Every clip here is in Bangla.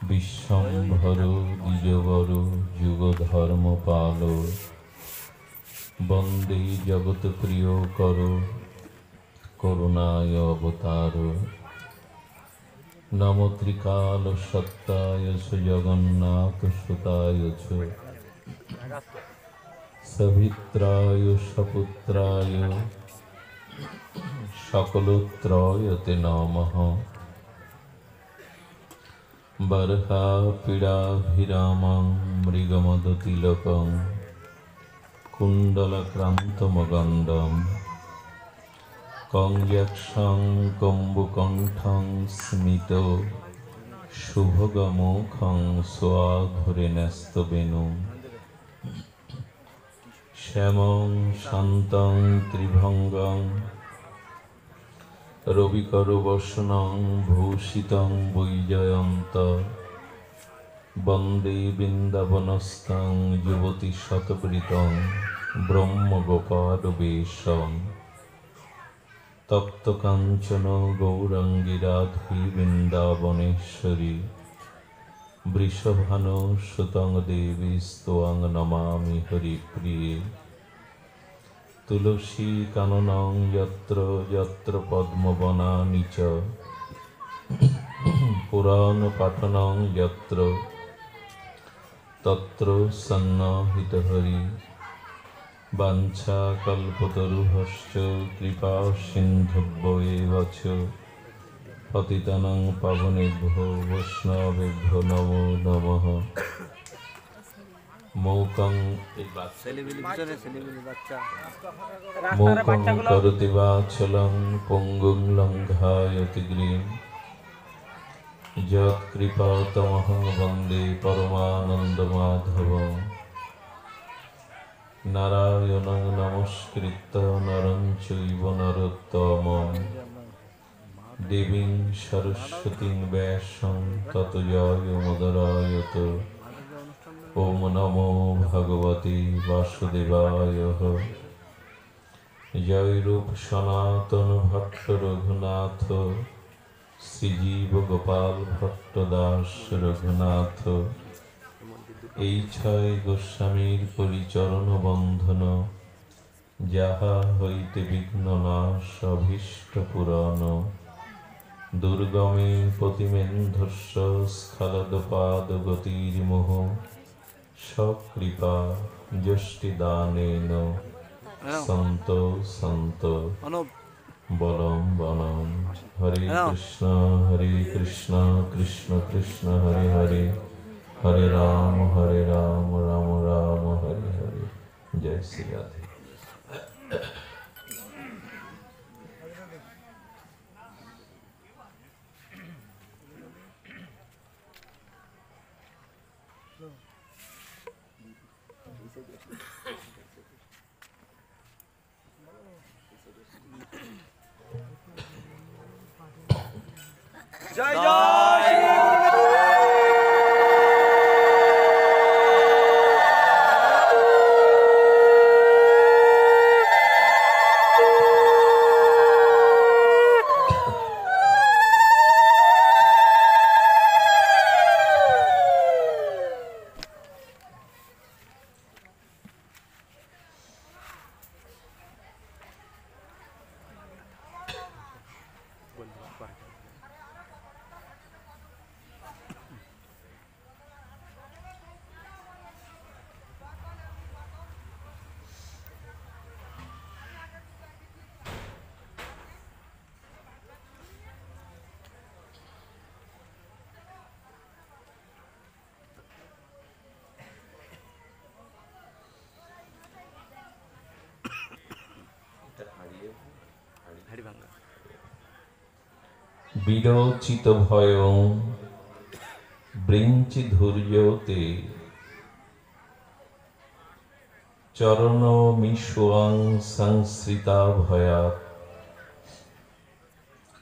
বিশ্বম্ভর দ্বিজবর যুগধর্মপাল বন্দে জগৎপ্রিয় কর করুণায় অবতার। নম ত্রিকাল সত্তায় চ জগন্নাথ সুতায় চ সভিত্রায় সপুত্রায় সকলত্রয়তে নমঃ। বর্হাপীড়াভিরামং মৃগমদতিলকং কুণ্ডলক্রান্তমগণ্ডম কংযক্ষং কম্বুকণ্ঠং স্মিত শুভগমুখং স্বাধুরেণস্তবেনুং শ্যামং শান্তং ত্রিভঙ্গং রবিকরবসনং ভূষিতং বৈজয়ন্ত বন্দে বৃন্দাবনস্থং যুবতী শতবৃতং ব্রহ্মগোপালবেশম তপ্তকাঞ্চন গৌরাঙ্গী রাধে বৃন্দাবনেশ্বরী বৃষভানুসুতং দেবী স্ত্বং নমামি হরিপ্রিয়ে। তুলসী কাননং যত্র যত্র পদ্মবনানি চ পুরাণ পাঠনং যত্র তত্র সন্নিহিতহরি। বাঞ্ছাকল্পতরুভ্যশ্চ কৃপা সিন্ধুভ্যেব চ পতিতানাং পাবনেভ্যো বৈষ্ণবেভ্যো নমো নমঃ। মৌকং করোতি বাচলং পঙ্গুং লঙ্ঘায়তি গিরিম যৎকৃপাতমহং বন্দে পরমানন্দমাধবম। নারায়ণং নমস্কৃত্য নরং চৈব নরোত্তমং দেবীং সরস্বতীং ব্যাসং ততো জয়মুদীরয়েৎ। ওম নমো ভগবতে বাসুদেবায়। জয় রূপ সনাতন ভট্ট রঘুনাথ শ্রীজীব গোপাল ভট্ট দাস রঘুনাথ। এই ছয় গোস্বামীর পরিচরণ বন্ধন যাহা হইতে বিঘ্ন নাশ অভীষ্ট পূরণ। দুর্গমে পতিমেন্ধস্য স্খলদপাদগতির্মোহ সকৃপা যষ্টিদানেন সন্ত সন্ত বলম বনম। হরে কৃষ্ণ কৃষ্ণ কৃষ্ণ হরে হরে হরে রাম রাম রাম হরে হরে। জয় শ্রী রাধে। জয় জয় বিরচিত ভয়ং বৃঞ্চি ধৈর্যতে চরণমিষুয়াং সংশ্রিতা ভয়াৎ।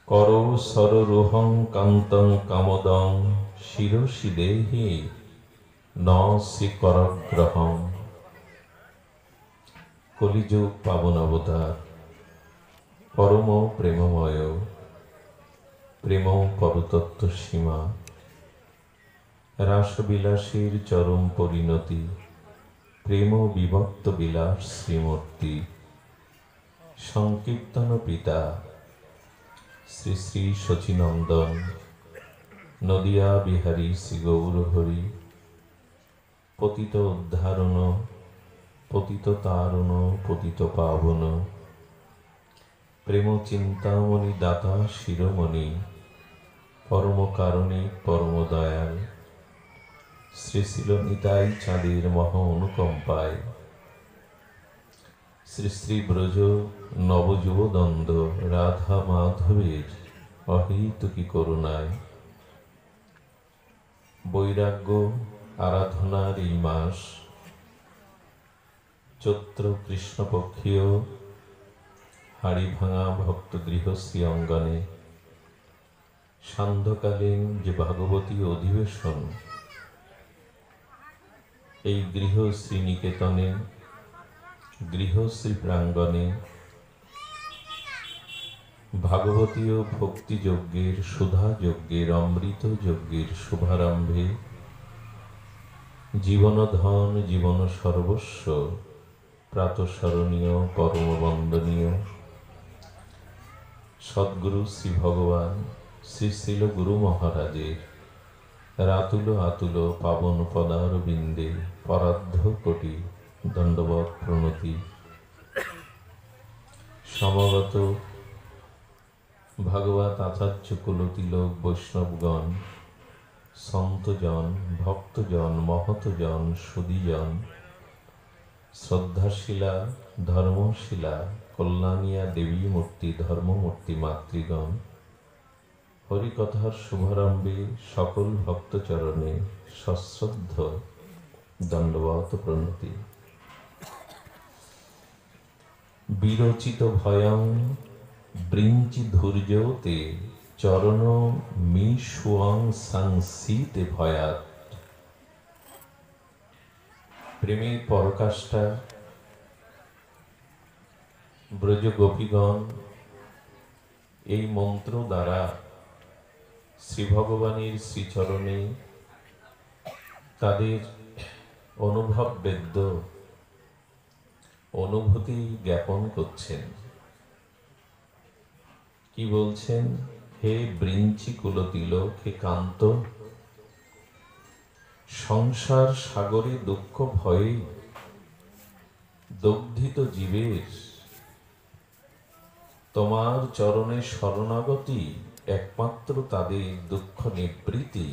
করো সরোরুহং কান্তং কামদং শিরসি দেহি ন শিকরগ্রহম। কলিযুগ পাবন অবতার পরম প্রেমময় প্রেম পরতত্ত্ব সীমা, রাসবিলাসীর চরম পরিণতি, প্রেম বিভক্ত বিলাস শ্রীমূর্তি, সংকীর্তন পিতা শ্রী শ্রী শচীনন্দন, নদিয়া বিহারী শ্রী গৌরহরি, পতিত উদ্ধারণ, পতিত তারণ, পতিত পাবন, প্রেম চিন্তামণি দাতা শিরোমণি, পরম কারণে পরম দয়াল, শ্রী শিল নিতাই চাঁদের মহা অনুকম্পায়, শ্রী শ্রী ব্রজ নবযুবদ্বন্দ্ব রাধা মাধবের অহেতুকী করুণায়, বৈরাগ্য আরাধনার এই মাস চৈত্র কৃষ্ণপক্ষীয় হাড়ি ভাঙা ভক্ত গৃহশ্রী অঙ্গনে সান্ধ্যকালীন যে ভাগবতী অধিবেশন, এই গৃহশ্রী নিকেতনে গৃহশ্রী প্রাঙ্গণে ভাগবতীয় ভক্তিযজ্ঞের সুধাযজ্ঞের অমৃত যজ্ঞের শুভারম্ভে জীবনধন জীবন সর্বস্ব প্রাতঃস্মরণীয় পরম বন্দনীয় সদ্গুরু শ্রী ভগবান শ্রী শ্রীল গুরু মহারাজের রাতুল আতুল পাবন পদারবিন্দে পরার্ধ কোটি দণ্ডবৎ প্রণতি। সমগত ভাগবত আচার্য কুলতিলক বৈষ্ণবগণ, সন্তজন, ভক্তজন, মহতজন, সুদীজন, শ্রদ্ধাশীলা ধর্মশীলা কল্যাণিয়া দেবী মূর্তি ধর্মমূর্তি মাতৃগণ, হরিকথার শুভারম্ভে সকল ভক্তচরণে সশ্রদ্ধ দণ্ডবৎ প্রণতি। বিরচিত ভয়ং বৃঞ্চি ধৈর্যতে চরণ মি সুয়ং সংসীতে ভয়াত। প্রেমের পরকাষ্ঠা ব্রজ গোপীগণ এই মন্ত্র দ্বারা শ্রী ভগবানের শ্রীচরণে তাদের অনুভব বেদ্য অনুভূতি জ্ঞাপন করছেন। কি বলছেন? হে বৃঞ্চি কুলতিলক, হে কান্ত, সংসার সাগরে দুঃখ ভয়ে দগ্ধিত জীবের তোমার চরণে শরণাগতি একমাত্র তাদের দুঃখ নিবৃত্তি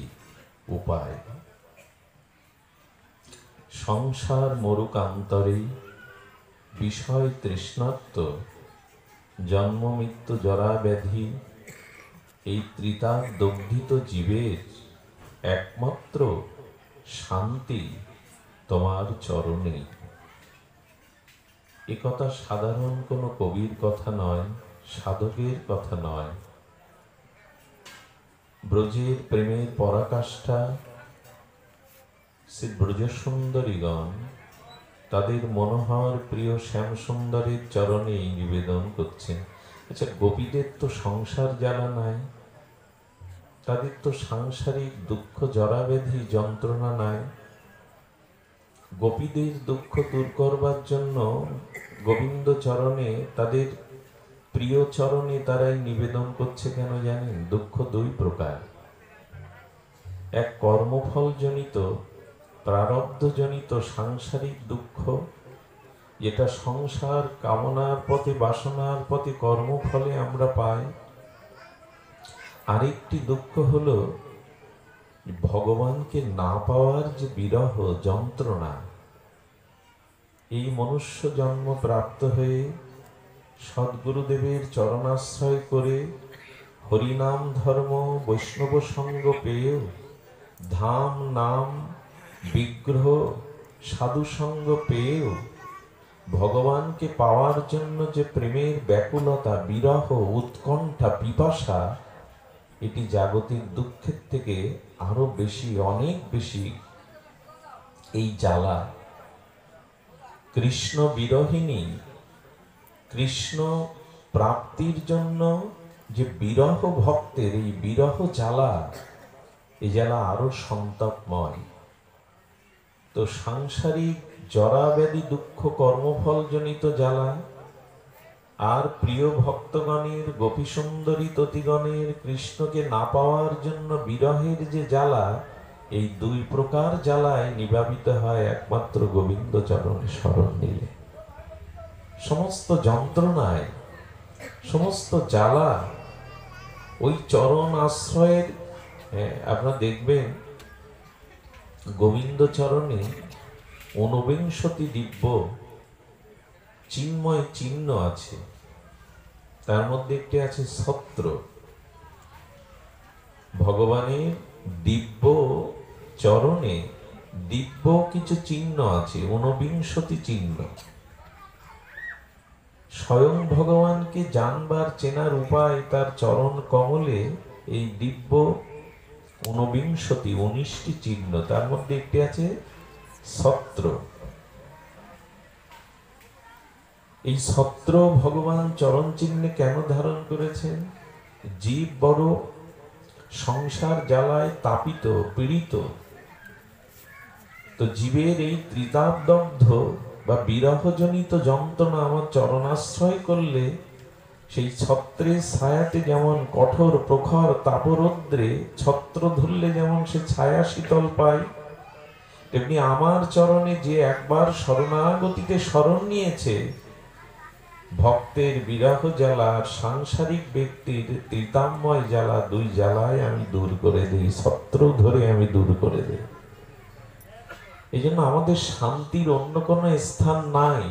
উপায়। সংসার মরুকান্তরে বিষয় তৃষ্ণার্ত জন্ম মৃত্যু জরা ব্যাধি এই ত্রিতাপ দগ্ধিত জীবের একমাত্র শান্তি তোমার চরণে। একথা সাধারণ কোনো কবির কথা নয়, সাধকের কথা নয়। ব্রজের প্রেমের পরাকাষ্ঠা শ্রী ব্রজসুন্দরীগণ তাদের মনোহর প্রিয় শ্যামসুন্দরের চরণে নিবেদন করছেন। আচ্ছা, গোপীদের তো সংসার জ্বালা নাই, তাদের তো সাংসারিক দুঃখ জরাব্যাধি যন্ত্রণা নাই। গোপীদের দুঃখ দূর করবার জন্য গোবিন্দ চরণে, তাদের প্রিয় চরণে তারাই নিবেদন করছে। কেন জানেন? দুঃখ দুই প্রকার। এক কর্মফলজনিত প্রারব্ধজনিত সাংসারিক দুঃখ, যেটা সংসার কামনার পথে বাসনার পথে কর্মফলে আমরা পাই। আরেকটি দুঃখ হলো ভগবানকে না পাওয়ার যে বিরহ যন্ত্রণা। এই মনুষ্য জন্ম প্রাপ্ত হয়ে সদ্গুরুদেবের চরণাশ্রয় করে হরিনাম ধর্ম বৈষ্ণব সঙ্গ পেয়েও ধাম নাম বিগ্রহ সাধু সঙ্গ পেয়েও ভগবানকে পাওয়ার জন্য যে প্রেমের ব্যাকুলতা, বিরহ, উৎকণ্ঠা, পিপাসা, এটি জাগতিক দুঃখের থেকে আরো বেশি, অনেক বেশি এই জ্বালা। কৃষ্ণ বিরহিনী, কৃষ্ণ প্রাপ্তির জন্য যে বিরহ ভক্তের এই বিরহ জ্বালা, এই জ্বালা আরো সন্তাপময়। তো সাংসারিক জরা ব্যাধি দুঃখ কর্মফল জনিত জ্বালা, আর প্রিয় ভক্তগণের গোপী সুন্দরী ততিগণের কৃষ্ণকে না পাওয়ার জন্য বিরহের যে জ্বালা, এই দুই প্রকার জ্বালায় নিবাপিত হয় একমাত্র গোবিন্দ চরণে শরণ নিলে। সমস্ত যন্ত্রণায়, সমস্ত জ্বালা ওই চরণ আশ্রয়ের। আপনারা দেখবেন গোবিন্দ চরণে ঊনবিংশতি দিব্য চিন্ময় চিহ্ন আছে। তার মধ্যে একটি আছে ছত্র। ভগবানের দিব্য চরণে দিব্য কিছু চিহ্ন আছে, ঊনবিংশতি চিহ্ন। স্বয়ং ভগবানকে জানবার চেনার উপায় তার চরণ কমলে এই দিব্য 19টি চিহ্ন। তার মধ্যে একটি আছে ছত্র। এই ছত্র ভগবান চরণ চিহ্নে কেন ধারণ করেছেন? জীব বড় সংসার জ্বালায় তাপিত পীড়িত, তো জীবের এই ত্রিতাপদগ্ধ বা বিরহজনিত যন্ত্রণা আমার চরণাশ্রয় করলে সেই ছত্রের ছায়াতে যেমন কঠোর প্রখর তাপরৌদ্রে ছত্র ধরলে যেমন সে ছায়া শীতল পায়, তেমনি আমার চরণে যে একবার শরণাগতিতে শরণ নিয়েছে, ভক্তের বিরহ জ্বালা আর সাংসারিক ব্যক্তির ত্রিতাম্ময় জ্বালা, দুই জ্বালায় আমি দূর করে দিই, ছত্র ধরে আমি দূর করে দিই। এই জন্য আমাদের শান্তির অন্য কোনো স্থান নাই,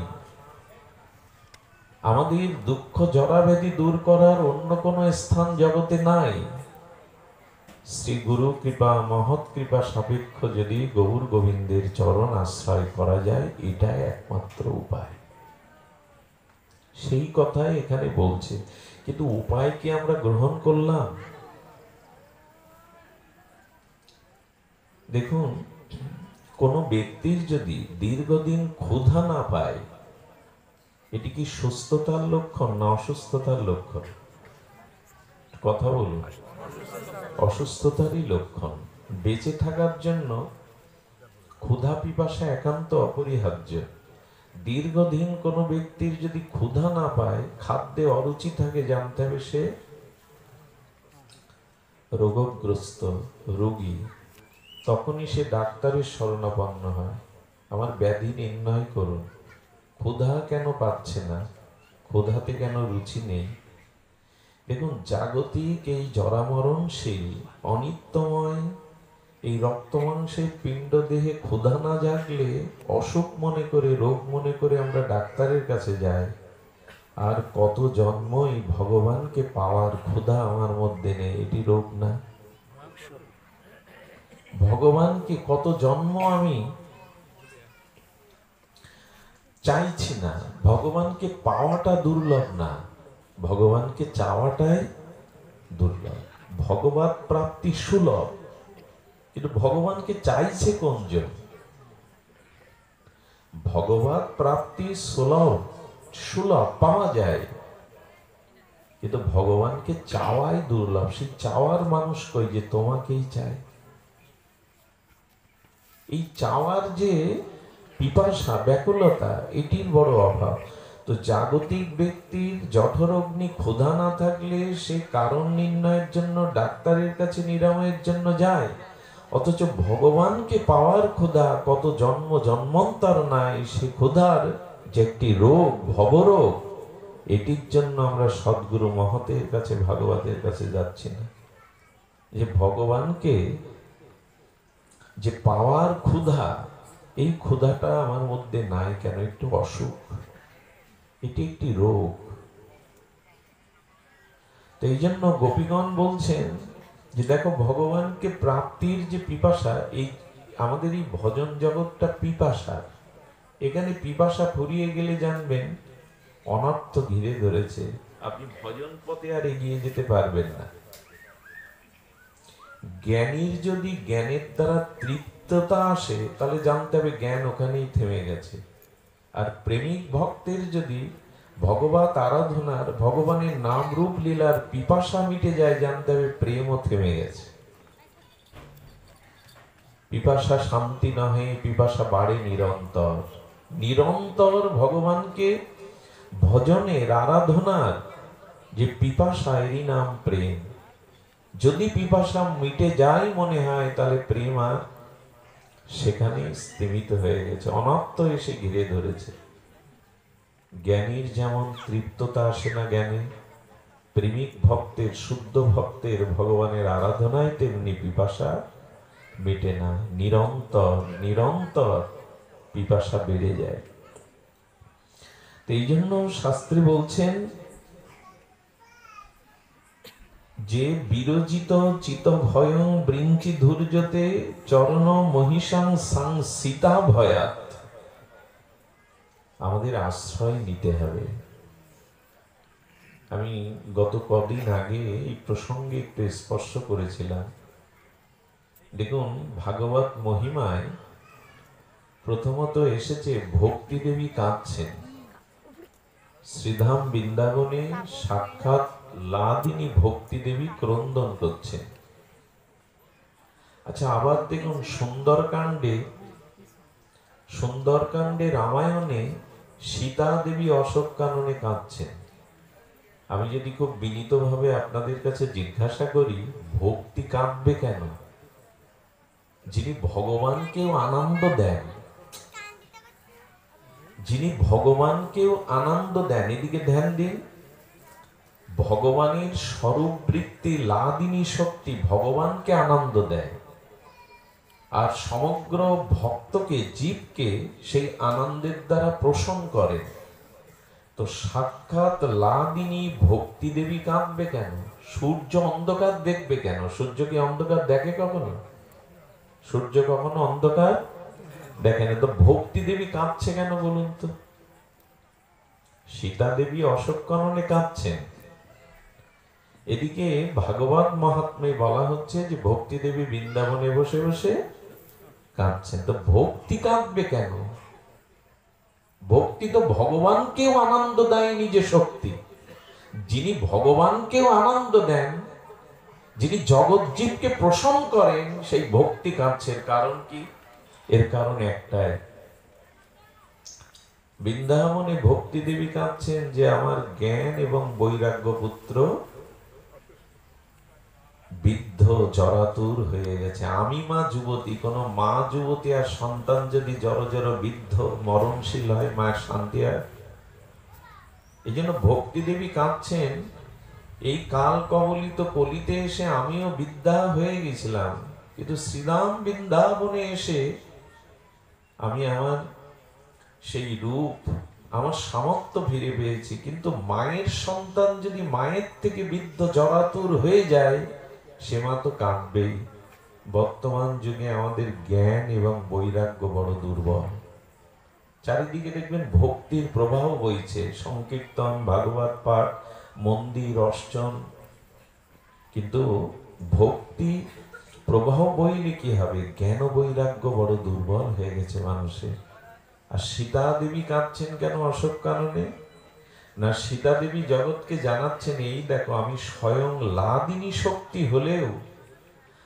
আমাদের দুঃখ জরাব্যাধি দূর করার অন্য কোনো স্থান জগতে নাই। শ্রী গুরু কৃপা মহৎ কৃপা সাপেক্ষ যদি গৌর গোবিন্দের চরণ আশ্রয় করা যায়, এটাই একমাত্র উপায়। সেই কথাই এখানে বলছে। কিন্তু উপায় কি আমরা গ্রহণ করলাম? দেখুন, কোন ব্যক্তির যদি দীর্ঘদিন ক্ষুধা না পায়, এটি কি সুস্থতার লক্ষণ না অসুস্থতার লক্ষণ? কথা বলুন। অসুস্থতারই লক্ষণ। বেঁচে থাকার জন্য ক্ষুধা পিপাসা একান্ত অপরিহার্য। দীর্ঘদিন কোনো ব্যক্তির যদি ক্ষুধা না পায়, খাদ্যে অরুচি থাকে, জানতে হবে সে রোগগ্রস্ত, রোগী। তখনই সে ডাক্তারের শরণাপন্ন হয়, আমার ব্যাধি নির্ণয় করুন, ক্ষুধা কেন পাচ্ছে না, ক্ষুধাতে কেন রুচি নেই। দেখুন, জাগতিক এই জরামরণশীল অনিত্যময় এই রক্তমাংসের পিণ্ড দেহে ক্ষুধা না জাগলে অসুখ মনে করে, রোগ মনে করে আমরা ডাক্তারের কাছে যাই। আর কত জন্ম এই ভগবানকে পাওয়ার ক্ষুধা আমার মধ্যে নেই, এটি রোগ না? ভগবানকে কত জন্ম আমি চাইছি না, ভগবানকে পাওয়াটা দুর্লভ না, ভগবানকে চাওয়াটাই দুর্লভ। ভগবত প্রাপ্তি সুলভ, কিন্তু ভগবানকে চাইছে কোনজন? ভগবত প্রাপ্তি সুলভ, সুলভ পাওয়া যায়, কিন্তু ভগবানকে চাওয়াই দুর্লভ। সেই চাওয়ার মানুষ কই যে তোমাকেই চায়? এই চাওয়ার যে পিপাসা, ব্যাকুলতা, এটির বড় অভাব। তো জাগতিক ব্যক্তির জঠরগ্নি ক্ষুধা না থাকলে সে কারণ নির্ণয়ের জন্য ডাক্তারের কাছে নিরাময়ের জন্য যায়, অথচ ভগবানকে পাওয়ার ক্ষুধা কত জন্ম জন্মান্তর নাই, সে ক্ষুধার যে একটি রোগ, ভবরোগ, এটির জন্য আমরা সদ্গুরু মহতের কাছে, ভাগবতের কাছে যাচ্ছি না। যে ভগবানকে যে পাওয়ার ক্ষুধা, এই ক্ষুধাটা আমার মধ্যে নাই কেন? একটু অসুখ, এটি একটি রোগ। তো এই জন্য গোপীগণ বলছেন যে দেখো, ভগবানকে প্রাপ্তির যে পিপাসা, এই আমাদের এই ভজন জগৎটা পিপাসা। এখানে পিপাসা ফুরিয়ে গেলে জানবেন অনর্থ ঘিরে ধরেছে, আপনি ভজন পথে আর এগিয়ে যেতে পারবেন না। জ্ঞানীর যদি জ্ঞানের দ্বারা তৃপ্ততা আসে, তাহলে জানতে হবে জ্ঞান ওখানেই থেমে গেছে। আর প্রেমিক ভক্তের যদি ভগবত আরাধনার, ভগবানের নাম রূপ লীলার পিপাসা মিটে যায়, জানতে হবে প্রেমও থেমে গেছে। পিপাসা শান্তি নহে, পিপাসা বাড়ে নিরন্তর। নিরন্তর ভগবানকে ভজনের, আরাধনার যে পিপাসা, এরই নাম প্রেম। যদি পিপাসা মিটে যায় মনে হয়, তাহলে প্রেম আর সেখানে স্তীমিত হয়ে গেছে, অনর্থ এসে ঘিরে ধরেছে। জ্ঞানীর যেমন তৃপ্ততা আসে না জ্ঞানে, প্রেমিক ভক্তের, শুদ্ধ ভক্তের ভগবানের আরাধনায় তেমনি পিপাসা মেটে না। নিরন্তর নিরন্তর পিপাসা বেড়ে যায়। তো এই জন্য শাস্ত্রে বলছেন যে বিরজিত চিত ভয় বৃঞ্চি ধূর্যতে চরণ মহিষাং সাং সীতা ভয়াত। আমাদের আশ্রয় নিতে হবে। আমি গত কদিন আগে এই প্রসঙ্গে একটু স্পর্শ করেছিলাম। দেখুন, ভাগবত মহিমায় প্রথমত এসেছে ভক্তি দেবী কাঁদছেন। শ্রীধাম বৃন্দাবনে সাক্ষাৎ লাদিনী ভক্তি দেবী ক্রন্দন করছেন। আচ্ছা, আবার দেখুন সুন্দরকাণ্ডে রামায়ণে সীতা দেবী অশোক কাননে কাঁদছেন। আমি যদি খুব বিনীতভাবে আপনাদের কাছে জিজ্ঞাসা করি, ভক্তি কাঁদবে কেন? যিনি ভগবানকেও আনন্দ দেন, যিনি ভগবানকেও আনন্দ দেন, এদিকে ধ্যান দিন। ভগবানের স্বরূপ বৃত্তি লাদিনী শক্তি ভগবানকে আনন্দ দেয়, আর সমগ্র ভক্তকে, জীবকে সেই আনন্দের দ্বারা পোষণ করে। তো সাক্ষাৎ লাদিনী ভক্তি দেবী কাঁদবে কেন? সূর্য অন্ধকার দেখবে কেন? সূর্য কি অন্ধকার দেখে কখনো? সূর্য কখনো অন্ধকার দেখে না। তো ভক্তি দেবী কাঁদছে কেন বলুন তো? সীতা দেবী অশোক কাননে কাঁদছেন, এদিকে ভাগবত মহাত্ম্যে বলা হচ্ছে যে ভক্তি দেবী বৃন্দাবনে বসে বসে কাঁদছেন। তো ভক্তি কাঁদবে কেন? ভক্তি তো ভগবানকেও আনন্দ দেয় নিজে শক্তি। যিনি ভগবানকেও আনন্দ দেন, যিনি জগৎ জীবকে পোষণ করেন, সেই ভক্তি কাঁদছে। কারণ কি? এর কারণ একটাই, বৃন্দাবনে ভক্তি দেবী কাঁদছেন যে আমার জ্ঞান এবং বৈরাগ্য পুত্র বৃদ্ধ জরাতুর হয়ে গেছে। আমি মা যুবতী, কোন মা যুবতী আর সন্তান যদি জড় জড় বৃদ্ধ মরণশীল হয়, মায়ের শান্তি হয়? এই জন্য ভক্তি দেবী কাঁদছেন। এই কাল কবলিত কলিতে এসে আমিও বিদ্যা হয়ে গেছিলাম, কিন্তু শ্রীরাম বৃন্দাবনে এসে আমি আমার সেই রূপ, আমার সামর্থ্য ফিরে পেয়েছি। কিন্তু মায়ের সন্তান যদি মায়ের থেকে বৃদ্ধ জরাতুর হয়ে যায়, সে মা তো কাঁদবেই। বর্তমান যুগে আমাদের জ্ঞান এবং বৈরাগ্য বড় দুর্বল। চারিদিকে দেখবেন ভক্তির প্রবাহ বইছে, সংকীর্তন, ভাগবত পাঠ, মন্দির, অর্চন, কিন্তু ভক্তি প্রবাহ বইলে কি হবে? জ্ঞান বৈরাগ্য বড় দুর্বল হয়ে গেছে মানুষের। আর সীতা দেবী কাঁদছেন কেন অশোক কাননে? না, সীতা দেবী জগৎকে জানাচ্ছেন, এই দেখো আমি স্বয়ং লাদিনী শক্তি হলেও,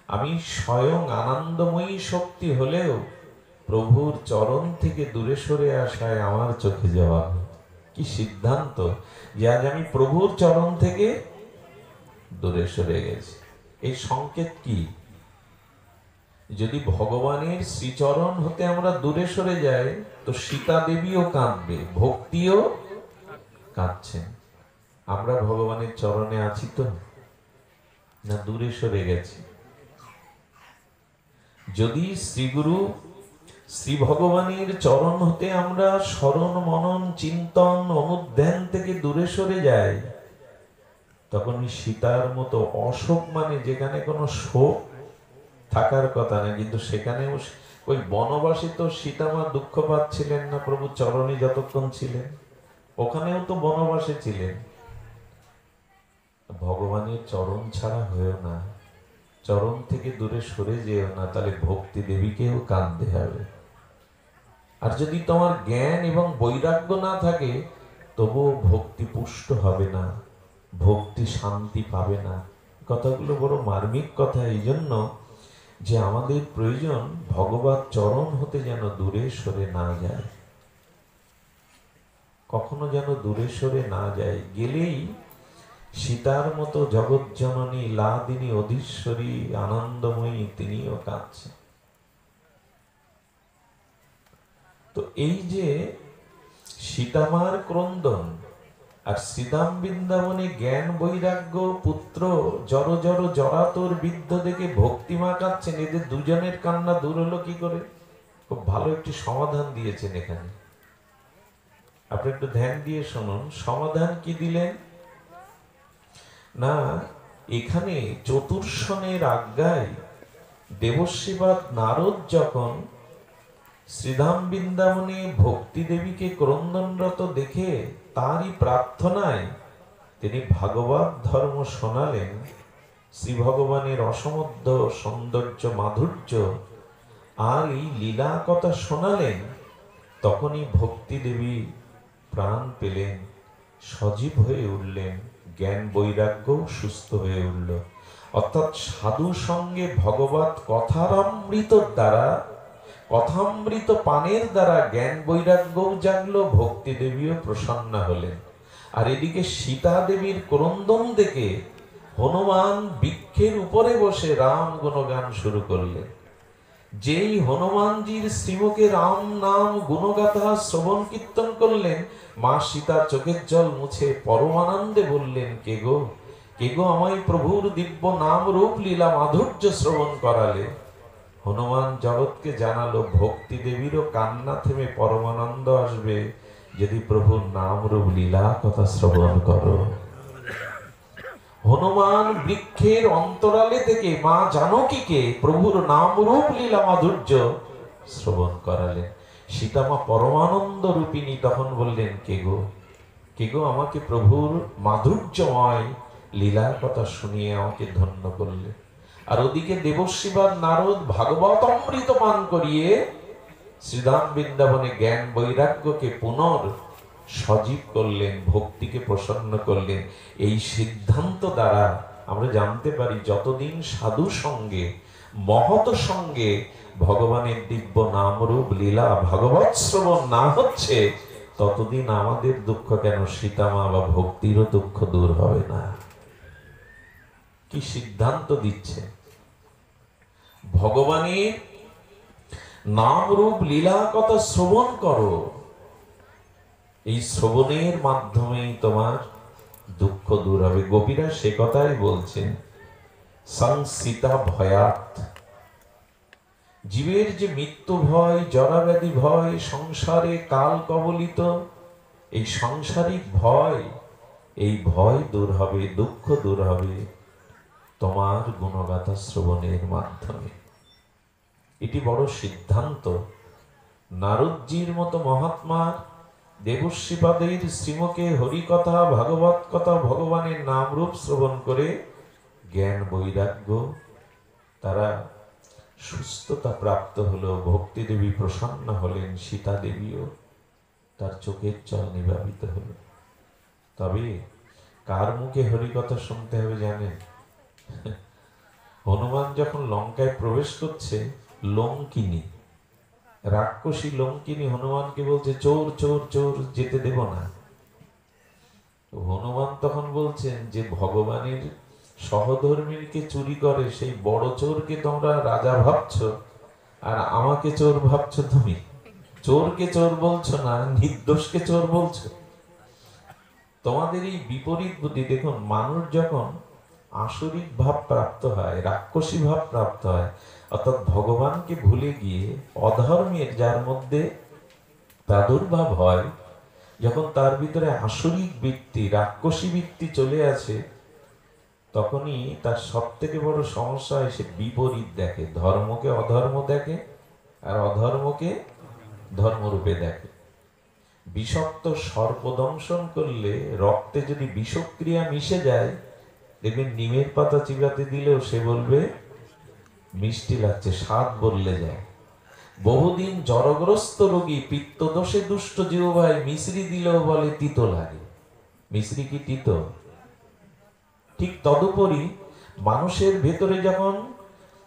আমি স্বয়ং আনন্দময়ী শক্তি হলেও প্রভুর চরণ থেকে দূরে সরে আসায় আমার চোখে যাওয়া। কি সিদ্ধান্ত যে আজ আমি প্রভুর চরণ থেকে দূরে সরে গেছি। এই সংকেত কি? যদি ভগবানের শ্রীচরণ হতে আমরা দূরে সরে যাই, তো সীতা দেবীও কাঁদবে, ভক্তিও কাঁদছেন। আমরা ভগবানের চরণে আছি তো, না দূরে সরে গেছি? যদি শ্রীগুরু শ্রী ভগবানের চরণ হতে আমরা স্মরণ, মনন, চিন্তন, অনুধ্যান থেকে দূরে সরে যাই, তখন সীতার মতো অশোক, মানে যেখানে কোনো শোক থাকার কথা না, কিন্তু সেখানেও ওই বনবাসী তো সীতামা দুঃখ পাচ্ছিলেন না প্রভু চরণে যতক্ষণ ছিলেন, ওখানেও তো বনবাসে ছিলেন। ভগবানের চরণ ছাড়া হয়েও না, চরণ থেকে দূরে সরে যেও না, তাহলে ভক্তি দেবীকেও কাঁদতে হবে। আর যদি তোমার জ্ঞান এবং বৈরাগ্য না থাকে, তবুও ভক্তি পুষ্ট হবে না, ভক্তি শান্তি পাবে না। কথাগুলো বড় মার্মিক কথা, এই জন্য যে আমাদের প্রয়োজন ভগবত চরণ হতে যেন দূরে সরে না যায়, কখনো যেন দূরে সরে না যায়। গেলেই সীতার মতো জগৎজননী লাদিনী অধীশ্বরী আনন্দময়ী তিনিও কাঁদছেন। তো এই যে সীতামার ক্রন্দন আর শ্রীদাম বৃন্দাবনে জ্ঞান বৈরাগ্য পুত্র জড় জড় জড়াতর বৃদ্ধ দেখে ভক্তিমা কাঁদছেন, এদের দুজনের কান্না দূর হলো কি করে? খুব ভালো একটি সমাধান দিয়েছেন এখানে, আপনি একটু ধ্যান দিয়ে শুনুন। সমাধান কি দিলেন না, এখানে চতুর্শনের আজ্ঞায় দেবশ্রীপাদ নারদ যখন শ্রীধাম বৃন্দাবনে ভক্তি দেবীকে ক্রন্দনরত দেখে তারই প্রার্থনায় তিনি ভাগবত ধর্ম শোনালেন, শ্রী ভগবানের অসমধ্য সৌন্দর্য মাধুর্য আর এই লীলা কথা শোনালেন, তখনই ভক্তি দেবী প্রাণ পেলেন, সজীব হয়ে উঠলেন, জ্ঞান বৈরাগ্য সুস্থ হয়ে উঠল। অর্থাৎ সাধু সঙ্গে ভগবত কথামৃত দ্বারা, কথামৃত পানের দ্বারা জ্ঞান বৈরাগ্যও জাগলো, ভক্তি দেবীও প্রসন্ন হলেন। আর এদিকে সীতা দেবীর ক্রন্দন দেখে হনুমান বৃক্ষের উপরে বসে রাম গুণগান শুরু করলেন। যেই হনুমানজির শ্রীমুখে রাম নাম গুণগাথা শ্রবণ কীর্তন করলেন, মা সীতা চোখের জল মুছে পরমানন্দে বললেন, কে গো আমায় প্রভুর দিব্য নাম রূপ লীলা মাধুর্য শ্রবণ করালে। হনুমান জগৎকে জানালো, ভক্তি দেবীরও কান্না থেমে পরমানন্দ আসবে যদি প্রভুর নাম রূপ লীলা কথা শ্রবণ করো। হনুমান বৃক্ষের অন্তরালে থেকে মা জানকীকে প্রভুর নাম রূপ লীলা মাধুর্য শ্রবণ করালেন। সীতামা পরমানন্দ রূপিণী তখন বললেন, কে গো আমাকে প্রভুর মাধুর্যময় লীলার কথা শুনিয়ে আমাকে ধন্য করলে। আর ওদিকে দেবশ্রীপাদ নারদ ভাগবত অমৃত পান করিয়ে শ্রীধাম বৃন্দাবনে জ্ঞান বৈরাগ্যকে পুনর সজীব করলেন, ভক্তিকে প্রসন্ন করলেন। এই সিদ্ধান্ত দ্বারা আমরা জানতে পারি, যতদিন সাধু সঙ্গে মহৎ সঙ্গে ভগবানের দিব্য নামরূপ লীলা ভাগবত শ্রবণ না হচ্ছে, ততদিন আমাদের দুঃখ কেন সীতামা বা ভক্তিরও দুঃখ দূর হবে না। কি সিদ্ধান্ত দিচ্ছে! ভগবানের নাম রূপ লীলা কথা শ্রবণ করো, এই শ্রবণের মাধ্যমেই তোমার দুঃখ দূর হবে। গোপীরা সে কথাই বলছেন, সংসিতা ভয়াত। জীবের যে মৃত্যু ভয়, জরাব্যাধি ভয়, সংসারে কাল কবলিত এই সাংসারিক ভয়, এই ভয় দূর হবে, দুঃখ দূর হবে তোমার গুণগাথা শ্রবণের মাধ্যমে। এটি বড় সিদ্ধান্ত। নারদজির মতো মহাত্মার দেবশ্রীপাদের শ্রীমুখে হরিকথা ভাগবত কথা ভগবানের নাম রূপ শ্রবণ করে জ্ঞান বৈরাগ্য তারা সুস্থতা প্রাপ্ত হলো। ভক্তি দেবী প্রসন্ন হলেন, সীতা দেবীও তার চোখের জল নিবাপিত হলো। তবে কার মুখে হরিকথা শুনতে হবে জানেন? হনুমান যখন লঙ্কায় প্রবেশ করছে, লঙ্কিনী রাক্ষসী লঙ্কিনী হনুমানকে বলছে, চোর চোর চোর, যেতে দেব না। হনুমান তখন বলছেন যে ভগবানের সহধর্মীকে চুরি করে সেই বড় চোরকে তোমরা রাজা ভাবছো, আর আমাকে চোর ভাবছো। তুমি চোরকে চোর বলছো না, নির্দোষকে চোর বলছো। তোমাদের এই বিপরীত বুদ্ধি। দেখুন, মানুষ যখন আসরিক ভাব প্রাপ্ত হয়, রাক্ষসী ভাব প্রাপ্ত হয়, অর্থাৎ ভগবানকে ভুলে গিয়ে অধর্মের যার মধ্যে প্রাদুর্ভাব হয়, যখন তার ভিতরে আসরিক বৃত্তি, রাক্ষসী বৃত্তি চলে আসে, তখনই তার সব থেকে বড় সমস্যা হয়, সে বিপরীত দেখে। ধর্মকে অধর্ম দেখে, আর অধর্মকে ধর্মরূপে দেখে। বিষাক্ত সর্প দংশন করলে রক্তে যদি বিষক্রিয়া মিশে যায়, দেখবেন নিমের পাতা চিবাতে দিলেও সে বলবে মিষ্টি লাগছে, স্বাদ বললে যায়। বহুদিন জ্বরগ্রস্ত রোগী পিত্তদোষে দুষ্ট জিহ্বায় মিশ্রি দিলেও বলে তিতো লাগে। মিশ্রি কি তিতো? ঠিক তদুপরি মানুষের ভেতরে যখন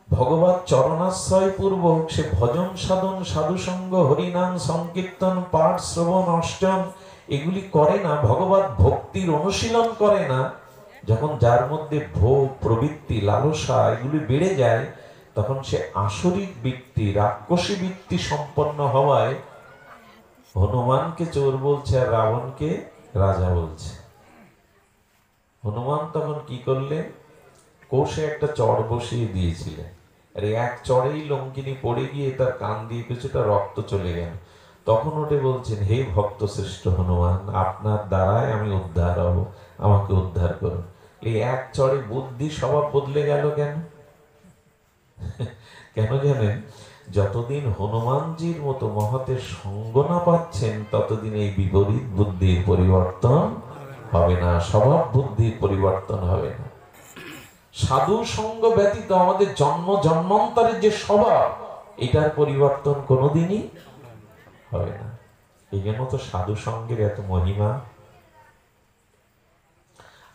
ভগবত চরণাশ্রয় পূর্বক সে ভজন সাধন, সাধুসঙ্গ, হরিনাম সংকীর্তন, পাঠ, শ্রবণ, অষ্টম এগুলি করে না, ভগবত ভক্তির অনুশীলন করে না, যখন যার মধ্যে ভোগ, প্রবৃত্তি, লালসা এগুলি বেড়ে যায়, তখন সে আসরিক বৃত্তি, রাক্ষসী বৃত্তি সম্পন্ন হওয়ায় হনুমানকে চোর বলছে আর রাবণকে রাজা বলছে। হনুমান তখন কি করলেন? কোষে একটা চড় বসিয়ে দিয়েছিলেন, আর এক চড়েই লঙ্কিনী পড়ে গিয়ে তার কান দিয়ে কিছুটা রক্ত চলে গেল। তখন ওঠে বলছেন, হে ভক্ত শ্রেষ্ঠ হনুমান, আপনার দ্বারাই আমি উদ্ধার হব, আমাকে উদ্ধার করুন। এই এক চড়ে বুদ্ধি স্বভাব বদলে গেল কেন? কেন জানেন? যতদিন হনুমানজির মতো মহতের সঙ্গ না পাচ্ছেন, ততদিন এই বিপরীত বুদ্ধির পরিবর্তন হবে না, স্বভাব বুদ্ধির পরিবর্তন হবে না। সাধু সঙ্গ ব্যতীত আমাদের জন্ম জন্মান্তরের যে স্বভাব, এটার পরিবর্তন কোনোদিনই হবে না। এই জন্য তো সাধু সঙ্গের এত মহিমা।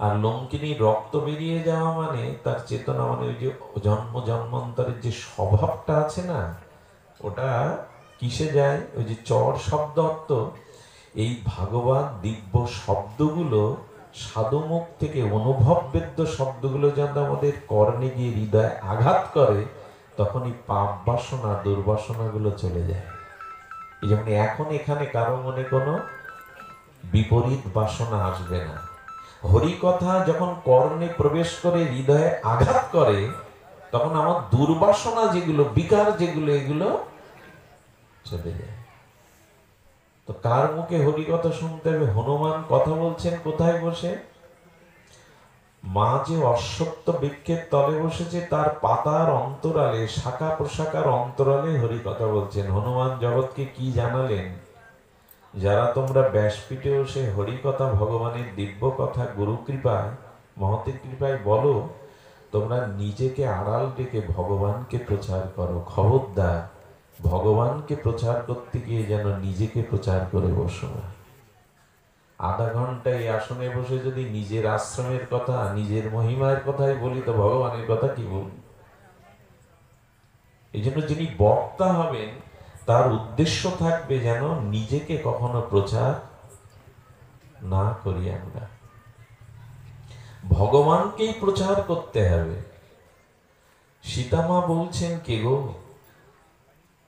আর লঙ্কিনীর রক্ত বেরিয়ে যাওয়া মানে তার চেতনা, মানে ওই যে জন্ম জন্মান্তরের যে স্বভাবটা আছে না, ওটা কিসে যায়? ওই যে চর শব্দ অর্থ, এই ভাগবত দিব্য শব্দগুলো সাধুমুখ থেকে অনুভববেদ্য শব্দগুলো যখন আমাদের কর্ণে গিয়ে হৃদয়ে আঘাত করে, তখন এই পাপ বাসনা, দুর্বাসনা গুলো চলে যায়। এই যেমন এখন এখানে কারো মনে কোনো বিপরীত বাসনা আসবে না। হরি কথা যখন কর্ণে প্রবেশ করে হৃদয়ে আঘাত করে, তখন আমার দুর্বাসনা যেগুলো, বিকার যেগুলো, এগুলো চলে যায়। তো কার মুখে হরি কথা শুনতে হবে? হনুমান কথা বলছেন কোথায় বসে? মা যে অশ্বত্থ বৃক্ষের তলে বসেছে, তার পাতার অন্তরালে, শাখা প্রশাখার অন্তরালে হরি কথা বলছেন। হনুমান জগৎকে কি জানালেন? যারা তোমরা ব্যাসপীঠে বসে হরি কথা, ভগবানের দিব্য কথা গুরু কৃপায়, মহতের কৃপায় বলো, তোমরা নিজেকে আড়াল ডেকে ভগবানকে প্রচার করো। খবরদার ভগবানকে প্রচার করতে গিয়ে যেন নিজেকে প্রচার করে বসো না। আধা ঘন্টা এই আসনে বসে যদি নিজের আশ্রমের কথা, নিজের মহিমার কথাই বলি, তো ভগবানের কথা কি বলবো? এই জন্য যিনি বক্তা হবেন, তার উদ্দেশ্য থাকবে যেন নিজেকে কখনো প্রচার না করি আমরা, ভগবানকেই প্রচার করতে হবে। সীতামা বলছেন, কে গো,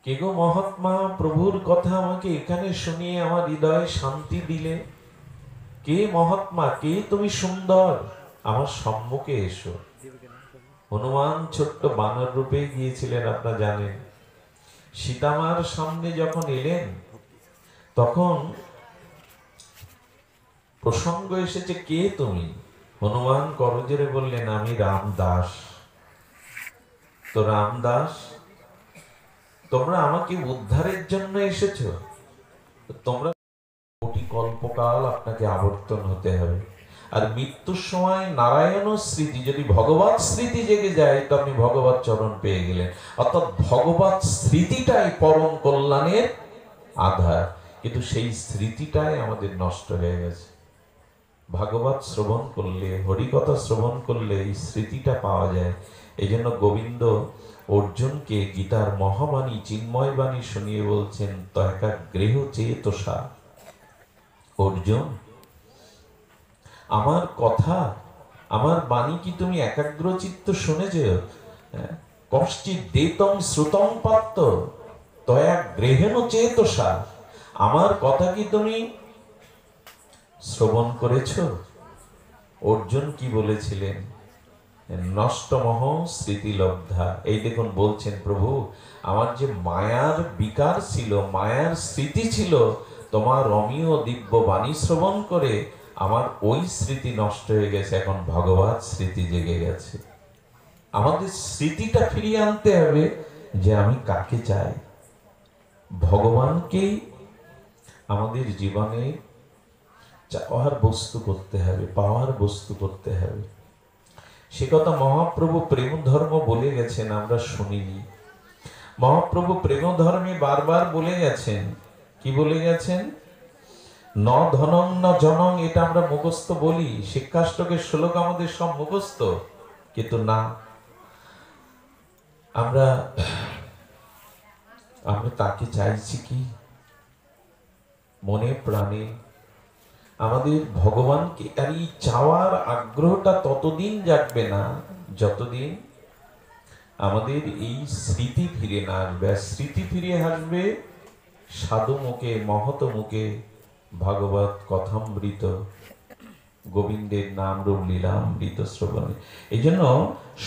কে গো মহাত্মা, প্রভুর কথা আমাকে এখানে শুনিয়ে আমার হৃদয়ে শান্তি দিলে। কে মহাত্মা, কে তুমি সুন্দর, আমার সম্মুখে এসো। হনুমান ছোট্ট বানর রূপে গিয়েছিলেন, আপনারা জানেন। সীতামার সামনে যখন এলেন, তখন প্রসঙ্গ এসেছে, কে তুমি? হনুমান করজোরে বললেন, আমি রামদাস। তো রামদাস, তোমরা আমাকে উদ্ধারের জন্য এসেছো? তোমরা কোটি কল্পকাল আপনাকে আবর্তন হতে হবে। আর মৃত্যুর সময় নারায়ণ স্মৃতি, যদি ভগবত স্মৃতি জেগে যায়, তো আপনি ভগবত চরণ পেয়ে গেলেন। অর্থাৎ ভগবত স্মৃতিটাই পরম কল্যাণের আধার, কিন্তু সেই স্মৃতিটাই আমাদের নষ্ট হয়ে গেছে। ভাগবত শ্রবণ করলে, হরিকথা শ্রবণ করলে এই স্মৃতিটা পাওয়া যায়। এই জন্য গোবিন্দ অর্জুনকে গীতার মহাবাণী, চিন্ময় বাণী শুনিয়ে বলছেন, তয়কা গৃহ চেতসা, অর্জুন আমার কথা, আমার বাণী কি তুমি একাগ্র চিত্ত শুনেছ? কষ্টি দেতং শ্রুতং পাত্র তয়া গৃহেণ চেতসা, আমার কথা কি তুমি শ্রবণ করেছ? অর্জুন কি বলেছিলেন? নষ্টমহ স্মৃতিলব্ধা। এই দেখুন বলছেন, প্রভু আমার যে মায়ার বিকার ছিল, মায়ার স্মৃতি ছিল, তোমার অমীয় দিব্য বাণী শ্রবণ করে আমার ওই স্মৃতি নষ্ট হয়ে গেছে, এখন ভগবত স্মৃতি জেগে গেছে। আমাদের স্মৃতিটা ফিরিয়ে আনতে হবে যে আমি কাকে চাই। ভগবানকেই আমাদের জীবনে চাওয়ার বস্তু করতে হবে, পাওয়ার বস্তু করতে হবে। সে কথা মহাপ্রভু প্রেম ধর্ম বলে গেছেন, আমরা শুনিনি। মহাপ্রভু প্রেম ধর্মে বারবার বলে গেছেন, কি বলে গেছেন? ন ধনং ন জনং, এটা আমরা মুখস্থ বলি, শিক্ষাষ্টকের শ্লোক আমাদের সব মুখস্থ, কিন্তু না, আমরা তাকে চাইছি কি মনে প্রাণে? আমাদের ভগবানকে, আর এই চাওয়ার আগ্রহটা ততদিন জাগবে না যতদিন আমাদের এই স্মৃতি ফিরে না আসবে। আর স্মৃতি ফিরে আসবে সাধু মুখে, মহৎ মুখে ভাগবত কথামৃত, গোবিন্দের নাম রূপ লীলামৃত শ্রবণে। এই জন্য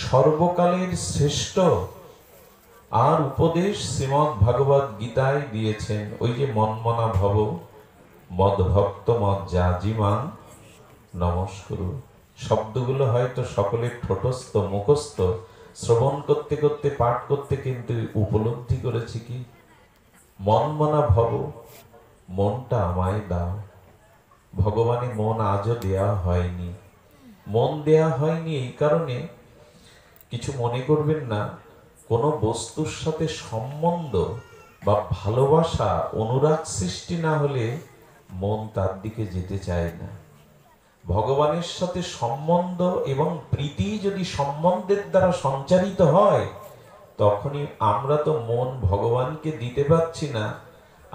সর্বকালের শ্রেষ্ঠ আর উপদেশ শ্রীমৎ ভাগবত গীতায় দিয়েছেন। ওই যে মনমনা ভব মদ ভক্ত মদ যাজিমাং নমস্কুরু, শব্দগুলো হয়তো সকলের ঠোঁটস্থ মুখস্থ, শ্রবণ করতে করতে পাঠ করতে কিন্তু উপলব্ধি করেছি কি মনমনা ভব, মনটা আমায় দাও। ভগবানে মন আজও দেয়া হয়নি। মন দেয়া হয়নি এই কারণে, কিছু মনে করবেন না, কোনো বস্তুর সাথে সম্বন্ধ বা ভালোবাসা অনুরাগ সৃষ্টি না হলে মন তার দিকে যেতে চায় না। ভগবানের সাথে সম্বন্ধ এবং প্রীতি যদি সম্বন্ধের দ্বারা সঞ্চারিত হয়, তখনই আমরা তো মন ভগবানকে দিতে পারছি না,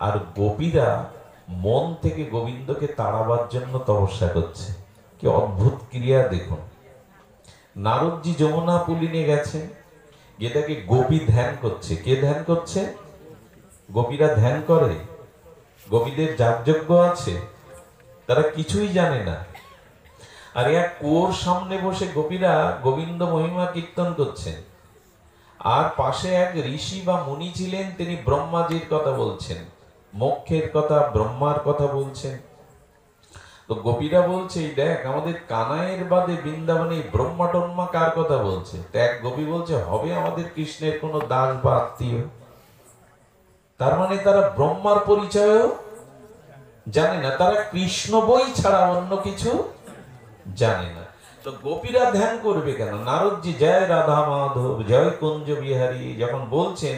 আর গোপীরা মন থেকে গোবিন্দকে তাড়াবার জন্য তপস্যা করছে। কি অদ্ভুত ক্রিয়া দেখুন। নারদজি যমুনা পুলিনে গেছেন, এটাকে গোপী ধ্যান করছে। কে ধ্যান করছে? গোপীরা ধ্যান করে। গোপীদের যাগযজ্ঞ আছে, তারা কিছুই জানে না। আর এক কুয়োর সামনে বসে গোপীরা গোবিন্দ মহিমা কীর্তন করছেন, আর পাশে এক ঋষি বা মুনি ছিলেন, তিনি ব্রহ্মাজির কথা বলছেন, মোক্ষের কথা, ব্রহ্মার কথা বলছেন। তো গোপীরা বলছে, এই দেখ আমাদের কানাইয়ের বাদে বৃন্দাবনে ব্রহ্মা টম্মা কার কথা বলছে? তো এক গোপী বলছে, হবে আমাদের কৃষ্ণের কোনো দাস বা আত্মীয়। তার মানে তারা ব্রহ্মার পরিচয়ও জানে না, তারা কৃষ্ণ বই ছাড়া অন্য কিছু জানে না। তো গোপীরা ধ্যান করবে কেন? নারদজি জয় রাধা মাধব জয় কুঞ্জ বিহারী যখন বলছেন,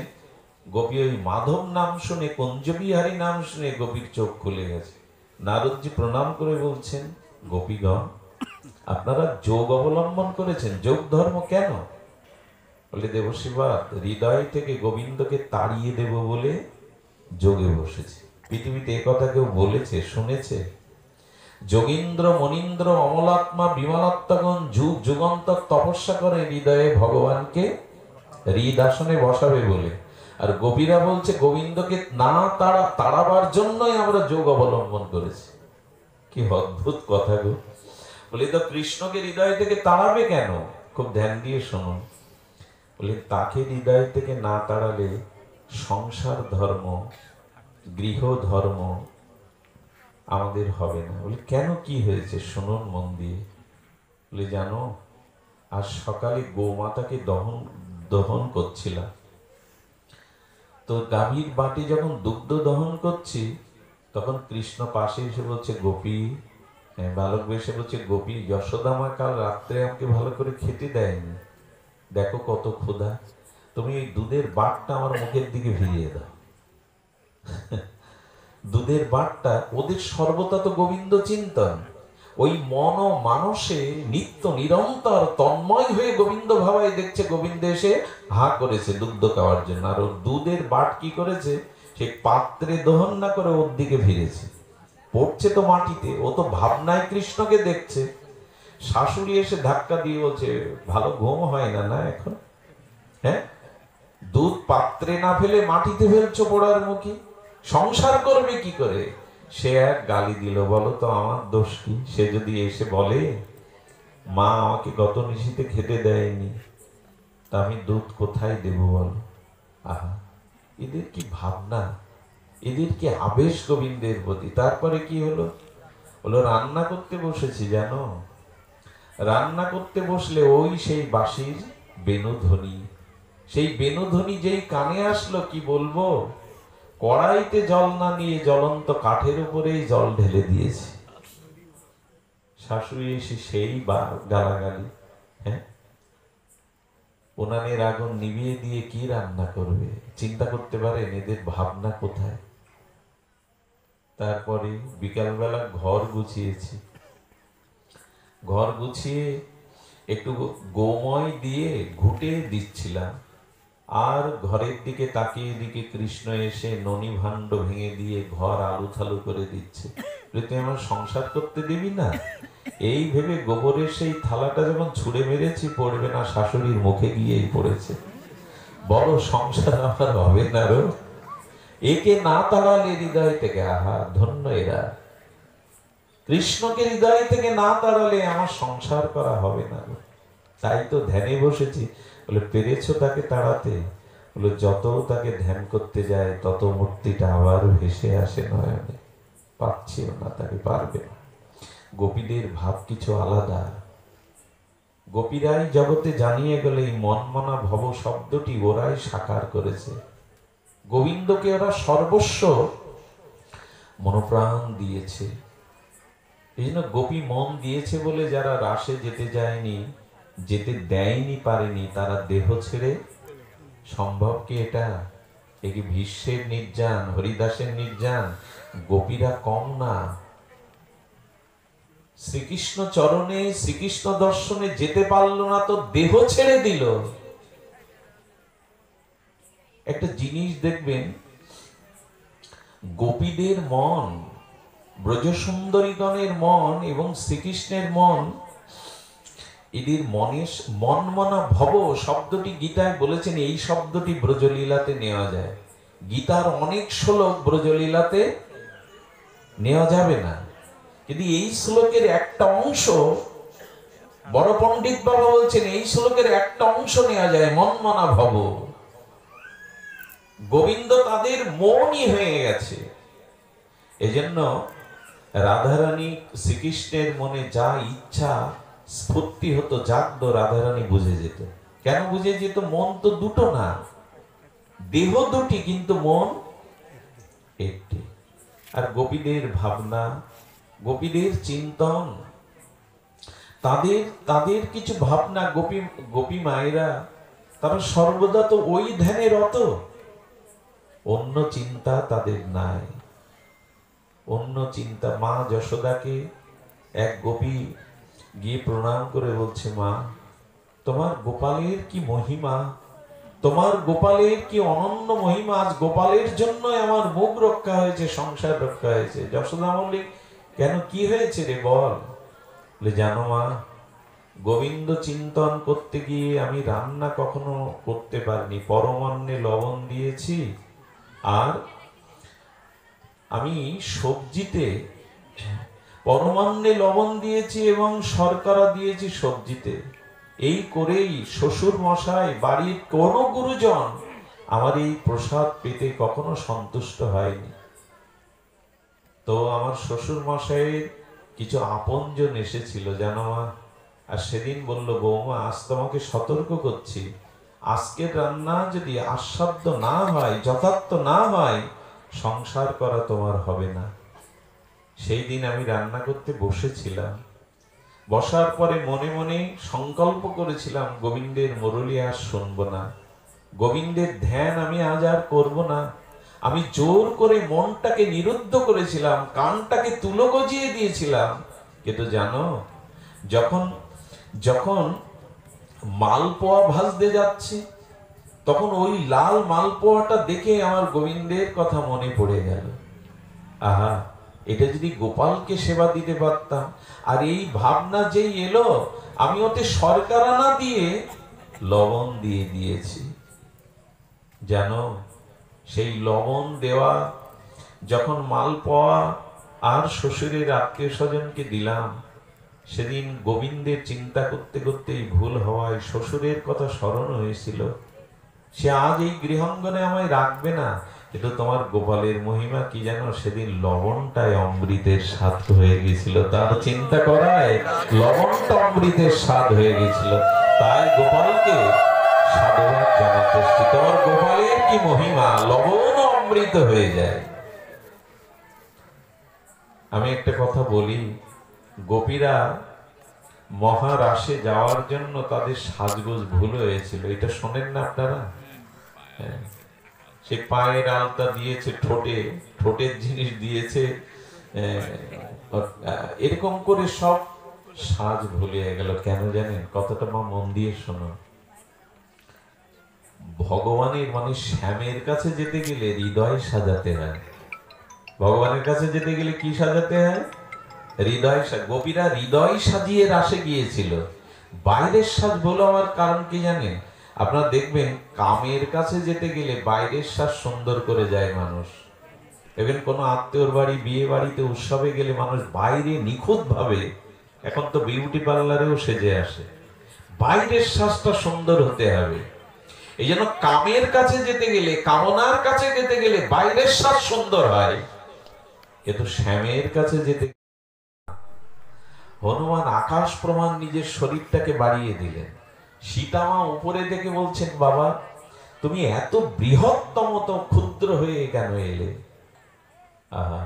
গোপী ওই মাধব নাম শুনে, কুঞ্জ বিহারী নাম শুনে গোপীর চোখ খুলে গেছে। নারদজি প্রণাম করে বলছেন, গোপীগণ, আপনারা যোগ অবলম্বন করেছেন, যোগ ধর্ম কেন? বলে, দেবশিবাদ, হৃদয় থেকে গোবিন্দকে তাড়িয়ে দেব বলে যোগে বসেছে। পৃথিবীতে এ কথা কেউ বলেছে, শুনেছে? যোগীন্দ্র মনীন্দ্র অমলাত্মা বিমলাত্মাগণ যুগ যুগান্তর তপস্যা করে হৃদয়ে ভগবানকে হৃদাসনে বসাবে বলে। আর গোপীরা বলছে গোবিন্দকে না তাড়াবার জন্যই আমরা যোগ অবলম্বন করেছি। কি অদ্ভুত কথা গো। বলি, তো কৃষ্ণকে হৃদয় থেকে তাড়াবে কেন? খুব ধ্যান দিয়ে শুনুন। বলি, তাকে হৃদয় থেকে না তাড়ালে সংসার ধর্ম, গৃহ ধর্ম আমাদের হবে না। বলি, কেন, কি হয়েছে? শুনুন মন দিয়ে। বলি, জানো, আজ সকালে গোমাতাকে দহন করছিলাম, তো গাভীর বাটি যখন দুগ্ধ দহন করছি, তখন কৃষ্ণ পাশে এসে বলছে, গোপী, বালক বেশে বলছে, গোপী, যশোদা মা কাল রাত্রে আমাকে ভালো করে খেতে দেয়নি, দেখো কত ক্ষুধা, তুমি এই দুধের বাটটা আমার মুখের দিকে ভিড়িয়ে দাও। দুধের বাটটা, ওদের সর্বদা তো গোবিন্দ চিন্তন, ওই মন ও মানসে নিত্য নিরন্তর তন্ময় হয়ে গোবিন্দ ভাবায় দেখছে গোবিন্দ এসে হা করেছে দুগ্ধ খাওয়ার জন্য। আর ওর দুধের বাট কি করেছে, সে পাত্রে দহন না করে ওর দিকে ভিড়েছে, পড়ছে তো মাটিতে, ও তো ভাবনায় কৃষ্ণকে দেখছে। শাশুড়ি এসে ধাক্কা দিয়ে বলছে, ভালো ঘুম হয় না না এখন? হ্যাঁ, দুধ পাত্রে না ফেলে মাটিতে ফেলছো পোড়ার মুখে, সংসার করবে কি করে? সে এক গালি দিল, বলো তো আমার দোষ কি? সে যদি এসে বলে, মা আমাকে গত নিশীতে খেতে দেয়নি, তা আমি দুধ কোথায় দেব বলো? আহা, এদের কি ভাবনা, এদের কি আবেশ গোবিন্দের প্রতি। তারপরে কি হলো? বলো, রান্না করতে বসেছি, জানো, রান্না করতে বসলে ওই সেই বাঁশির বেণুধ্বনি, সেই বেণুধ্বনি যেই কানে আসলো, কি বলবো, কড়াইতে জল না নিয়ে জ্বলন্ত কাঠের উপরেই জল ঢেলে দিয়েছি। শাশুড়ি এসে সেই গালাগালি। হ্যাঁ, উনানের আগুন নিভিয়ে দিয়ে কি রান্না করবে? চিন্তা করতে পারেন এদের ভাবনা কোথায়? তারপরে বিকালবেলা ঘর গুছিয়েছি, ঘর গুছিয়ে একটু গোময় দিয়ে ঘুটে দিচ্ছিলাম, আর ঘরের দিকে তাকিয়ে দিকে কৃষ্ণ এসে ননি ভাণ্ড ভেঙে দিয়ে ঘর আলু থালু করে দিচ্ছে। তুই আমার সংসার করতে দিবি না? এই ভেবে গোবরের সেই থালাটা যখন ছুঁড়ে মেরেছি, পড়বে না শাশুড়ির মুখে গিয়েই পড়েছে। বড় সংসার আমার হবে না রো, একে না তাড়ালে হৃদয় থেকে, আহা ধন্য এরা, কৃষ্ণকে হৃদয় থেকে না তাড়ালে আমার সংসার করা হবে না। তাই তো ধ্যানে বসেছি। বলে পেরেছো তাকে তাড়াতে? বলে যত তাকে ধ্যান করতে যায় তত মূর্তিটা আবার ভেসে আসে নয়নে, পাচ্ছিও না, তাকে পারবে না। গোপীদের ভাব কিছু আলাদা। গোপীরাই জগতে জানিয়ে গেলে এই মনমনা ভব শব্দটি ওরাই সাকার করেছে। গোবিন্দকে ওরা সর্বস্ব মনোপ্রাণ দিয়েছে। এই জন্য গোপী মন দিয়েছে বলে যারা রাসে যেতে যায়নি, যেতে দেয়নি, পারেনি, তারা দেহ ছেড়ে, সম্ভব কি এটা? এ কি ভীষ্মের নির্যান, হরিদাসের নির্যান? গোপীরা কম না। শ্রীকৃষ্ণ চরণে, শ্রীকৃষ্ণ দর্শনে যেতে পারলো না তো দেহ ছেড়ে দিল। একটা জিনিস দেখবেন, গোপীদের মন, ব্রজসুন্দরীগণের মন এবং শ্রীকৃষ্ণের মন, এদের মনের মনমনা ভব শব্দটি গীতায় বলেছেন, এই শব্দটি ব্রজলীলাতে নেওয়া যায়। গীতার অনেক শ্লোক ব্রজলীলাতে নেওয়া যাবে না, কিন্তু এই শ্লোকের একটা অংশ, বড় পণ্ডিত বাবা বলছেন এই শ্লোকের একটা অংশ নেওয়া যায়, মনমনা ভব। গোবিন্দ তাদের মনই হয়ে গেছে। এজন্য রাধারানী শ্রীকৃষ্ণের মনে যা ইচ্ছা স্ফূর্তি হতো, জাগত, রাধারানী বুঝে যেত। কেন বুঝে যেত? মন তো দুটো না, দেহ দুটি, কিন্তু মন একটি। আর গোপীদের ভাবনা, গোপীদের চিন্তন, তাদের কিছু ভাবনা, গোপী মায়েরা তারা সর্বদা তো ওই ধ্যানে রত, অন্য চিন্তা তাদের নাই, অন্য চিন্তা। মা যশোদাকে এক গোপী গিয়ে প্রণাম করে বলছে, মা তোমার গোপালের কি মহিমা, তোমার গোপালের কি অনন্য মহিমা, আজ গোপালের জন্য আমার মুখ রক্ষা হয়েছে, সংসার রক্ষা হয়েছে। যশোদা মল্লিক, কেন কি হয়েছে রে বল? বলে জানো মা, গোবিন্দ চিন্তন করতে গিয়ে আমি রান্না কখনো করতে পারিনি, পরমান্নে লবণ দিয়েছি, আর আমি সবজিতে পরমান্নে লবণ দিয়েছি এবং শর্করা দিয়েছি সবজিতে। এই করেই শ্বশুর মশাই, বাড়ির কোনো গুরুজন আমার এই প্রসাদ পেতে কখনো সন্তুষ্ট হয়নি। তো আমার শ্বশুর মশাইয়ের কিছু আপনজন এসেছিল জানো মা, আর সেদিন বলল, বৌমা আজ তোমাকে সতর্ক করছি, আজকের রান্না যদি আস্বাদ্য না হয়, যথার্থ না হয়, সংসার করা তোমার হবে না। সেই দিন আমি রান্না করতে বসেছিলাম, বসার পরে মনে মনে সংকল্প করেছিলাম, গোবিন্দের মুরলী আর শুনবো না, গোবিন্দের ধ্যান আমি আজ আর করবো না। আমি জোর করে মনটাকে নিরুদ্ধ করেছিলাম, কানটাকে তুলো গজিয়ে দিয়েছিলাম। কিন্তু জানো, যখন মালপোয়া ভাজতে যাচ্ছে, তখন ওই লাল মালপোয়াটা দেখে আমার গোবিন্দের কথা মনে পড়ে গেল। আহা, এটা যদি গোপালকে সেবা দিতে পারতাম। আর এই ভাবনা যেই এলো, আমি ওতে শর্করা না দিয়ে লবণ দিয়ে দিয়েছি। জানো, সেই লবণ দেওয়া যখন মালপোয়া আর শ্বশুরের আত্মীয় স্বজনকে দিলাম, সেদিন গোবিন্দের চিন্তা করতে করতেই ভুল হওয়ায় শ্বশুরের কথা স্মরণ হয়েছিল। সে আজ এই গৃহাঙ্গনে আমায় রাখবে না, কিন্তু তোমার গোপালের মহিমা কি জানো, সেদিন লবণটায় অমৃতের স্বাদ হয়ে গেছিল, তার চিন্তা করায় লবণটা অমৃতের স্বাদ হয়ে গেছিল। তাই গোপালকে সাধুবাদ জানাতে এসেছি, তোমার গোপালের কি মহিমা, লবণ অমৃত হয়ে যায়। আমি একটা কথা বলি, গোপীরা মহারাশে যাওয়ার জন্য তাদের সাজগোজ ভুল হয়েছিল, এটা শোনেন না আপনারা? হ্যাঁ, সে পায়ের আলতা দিয়েছে, ঠোঁটের জিনিস দিয়েছে, এরকম করে সব সাজ ভুলিয়ে গেল। কেন জানেন? কথাটা মা মন দিয়ে শোনো। ভগবানের মানে শ্যামের কাছে যেতে গেলে হৃদয় সাজাতে হয়। ভগবানের কাছে যেতে গেলে কি সাজাতে হয়? হৃদয়। গোপীরা হৃদয় সাজিয়ে রাসে গিয়েছিল। বাইরের সাজ বলো আমার কারণ কি জানেন? আপনারা দেখবেন কামের কাছে যেতে গেলে বাইরের সাজ সুন্দর করে যায় মানুষ। দেখবেন কোনো আত্মীয়র বাড়ি, বিয়ে বাড়িতে, উৎসবে গেলে মানুষ বাইরে নিখুঁত ভাবে, এখন তো বিউটি পার্লারেও সেজে আসে, বাইরের সাজটা সুন্দর হতে হবে। এই জন্য কামের কাছে যেতে গেলে, কামনার কাছে যেতে গেলে বাইরের সাজ সুন্দর হয়, কিন্তু শ্যামের কাছে যেতে হনুমান আকাশ প্রমাণ নিজের শরীরটাকে বাড়িয়ে দিলেন। সীতামা উপরে দেখে বলছেন, বাবা তুমি এত বৃহত্তম তো ক্ষুদ্র হয়ে কেন এলে? আহা,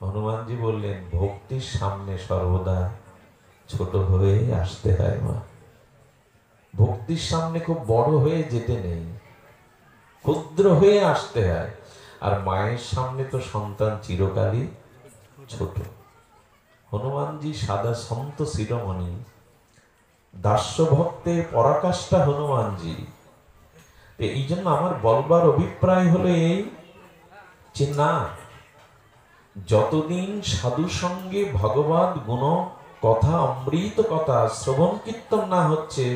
হনুমানজি বললেন, ভক্তির সামনে সর্বদা ছোট হয়ে আসতে হয় মা। ভক্তির সামনে খুব বড় হয়ে যেতে নেই, ক্ষুদ্র হয়ে আসতে হয়। আর মায়ের সামনে তো সন্তান চিরকালই ছোট। হনুমানজি সাদা সন্ত শিরোমণি, দাস্য ভক্তের পরাকাষ্ঠা হনুমানজি। এই জন্য আমার বলবার অভিপ্রায় হলো এই যে না, যতদিন সাধু সঙ্গে ভগবত গুণ কথা, অমৃত কথা শ্রবণ কীর্তন না হচ্ছে,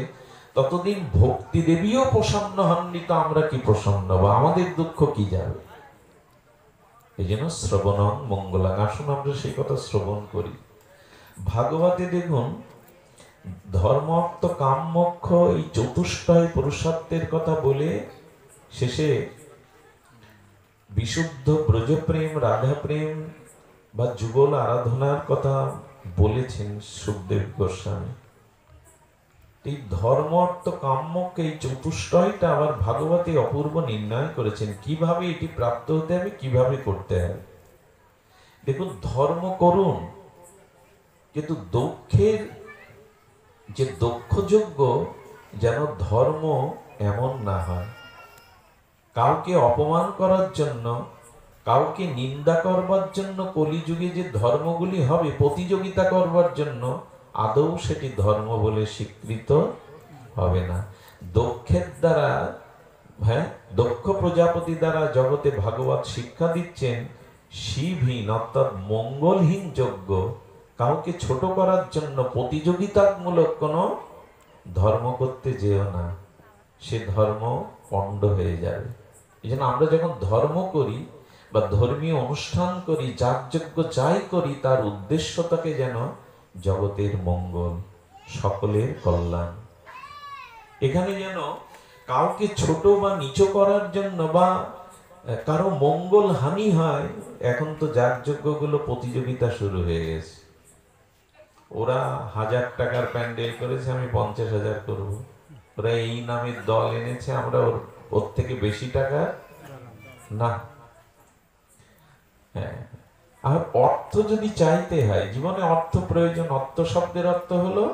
ততদিন ভক্তি দেবীও প্রসন্ন হননি, তো আমরা কি প্রসন্ন বা আমাদের দুঃখ কি যাবে? এই জন্য শ্রবণং মঙ্গলাং, আসুন আমরা সেই কথা শ্রবণ করি। ভাগবতে দেখুন, ধর্ম অর্থ কাম মোক্ষ এই চতুষ্টয় পুরুষার্থের কথা বলে শেষে বিশুদ্ধ ব্রজপ্রেম, রাধা প্রেম বা যুগল আরাধনার কথা বলেছেন সুখদেব গোস্বামী। এই ধর্ম অর্থ কাম্যক এই চতুষ্টয়টা আবার ভাগবতে অপূর্ব নির্ণয় করেছেন, কিভাবে এটি প্রাপ্ত হতে হবে, কিভাবে করতে হবে। দেখুন, ধর্ম করুন, কিন্তু দক্ষের যে দক্ষযোগ্য যেন ধর্ম এমন না হয়। কাউকে অপমান করার জন্য, কাউকে নিন্দা করবার জন্য কলিযুগে যে ধর্মগুলি হবে প্রতিযোগিতা করবার জন্য, আদৌ সেটি ধর্ম বলে স্বীকৃত হবে না। দক্ষের দ্বারা, হ্যাঁ, দক্ষ প্রজাপতি দ্বারা জগতে ভাগবত শিক্ষা দিচ্ছেন, শিবহীন অর্থাৎ মঙ্গলহীন যজ্ঞ, কাউকে ছোট করার জন্য প্রতিযোগিতামূলক কোনো ধর্ম করতে যেও না, সে ধর্ম পণ্ড হয়ে যাবে। এই জন্য আমরা যখন ধর্ম করি বা ধর্মীয় অনুষ্ঠান করি, যাগযজ্ঞ যাই করি, তার উদ্দেশ্যটাকে যেন জগতের মঙ্গল, সকলের কল্যাণ। এখানে যেন কাউকে ছোট বা নিচু করার জন্য বা কারো মঙ্গল হানি হয়। এখন তো যাগযজ্ঞগুলো প্রতিযোগিতা শুরু হয়ে গেছে। ওরা 1000 টাকার প্যান্ডেল করেছে, আমি 50,000 করব। ওরা এই নামের দল এনেছে, আমরা ওর থেকে বেশি টাকা না। হ্যাঁ, আর অর্থ যদি চাইতে হয়, জীবনে অর্থ প্রয়োজন। অর্থ শব্দের অর্থ হলো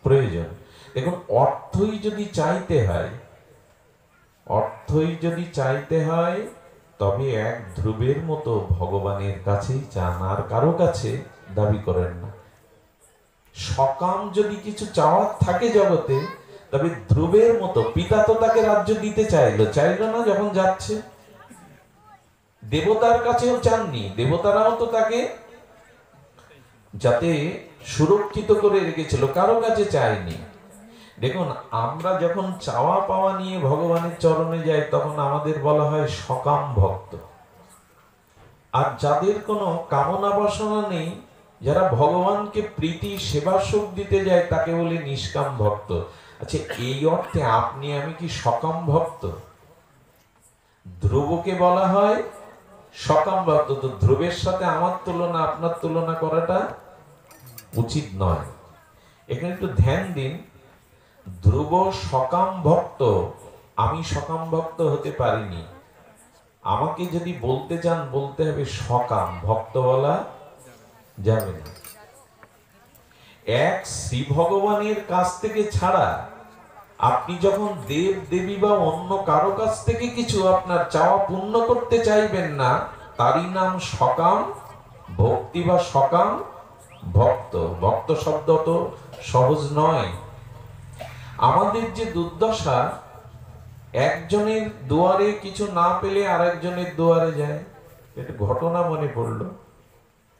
প্রয়োজন। দেখুন, অর্থই যদি চাইতে হয়, তবে এক ধ্রুবের মতো ভগবানের কাছেই চান, আর কারো কাছে দাবি করেন না। সকাম যদি কিছু চাওয়ার থাকে জগতে, তবে ধ্রুবের মতো। পিতা তো তাকে রাজ্য দিতে চাইলো না যখন যাচ্ছে। দেবতার কাছেও চাননি, দেবতারাও তো তাকে যাতে সুরক্ষিত করে রেখেছিল, কারো কাছে চায়নি। দেখুন, আমরা যখন চাওয়া পাওয়া নিয়ে ভগবানের চরণে যাই, তখন আমাদের বলা হয় সকাম ভক্ত। আর যাদের কোনো কামনা বাসনা নেই, যারা ভগবানকে প্রীতি সেবা সুখ দিতে যায়, তাকে বলে নিষ্কাম ভক্ত। আচ্ছা, এই অর্থে আপনি আমি কি সকাম ভক্ত? ধ্রুবকে বলা হয় সকাম ভক্ত, তো ধ্রুবের সাথে আমার তুলনা, আপনার তুলনা করাটা উচিত নয়। এখানে একটু ধ্যান দিন। ধ্রুব সকাম ভক্ত, আমি সকাম ভক্ত হতে পারিনি। আমাকে যদি বলতে চান, বলতে হবে সকাম ভক্ত, বলা যাবে না। এক শ্রী ভগবানের কাছ থেকে ছাড়া আপনি যখন দেব দেবী বা অন্য কারো কাছ থেকে কিছু আপনার চাওয়া পূর্ণ করতে চাইবেন না, তারই নাম সকাম ভক্তি বা সকাম ভক্ত। ভক্ত শব্দ তো সহজ নয়। আমাদের যে দুর্দশা, একজনের দুয়ারে কিছু না পেলে আরেকজনের দুয়ারে যায়। একটা ঘটনা মনে পড়লো,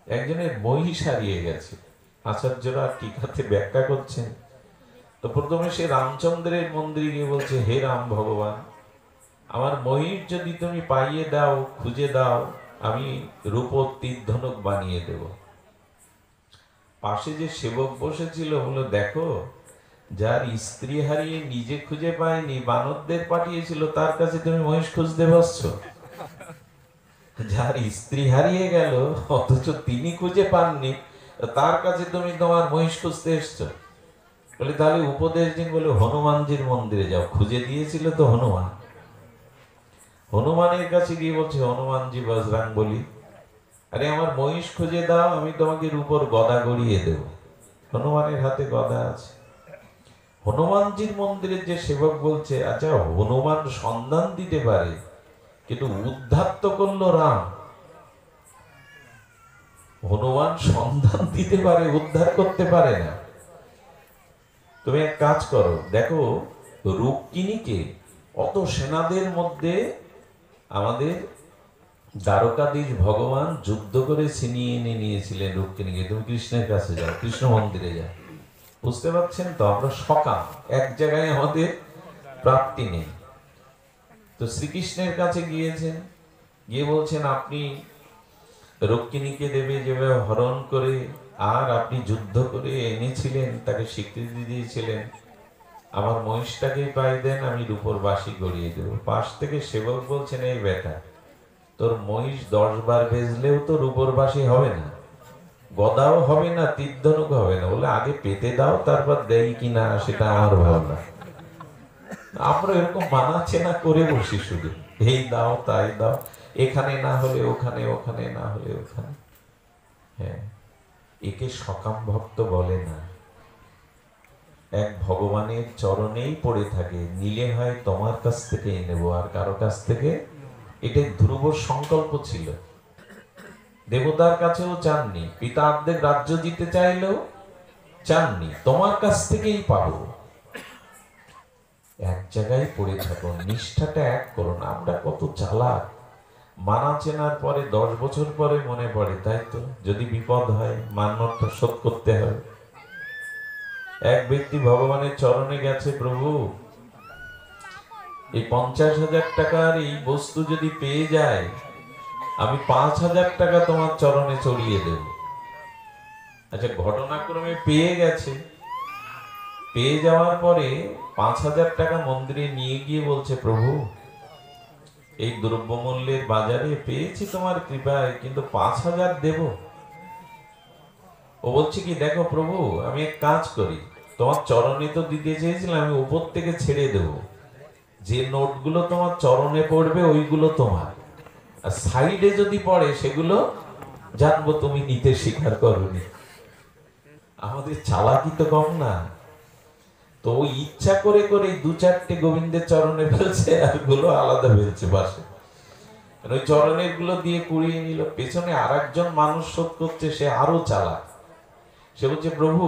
একজনের মহিষ হারিয়ে গেছে। আচার্যরা টিকাতে ব্যাখ্যা করছেন, তো প্রথমে সে রামচন্দ্রের মন্দিরে গিয়ে বলছে, হে রাম ভগবান, আমার মহিষ যদি তুমি পাইয়ে দাও, খুঁজে দাও, আমি রূপোর তীর ধনুক বানিয়ে দেব। পাশে যে সেবক বসেছিল বলল, দেখো, যার স্ত্রী হারিয়ে নিজে খুঁজে পায়নি, বানরদের পাঠিয়েছিল, তার কাছে তুমি মহিষ খুঁজতে বসছো। যার স্ত্রী হারিয়ে গেল অথচ তিনি খুঁজে পাননি, তার কাছে তুমি তোমার মহিষ খুঁজতে এসছো। বলে তাহলে উপদেশ দিন। বলে হনুমানজির মন্দিরে যাও, খুঁজে দিয়েছিল তো হনুমান। হনুমানের কাছে গিয়ে বলছে, হনুমানজি বজরাং বলি, আরে আমার মহিষ খুঁজে দাও, আমি তোমাকে রূপোর গদা গড়িয়ে দেব। হনুমানের হাতে গদা আছে। হনুমানজির মন্দিরের যে সেবক বলছে, আচ্ছা হনুমান সন্ধান দিতে পারে, কিন্তু উদ্ধার তো করলো রাম। হনুমান সন্ধান দিতে পারে, উদ্ধার করতে পারে না। তুমি এক কাজ করো, দেখো রুক্মিণীকে অত সেনাদের মধ্যে আমাদের দ্বারকাধীশ ভগবান যুদ্ধ করে ছিনিয়ে এনে নিয়েছিলেন রুক্মিণীকে। তুমি কৃষ্ণের কাছে যাও, কৃষ্ণ মন্দিরে যাও। বুঝতে পারছেন তো, আমরা সকাম, এক জায়গায় আমাদের প্রাপ্তি নেই। তো শ্রীকৃষ্ণের কাছে গিয়েছেন, গিয়ে বলছেন, আপনি রুক্মিণীকে দেবে যেভাবে হরণ করে আর আপনি যুদ্ধ করে এনেছিলেন, তাকে স্বীকৃতি দিয়েছিলেন, আমার মহিষটাকেই পাই দেন, আমি রূপোর বাঁশি গড়িয়ে দেব। পাশ থেকে সেবক বলছেন, এই বেটা, তোর মহিষ 10 বার বেজলেও তো রূপোর বাঁশি হবে না, গদাও হবে না, তীর ধনুক হবে না। বলে আগে পেতে দাও, তারপর দেই কিনা সেটা আমার ভাবনা। আমরা এরকম মানা চেনা করে বসি, শুধু এই দাও তাই দাও, এখানে না হলে ওখানে, ওখানে না হলে ওখানে। হ্যাঁ, একে সকাম ভক্ত বলে না। এক ভগবানের চরণেই পড়ে থাকে, নিলে হয় তোমার কাছ থেকে নেব, আর কারো কাছ থেকে। এটাই ধ্রুবর সংকল্প ছিল। দেবতার কাছেও চাননি, পিতা অর্ধেক রাজ্য জিতে চাইলেও চাননি, তোমার কাছ থেকেই পাবো। এক জায়গায় পড়ে থাকো, নিষ্ঠাটা এক করো না। আমরা কত চালাক, মানা চেনার পরে 10 বছর পরে মনে পড়ে, তাই তো, যদি বিপদ হয় মান্যতা শোধ করতে হবে। এক ব্যক্তি ভগবানের চরণে গেছে, প্রভু এই 50,000 টাকার এই বস্তু যদি পেয়ে যায়, আমি 5,000 টাকা তোমার চরণে চড়িয়ে দেব। আচ্ছা, ঘটনাক্রমে পেয়ে গেছে। পেয়ে যাওয়ার পরে 5,000 টাকা মন্দিরে নিয়ে গিয়ে বলছে, প্রভু এই দ্রব্যমূল্যের বাজারে পেয়েছি তোমার কৃপায়, কিন্তু 5,000 দেব। ও বলছে কি, দেখো প্রভু, আমি এক কাজ করি, তোমার চরণে তো দিতে চেয়েছিলাম, আমি উপর থেকে ছেড়ে দেব, যে নোটগুলো তোমার চরণে পড়বে ওইগুলো তোমার, আর সাইডে যদি পড়ে সেগুলো জানবো তুমি নিতে স্বীকার করোনি। আমাদের চালাকি তো কম না। তো ওই ইচ্ছা করে করে 2-4টে গোবিন্দের চরণে ফেলছে, আর গুলো আলাদা ফেলছে পাশে। ওই চরণের গুলো দিয়ে কুড়িয়ে নিল। পেছনে আর একজন মানুষ শোধ করছে, সে আরো চালাক। সে বলছে, প্রভু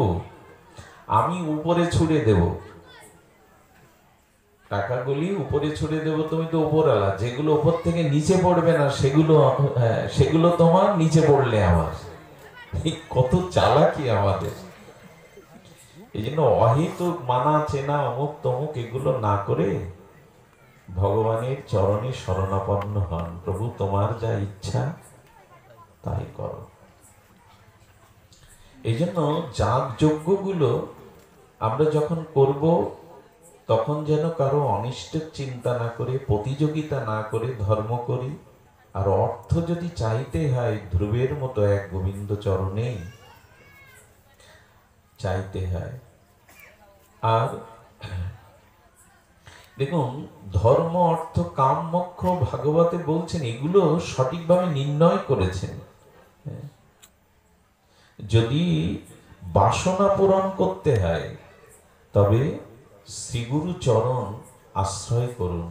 আমি উপরে ছুড়ে দেব, টাকাগুলি উপরে ছুড়ে দেব, তুমি তো উপরওয়ালা, যেগুলো উপর থেকে নিচে পড়বে না সেগুলো তোমার, নিচে পড়লে আমার। কত চালাকি আমাদের। এই জন্য অহেতুক মানা চেনা অমুক তমুক এগুলো না করে ভগবানের চরণে শরণাপন্ন হন। প্রভু তোমার যা ইচ্ছা তাই করো। এই জন্য যাগ যজ্ঞগুলো আমরা যখন করব, তখন যেন কারো অনিষ্টের চিন্তা না করে, প্রতিযোগিতা না করে ধর্ম করি। আর অর্থ যদি চাইতে হয়, ধ্রুবের মতো এক গোবিন্দ চরণেই চাইতে হয়। আর দেখুন, ধর্ম অর্থ কাম মোক্ষ ভাগবতে বলছেন, এগুলো সঠিকভাবে নির্ণয় করেছেন। যদি বাসনা পূরণ করতে হয়, তবে শ্রীগুরু চরণ আশ্রয় করুন।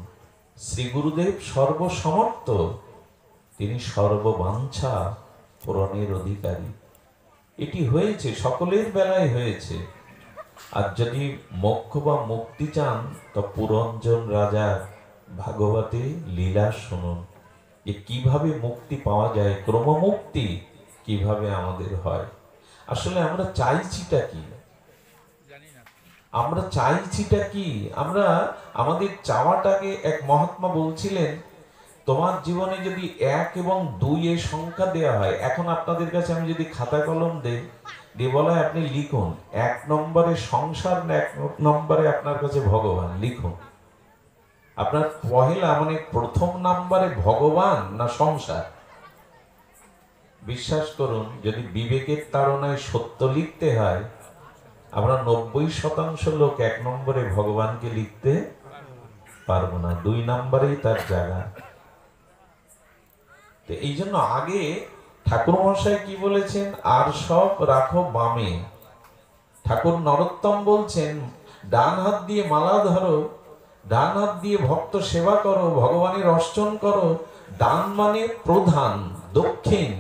শ্রী গুরুদেব সর্বসমর্থ, তিনি সর্ববাঞ্ছা পূরণের অধিকারী। এটি হয়েছে, সকলের বেলায় হয়েছে। আর যদি মোক্ষ বা মুক্তি চান তো পুরঞ্জন রাজার ভাগবতে লীলা শুনুন, যে কিভাবে মুক্তি পাওয়া যায়, ক্রমমুক্তি কিভাবে আমাদের হয়। আসলে আমরা চাইছিটা কি? আমরা চাইছিটা কি? আমরা আমাদের চাওয়াটাকে, এক মহাত্মা বলছিলেন, তোমার জীবনে যদি 1 এবং 2 এর সংখ্যা দেওয়া হয়, এখন আপনাদের কাছে আমি যদি খাতা কলম দেই, দিয়ে বলা হয় আপনি লিখুন 1 নম্বরে সংসার না 1 নম্বরে আপনার কাছে ভগবান, লিখুন। আপনার পহেলা মানে প্রথম নম্বরে ভগবান না সংসার? বিশ্বাস করুন, যদি বিবেকের তাড়নায় সত্য লিখতে হয়, আমরা 90% লোক 1 নম্বরে ভগবানকে লিখতে পারবো না, 2 নম্বরেই তার জায়গা। তো এই জন্য আগে ঠাকুর মশাই কি বলেছেন, আর সব রাখো বামে। ঠাকুর নরোত্তম বলছেন, ডান হাত দিয়ে মালা ধরো, ডান হাত দিয়ে ভক্ত সেবা করো, ভগবানের অর্চন করো। ডান মানে প্রধান, দক্ষিণ।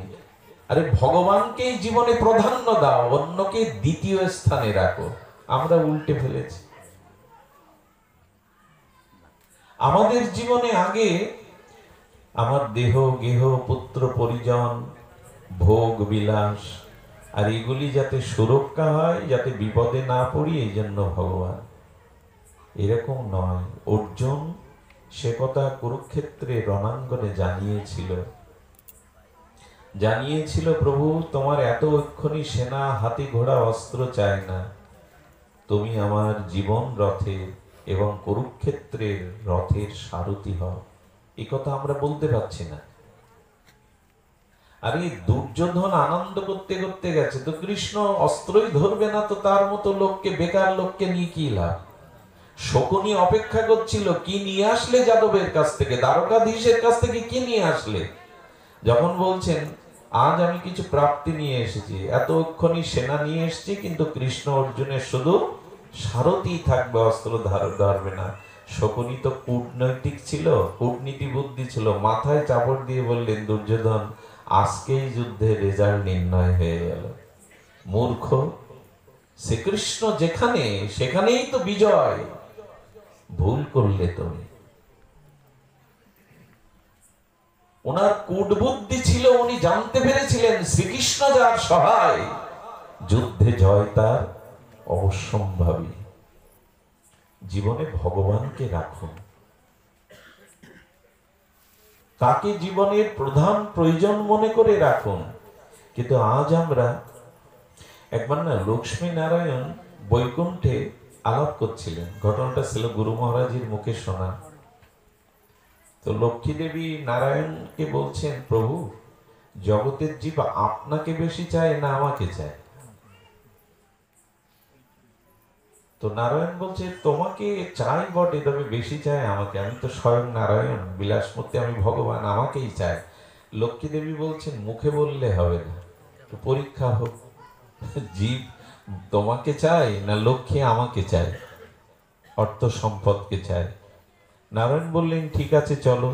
আরে ভগবানকেই জীবনে প্রাধান্য দাও, অন্যকে দ্বিতীয় স্থানে রাখো। আমরা উল্টে ফেলেছি। আমাদের জীবনে আগে আমার দেহ গেহ পুত্র পরিজন ভোগ বিলাস, আর এগুলি যাতে সুরক্ষা হয়, যাতে বিপদে না পড়ি, এই জন্য ভগবান। এরকম নয়। অর্জুন সে কথা কুরুক্ষেত্রে রণাঙ্গনে জানিয়েছিল, প্রভু তোমার এত অক্ষণী সেনা, হাতি ঘোড়া অস্ত্র চাই না, তুমি আমার জীবন রথে এবং কুরুক্ষেত্রের রথের সারথি হও। এই কথা আমরা বলতে পারছি না। আরে দুর্যোধন আনন্দ করতে করতে গেছে, তো কৃষ্ণ অস্ত্রই ধরবে না, তো তার মতো লোককে, বেকার লোককে নিয়ে কি লাভ? শকুনি অপেক্ষা করছিল, কি নিয়ে আসলে যাদবের কাছ থেকে, দ্বারকাধীশের কাছ থেকে কি নিয়ে আসলে। যখন বলছেন আজ আমি কিছু প্রাপ্তি নিয়ে এসেছি, এতক্ষণই সেনা নিয়ে এসেছি, কিন্তু কৃষ্ণ অর্জুনের শুধু সারথি থাকবে, অস্ত্র ধরবে না। শকুনি তো কূটনৈতিক ছিল, কূটনীতি বুদ্ধি ছিল, মাথায় চাপড় দিয়ে বললেন, দুর্যোধন আজকেই যুদ্ধের রেজাল্ট নির্ণয় হয়ে গেল। মূর্খ, শ্রীকৃষ্ণ যেখানে সেখানেই তো বিজয়, ভুল করলে তুমি। ওনার কূটবুদ্ধি ছিল, উনি জানতে পেরেছিলেন শ্রীকৃষ্ণ যার সহায়, যুদ্ধে জয় তার অবশ্যম্ভাবী। জীবনে ভগবানকে রাখুন, তাকে জীবনের প্রধান প্রয়োজন মনে করে রাখুন। কিন্তু আজ আমরা, একবার না লক্ষ্মী নারায়ণ বৈকুণ্ঠে আলাপ করছিলেন, ঘটনাটা ছিল গুরু মহারাজের মুখে শোনা। তো লক্ষ্মী দেবী নারায়ণকে বলছেন, প্রভু জগতের জীব আপনাকে বেশি চায় না আমাকে চায়? তো নারায়ণ বলছে, তোমাকে চাই বটে, তবে বেশি চায় আমাকে, আমি তো স্বয়ং নারায়ণ বিলাসমূর্তি, আমি ভগবান, আমাকেই চায়। লক্ষ্মী দেবী বলছেন, মুখে বললে হবে না, তো পরীক্ষা হোক, জীব তোমাকে চাই না লক্ষ্মী আমাকে চায়, অর্থ সম্পদকে চায়। নারায়ণ বললেন, ঠিক আছে চলো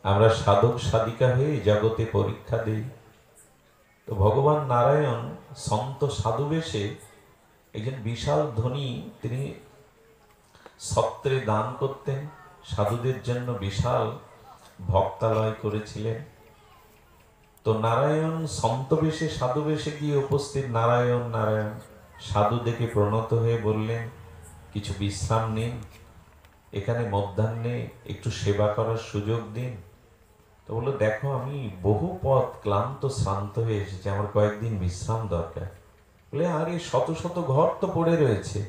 আমরা সাধক সাধিকা হয়ে জগতে পরীক্ষা দেই। তো ভগবান নারায়ণ সন্ত সাধু বেশে, একজন বিশাল ধনী, তিনি সত্রে দান করতেন, সাধুদের জন্য বিশাল ভক্তালয় করেছিলেন। তো নারায়ণ সন্ত বেশে, সাধু বেশে গিয়ে উপস্থিত। নারায়ণ সাধু দেখে প্রণত হয়ে বললেন, কিছু বিশ্রাম নিন, এখানে মধ্যাহ্নে একটু সেবা করার সুযোগ দিন। তো বললো, দেখো আমি বহু পথ ক্লান্ত শ্রান্ত হয়ে এসেছি, আমার কয়েকদিন বিশ্রাম দরকার। বলে, আরে শত শত ঘর তো পড়ে রয়েছে,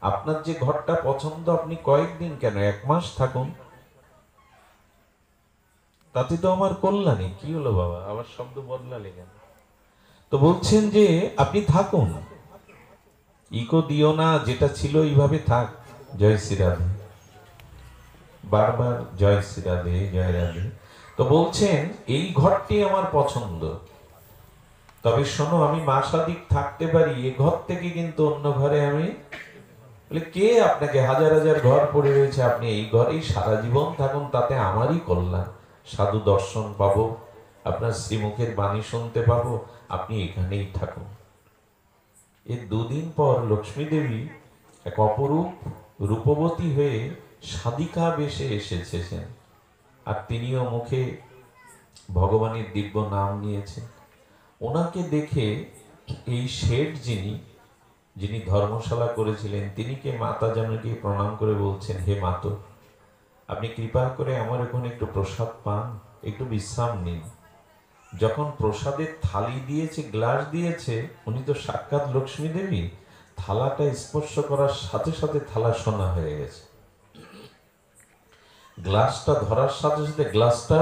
আপনার যে ঘরটা পছন্দ আপনি কয়েকদিন কেন, 1 মাস থাকুন, তাতে তো আমার কল্যাণী। কি হলো বাবা, আবার শব্দ বদলালে কেন? তো বলছেন যে আপনি থাকুন, ইকো দিও না, যেটা ছিল এইভাবে থাক। জয় শ্রী রাধে, বারবার জয় শ্রী রাধে, জয় রাধে। তো বলছেন এই ঘরটি আমার পছন্দ, তবে শোনো, আমি মাসাধিক থাকতে পারি, এ ঘর থেকে কিন্তু অন্য ঘরে আমি। বলে, কে আপনাকে? হাজার হাজার ঘর পড়ে রয়েছে, আপনি এই ঘরেই সারা জীবন থাকুন, তাতে আমারই কল্যাণ। সাধু দর্শন পাবো, আপনার শ্রীমুখের বাণী শুনতে পাবো, আপনি এখানেই থাকুন। এর দুদিন পর লক্ষ্মী দেবী এক অপরূপ রূপবতী হয়ে সাধিকা বেশে এসেছেন, আর তিনিও মুখে ভগবানের দিব্য নাম নিয়েছেন। ওনাকে দেখে এই শেঠ যিনি ধর্মশালা করেছিলেন, তিনি কে মাতা জানকী প্রণাম করে বলছেন, হে মাতো, আপনি কৃপা করে আমার ওখানে একটু প্রসাদ পান, একটু বিশ্রাম নিন। যখন প্রসাদের থালি দিয়েছে, গ্লাস দিয়েছে, উনি তো সাক্ষাৎ লক্ষ্মী দেবী, থালাটা স্পর্শ করার সাথে সাথে থালা সোনা হয়ে গেছে। গ্লাসটা ধরার সাথে সাথে গ্লাসটা,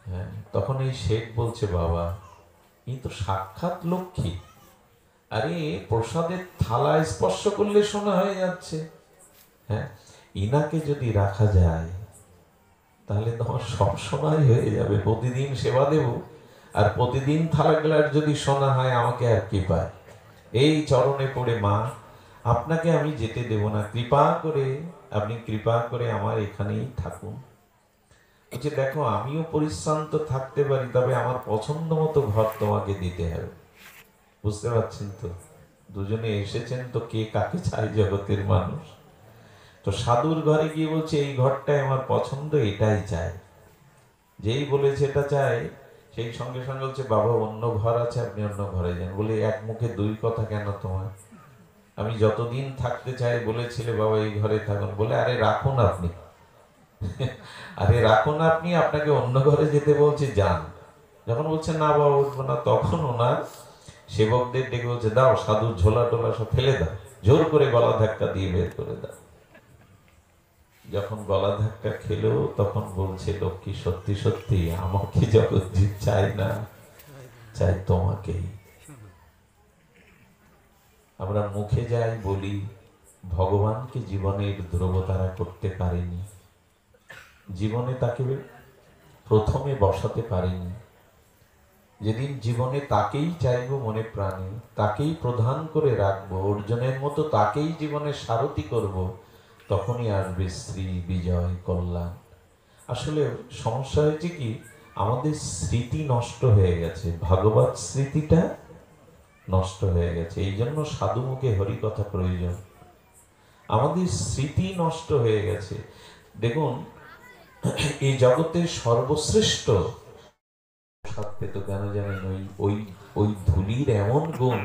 হ্যাঁ, তখন এই শেঠ বলছে, বাবা, এই তো সাক্ষাৎ লক্ষ্মী, আরে প্রসাদের থালা স্পর্শ করলে সোনা হয়ে যাচ্ছে। হ্যাঁ, ইনাকে যদি রাখা যায় তাহলে তোমার সব সোনাই হয়ে যাবে, প্রতিদিন সেবা দেব, আর প্রতিদিন থালা গ্লাস যদি সোনা হয়, আমাকে আর কি পায়? এই চরণে পড়ে, মা, আপনাকে আমি যেতে দেব না, কৃপা করে আপনি কৃপা করে আমার এখানেই থাকুন। বলছে, দেখো, আমিও পরিশ্রান্ত থাকতে পারি, তবে আমার পছন্দ মতো ঘর তোমাকে দিতে হবে। বুঝতে পারছেন তো? দুজনে এসেছেন তো, কে কাকে চায় জগতের মানুষ। তো সাধুর ঘরে গিয়ে বলছে, এই ঘরটাই আমার পছন্দ, এটাই চাই। যেই বলেছে এটা চাই, সেই সঙ্গে সঙ্গে বলছে, বাবা, অন্য ঘর আছে, আপনি অন্য ঘরে যান। বলে, এক মুখে দুই কথা কেন তোমার? আমি যতদিন থাকতে চাই বলেছিলে বাবা এই ঘরে থাকুন। বলে, আরে রাখুন আপনি, আরে রাখুন আপনি, আপনাকে অন্য ঘরে যেতে বলছে, যান। যখন বলছে না বাবা উঠবো না, তখন ওনার সেবকদের ডেকে বলছে, দাও সাধুর ঝোলা টোলা সব ফেলে দাও, জোর করে গলা ধাক্কা দিয়ে বের করে দাও। যখন গলা ধাক্কা খেলো, তখন বলছে, লক্ষ্মী, সত্যি সত্যি আমাকে জগৎজিৎ চাই না, চাই তোমাকেই। আমরা মুখে যাই বলি, ভগবানকে জীবনের ধ্রুবতারা করতে পারেনি, জীবনে তাকে প্রথমে বসাতে পারেনি। যেদিন জীবনে তাকেই চাইবো মনে প্রাণে, তাকেই প্রধান করে রাখবো, অর্জুনের মতো তাকেই জীবনের সারথি করব, তখনই আসবে শ্রী, বিজয়, কল্যাণ। আসলে সমস্যা হয়েছে কি, আমাদের স্মৃতি নষ্ট হয়ে গেছে, ভাগবত স্মৃতিটা নষ্ট হয়ে গেছে। এই জন্য সাধু মুখে হরি কথা প্রয়োজন। আমাদের স্মৃতি নষ্ট হয়ে গেছে। দেখুন, এই জগতের সর্বশ্রেষ্ঠ প্রসাদ পেত কেন জানেন? ওই ওই ধুলির এমন গুণ,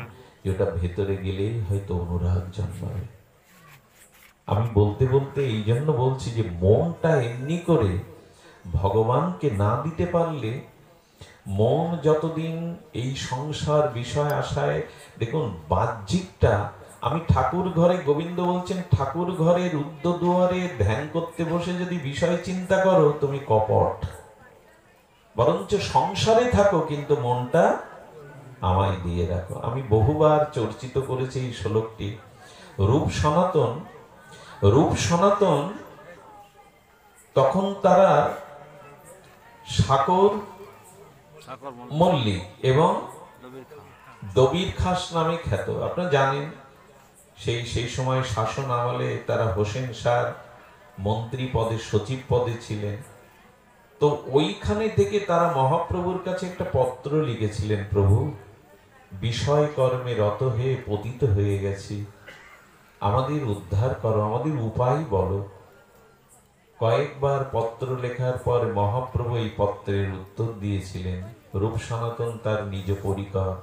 যেটা ভেতরে গেলেই হয়তো অনুরাগ জন্মাবে। আমি বলতে বলতে এই জন্য বলছি যে মনটা এমনি করে ভগবানকে না দিতে পারলে, মন যতদিন এই সংসার বিষয় আশায়, দেখুন বাহ্যিকটা, আমি ঠাকুর ঘরে, গোবিন্দ বলছেন, ঠাকুর ঘরের রুদ্ধ দুয়ারে ধ্যান করতে বসে যদি বিষয় চিন্তা করো, তুমি কপট। বরঞ্চ সংসারে থাকো, কিন্তু মনটা আমায় দিয়ে রাখো। আমি বহুবার চর্চিত করেছি এই শ্লোকটি। রূপ সনাতন, রূপ সনাতন তখন তারা সাকর মল্লিক এবং দবির খাস নামে খ্যাত। আপনারা জানেন, সেই সময় শাসন আমলে তারা হোসেন শাহ মন্ত্রী পদে, সচিব পদে ছিলেন। তো ওইখানে থেকে তারা মহাপ্রভুর কাছে একটা পত্র লিখেছিলেন, প্রভু, বিষয় কর্মে রত হয়ে পতিত হয়ে গেছি, আমাদের উদ্ধার করো, আমাদের উপায় বলো। কয়েকবার পত্র লেখার পর মহাপ্রভু এই পত্রের উত্তর দিয়েছিলেন। রূপ সনাতন তার নিজ পরিকর,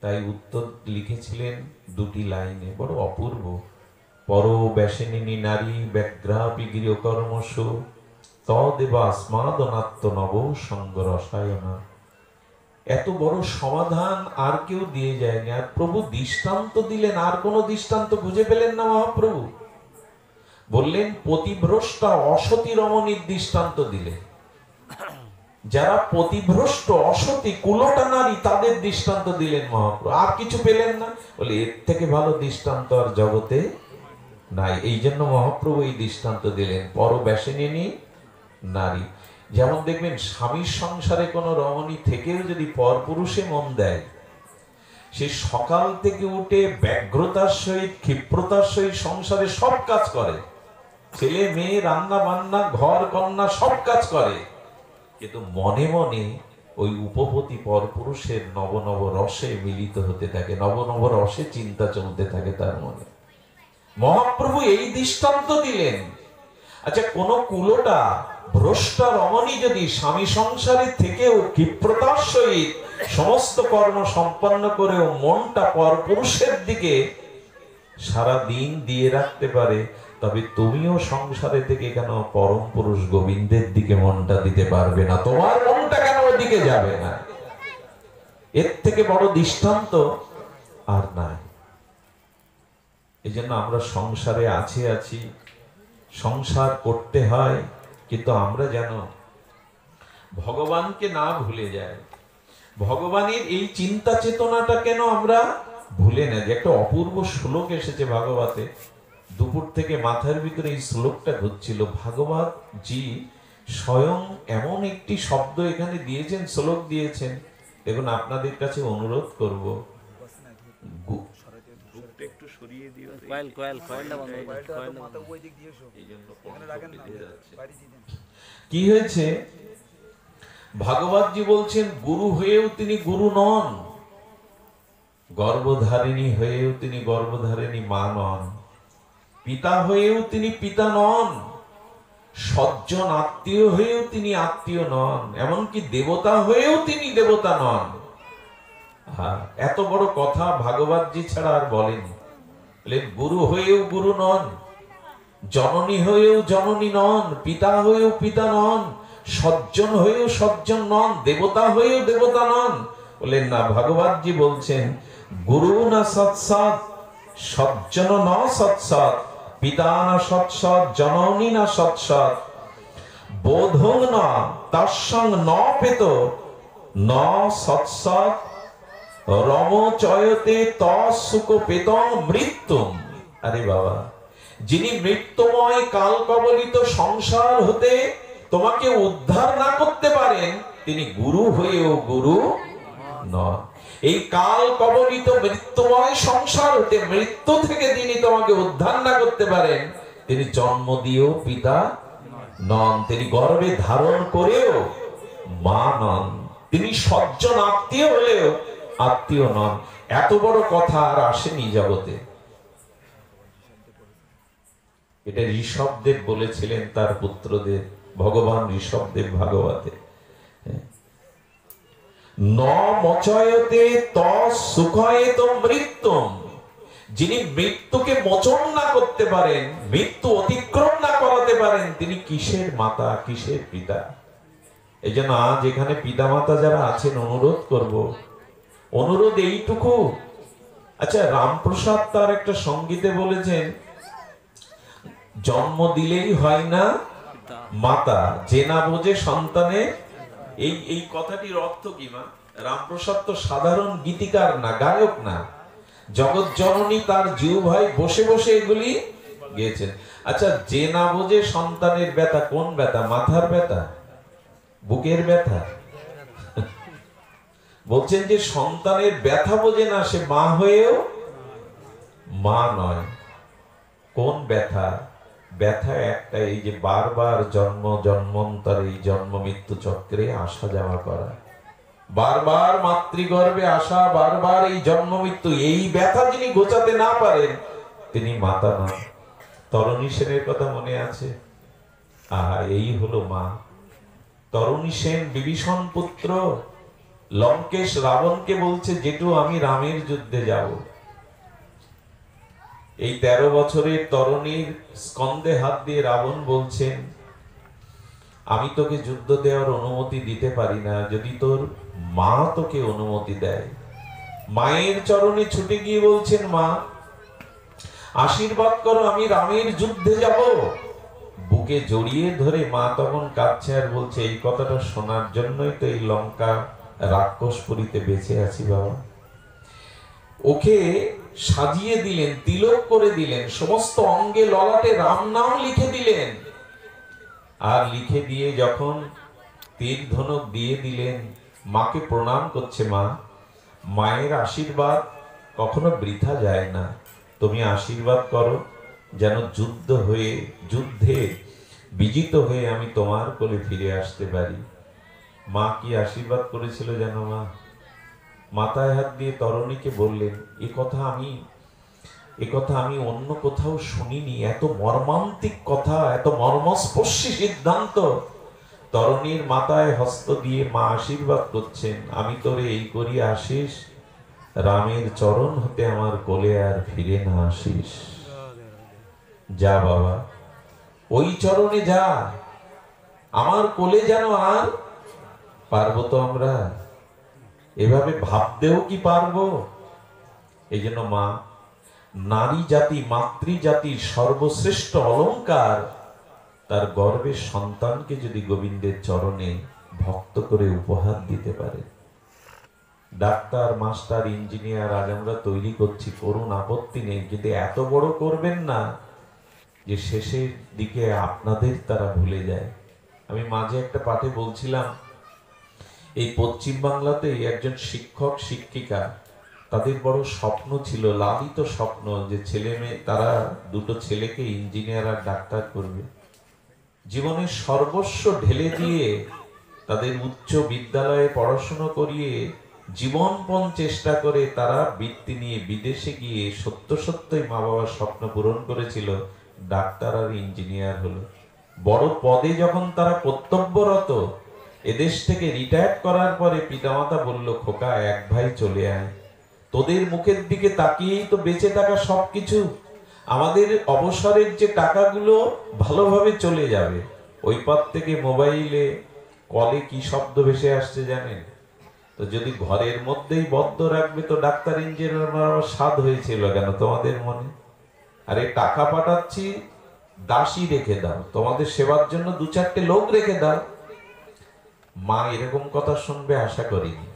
তাই উত্তর লিখেছিলেন দুটি লাইনে, বড় অপূর্ব। পর ব্যাসিনী নারী ব্যাঘ্রাপি গৃহকর্মসু তদেবা স্মাদনাত্ম নব সঙ্গ রসায়না। এত বড় সমাধান আর কেউ দিয়ে যায়নি। আর প্রভু দৃষ্টান্ত দিলেন, আর কোন দৃষ্টান্ত খুঁজে পেলেন না মহাপ্রভু। বললেন, পতিভ্রষ্টা অসতী রমণীর দৃষ্টান্ত দিলেন। যারা পতিভ্রষ্ট, অসতী, কুলটা নারী, তাদের দৃষ্টান্ত দিলেন মহাপ্রভু। আর কিছু পেলেন না। বলে, এর থেকে ভালো দৃষ্টান্ত আর জগতে নাই। এই জন্য মহাপ্রভু এই দৃষ্টান্ত দিলেন, পরব্যাসিনী নারী। যেমন দেখবেন স্বামীর সংসারে কোনো রমণী থেকেও যদি পরপুরুষে মন দেয়, সে সকাল থেকে উঠে ব্যগ্রতার সহিত ক্ষিপ্রতার সহিত সংসারে সব কাজ করে, ছেলে মেয়ে রান্না বান্না ঘর কন্যা সব কাজ করে, কিন্তু মনে মনে ওই উপপতি পরপুরুষের নব নব রসে মিলিত হতে থাকে, নব নব রসে চিন্তা চলতে থাকে তার মনে। মহাপ্রভু এই দৃষ্টান্ত দিলেন। আচ্ছা, কোন কুলোটা ভ্রষ্টা রমণী যদি স্বামী সংসারে থেকেও ক্ষিপ্রতার সহিত সমস্ত কর্ম সম্পন্ন করেও মনটা পরপুরুষের দিকে সারা দিন দিয়ে রাখতে পারে, তবে তুমিও সংসারে থেকে কেন পরম পুরুষ গোবিন্দের দিকে মনটা দিতে পারবে না? তোমার মনটা কেন ওদিকে যাবে না? এর থেকে বড় দৃষ্টান্ত আর নাই। এই জন্য আমরা সংসারে আছি, সংসার করতে হয়, কিন্তু আমরা যেন ভগবানকে না ভুলে যাই। ভগবানের এই চিন্তা চেতনাটা কেন আমরা ভুলে না? যে একটা অপূর্ব শ্লোক এসেছে ভাগবতে, দুপুর থেকে মাথার ভিতরে এই শ্লোকটা ঘুরছিল। ভাগবত জি স্বয়ং এমন একটি শব্দ এখানে দিয়েছেন, শ্লোক দিয়েছেন। দেখুন, আপনাদের কাছে অনুরোধ করব, একটু সরিয়ে দিও। কি হয়েছে? ভাগবতজি বলছেন, গুরু হয়েও তিনি গুরু নন, গর্ভধারিণী হয়েও তিনি গর্ভধারিণী মা নন, পিতা হয়েও তিনি পিতা নন, সজ্জন আত্মীয় হয়েও তিনি আত্মীয় নন, এমনকি দেবতা হয়েও তিনি দেবতা নন। এত বড় কথা ভাগবতজি ছাড়া আর বলেনি। গুরু হয়েও গুরু নন, জননী হয়েও জননী নন, পিতা হয়েও পিতা নন, সজ্জন হয়েও সজ্জন নন, দেবতা হয়েও দেবতা নন। বলেন না, ভাগবতজি বলছেন, গুরু না সৎসৎ, সজ্জন ন সৎসৎ, পিতা না সৎসৎ, জননী না সৎসৎ, বোধং না তাসং ন পেত ন সৎসৎ, রম চয়তে তসুক পেত মৃত্যুম। আরে বাবা, যিনি মৃত্যুময় কাল কবলিত সংসার হতে তোমাকে উদ্ধার না করতে পারেন, তিনি গুরু হয়েও গুরু নন। এই কাল কবলিত মৃত্যুময় সংসার হতে, মৃত্যু থেকে যিনি তোমাকে উদ্ধার না করতে পারেন, তিনি জন্ম দিয়েও পিতা নন, তিনি গর্ভে ধারণ করেও মা নন, তিনি সজ্জন আত্মীয় হলেও আত্মীয় নন। এত বড় কথা আর আসেনি জগতে। এটা ঋষভদেব বলেছিলেন তার পুত্রদের, ভগবান ঋষভদেব ভাগবতে। ন মচয়তে তসুখয়েত মৃত্যুম, যিনি মৃত্যুকে মোচন না করতে পারেন, মৃত্যু অতিক্রম না করাতে পারেন, তিনি কিসের মাতা, কিসের পিতা? এই জন্য আজ এখানে পিতা মাতা যারা আছেন, অনুরোধ এইটুকু। আচ্ছা, রামপ্রসাদ তার একটা সঙ্গীতে বলেছেন, জন্ম দিলেই হয় না মাতা, যে না বোঝে সন্তানে। এই কথাটির অর্থ কি মা? রামপ্রসাদ তো সাধারণ গীতিকার না, গায়ক না, জগৎ জননী তার জিউ ভাই বসে বসে এগুলি গেয়েছেন। আচ্ছা, যে না বোঝে সন্তানের ব্যথা, কোন ব্যথা? মাথার ব্যথা, বুকের ব্যথা? বলছেন যে সন্তানের ব্যথা বোঝে না, সে মা হয়েও মা নয়। কোন ব্যথা? ব্যথা একটা, এই যে বারবার জন্ম জন্মান্তর এই জন্ম মৃত্যু চক্রে আসা যাওয়া করা, বারবার মাতৃগর্ভে আসা, বারবার এই জন্ম মৃত্যু, এই ব্যথা যিনি গোছাতে না পারেন, তিনি মাতা নন। তরণী সেনের কথা মনে আছে? এই হলো মা। তরণী সেন বিভীষণ পুত্র, লঙ্কেশ রাবণকে বলছে, জেঠু আমি রামের যুদ্ধে যাব। এই 13 বছরের তরুণীর স্কন্ধে হাত দিয়ে রাবণ বলছেন, আমি তোকে যুদ্ধ দেওয়ার অনুমতি দিতে পারি না, যদি তোর মা তোকে অনুমতি দেয়। মায়ের চরণে ছুটে গিয়ে বলছেন, মা আশীর্বাদ করো, আমি রামের যুদ্ধে যাব। বুকে জড়িয়ে ধরে মা তখন কাঁদছে আর বলছে, এই কথাটা শোনার জন্যই তো এই লঙ্কা রাক্ষসপুরীতে বেঁচে আছি বাবা। ওকে সাজিয়ে দিলেন, তিলক করে দিলেন, সমস্ত অঙ্গে ললাটে রাম নাম লিখে দিলেন। আর লিখে দিয়ে যখন তীর ধনুক দিয়ে দিলেন, মাকে প্রণাম করছে। মা, মায়ের আশীর্বাদ কখনো বৃথা যায় না, তুমি আশীর্বাদ করো যেন যুদ্ধে বিজিত হয়ে আমি তোমার কোলে ফিরে আসতে পারি। মা কি আশীর্বাদ করেছিল জানো? মা মাথায় হাত দিয়ে তরণীকে বললেন, এ কথা আমি অন্য কোথাও শুনিনি, এত মর্মান্তিক কথা, এত মর্মস্পর্শী সিদ্ধান্ত। তরণীর মাথায় হস্ত দিয়ে মা আশীর্বাদ করছেন, আমি তোরে এই করি আসিস, রামের চরণ হতে আমার কোলে আর ফিরে না আসিস। যা বাবা, ওই চরণে যা, আমার কোলে যেন আর পারবো তো আমরা? এভাবে ভাবতেও কি পারবো? এই জন্য মা, নারী জাতি মাতৃজাতির সর্বশ্রেষ্ঠ অলংকার, তার গর্ভের সন্তানকে যদি গোবিন্দের চরণে ভক্ত করে উপহার দিতে পারে। ডাক্তার, মাস্টার, ইঞ্জিনিয়ার আজ আমরা তৈরি করছি, করুন, আপত্তি নেই, কিন্তু এত বড় করবেন না যে শেষের দিকে আপনাদের তারা ভুলে যায়। আমি মাঝে একটা পাঠে বলছিলাম, এই পশ্চিম বাংলাতে একজন শিক্ষক শিক্ষিকা, তাদের বড় স্বপ্ন ছিল, লালিত স্বপ্ন, যে ছেলে মেয়ে, তারা দুটো ছেলেকে ইঞ্জিনিয়ার আর ডাক্তার করবে। জীবনের সর্বস্ব ঢেলে দিয়ে তাদের উচ্চ বিদ্যালয়ে পড়াশোনা করিয়ে জীবনপণ চেষ্টা করে তারা বৃত্তি নিয়ে বিদেশে গিয়ে সত্যই মা বাবার স্বপ্ন পূরণ করেছিল, ডাক্তার আর ইঞ্জিনিয়ার হলো। বড় পদে যখন তারা কর্তব্যরত, এদেশ থেকে রিটায়ার করার পরে পিতামাতা বলল, খোকা এক ভাই চলে আয়, তোদের মুখের দিকে তাকিয়েই তো বেঁচে থাকা সবকিছু, আমাদের অবসরের যে টাকাগুলো ভালোভাবে চলে যাবে। ওই পথ থেকে মোবাইলে কলে কি শব্দ ভেসে আসছে জানেন? তো যদি ঘরের মধ্যেই বদ্ধ রাখবে, তো ডাক্তার ইঞ্জিনিয়ার স্বাদ হয়েছিল কেন তোমাদের মনে? আরে টাকা পাঠাচ্ছি, দাসী রেখে দাও, তোমাদের সেবার জন্য দু চারটে লোক রেখে দাও। মা এরকম কথা শুনবে আশা করিনি।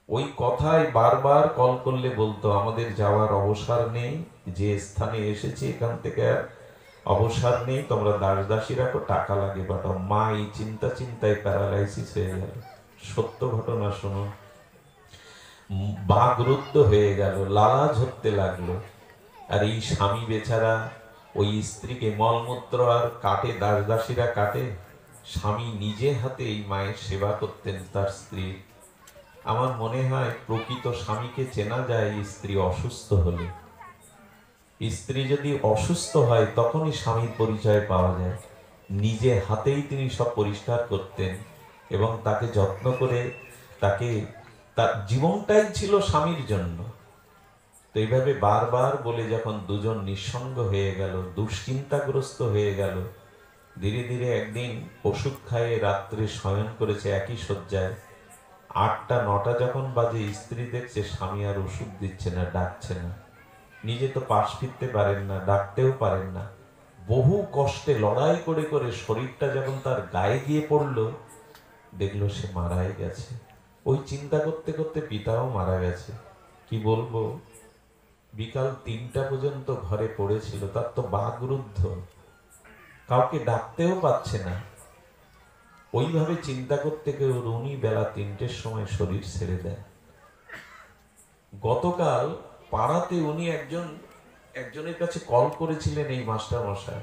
ওই কথাই বারবার কল করলে বলতো, আমাদের যাওয়ার অবসর নেই, যে স্থানে এসেছি এখান থেকে আর অবসর নেই, তোমরা দাসী রাখো, টাকা লাগে পাঠাও। মা এই চিন্তায় প্যারালাইসিস হয়ে গেল। সত্য ঘটনা শুনুন, বাগরুদ্ধ হয়ে গেল, লালা ঝরতে লাগলো। আর এই স্বামী বেচারা ওই স্ত্রীকে মলমূত্র আর কাটে, দাসীরা কাটে, স্বামী নিজে হাতে এই মায়ের সেবা করতেন তার স্ত্রী। আমার মনে হয় প্রকৃত স্বামীকে চেনা যায় স্ত্রী অসুস্থ হলে। স্ত্রী যদি অসুস্থ হয় তখনই স্বামীর পরিচয় পাওয়া যায়। নিজে হাতেই তিনি সব পরিষ্কার করতেন এবং তাকে যত্ন করে, তার জীবনটাই ছিল স্বামীর জন্য। তো এইভাবে বারবার বলে যখন দুজন নিঃসঙ্গ হয়ে গেল, দুশ্চিন্তাগ্রস্ত হয়ে গেল, ধীরে ধীরে একদিন ওষুধ খাইয়ে রাত্রে শয়ন করেছে একই শয্যায়। 8টা 9টা যখন বাজে, স্ত্রী দেখছে স্বামী আর ওষুধ দিচ্ছে না, ডাকছে না। নিজে তো পাশ ফিরতে পারেন না, ডাকতেও পারেন না। বহু কষ্টে লড়াই করে করে শরীরটা যখন তার গায়ে গিয়ে পড়লো, দেখলো সে মারাই গেছে। ওই চিন্তা করতে করতে পিতাও মারা গেছে। কি বলবো, বিকাল 3টা পর্যন্ত ঘরে পড়েছিল, তার তো বাগরুদ্ধ, কাউকে ডাকতেও পাচ্ছে না। ওইভাবে চিন্তা করতে কেউ উনি বেলা 3টের সময় শরীর ছেড়ে দেয়। গতকাল পাড়াতে উনি একজনের কাছে কল করেছিলেন, এই মাস্টার মশাই।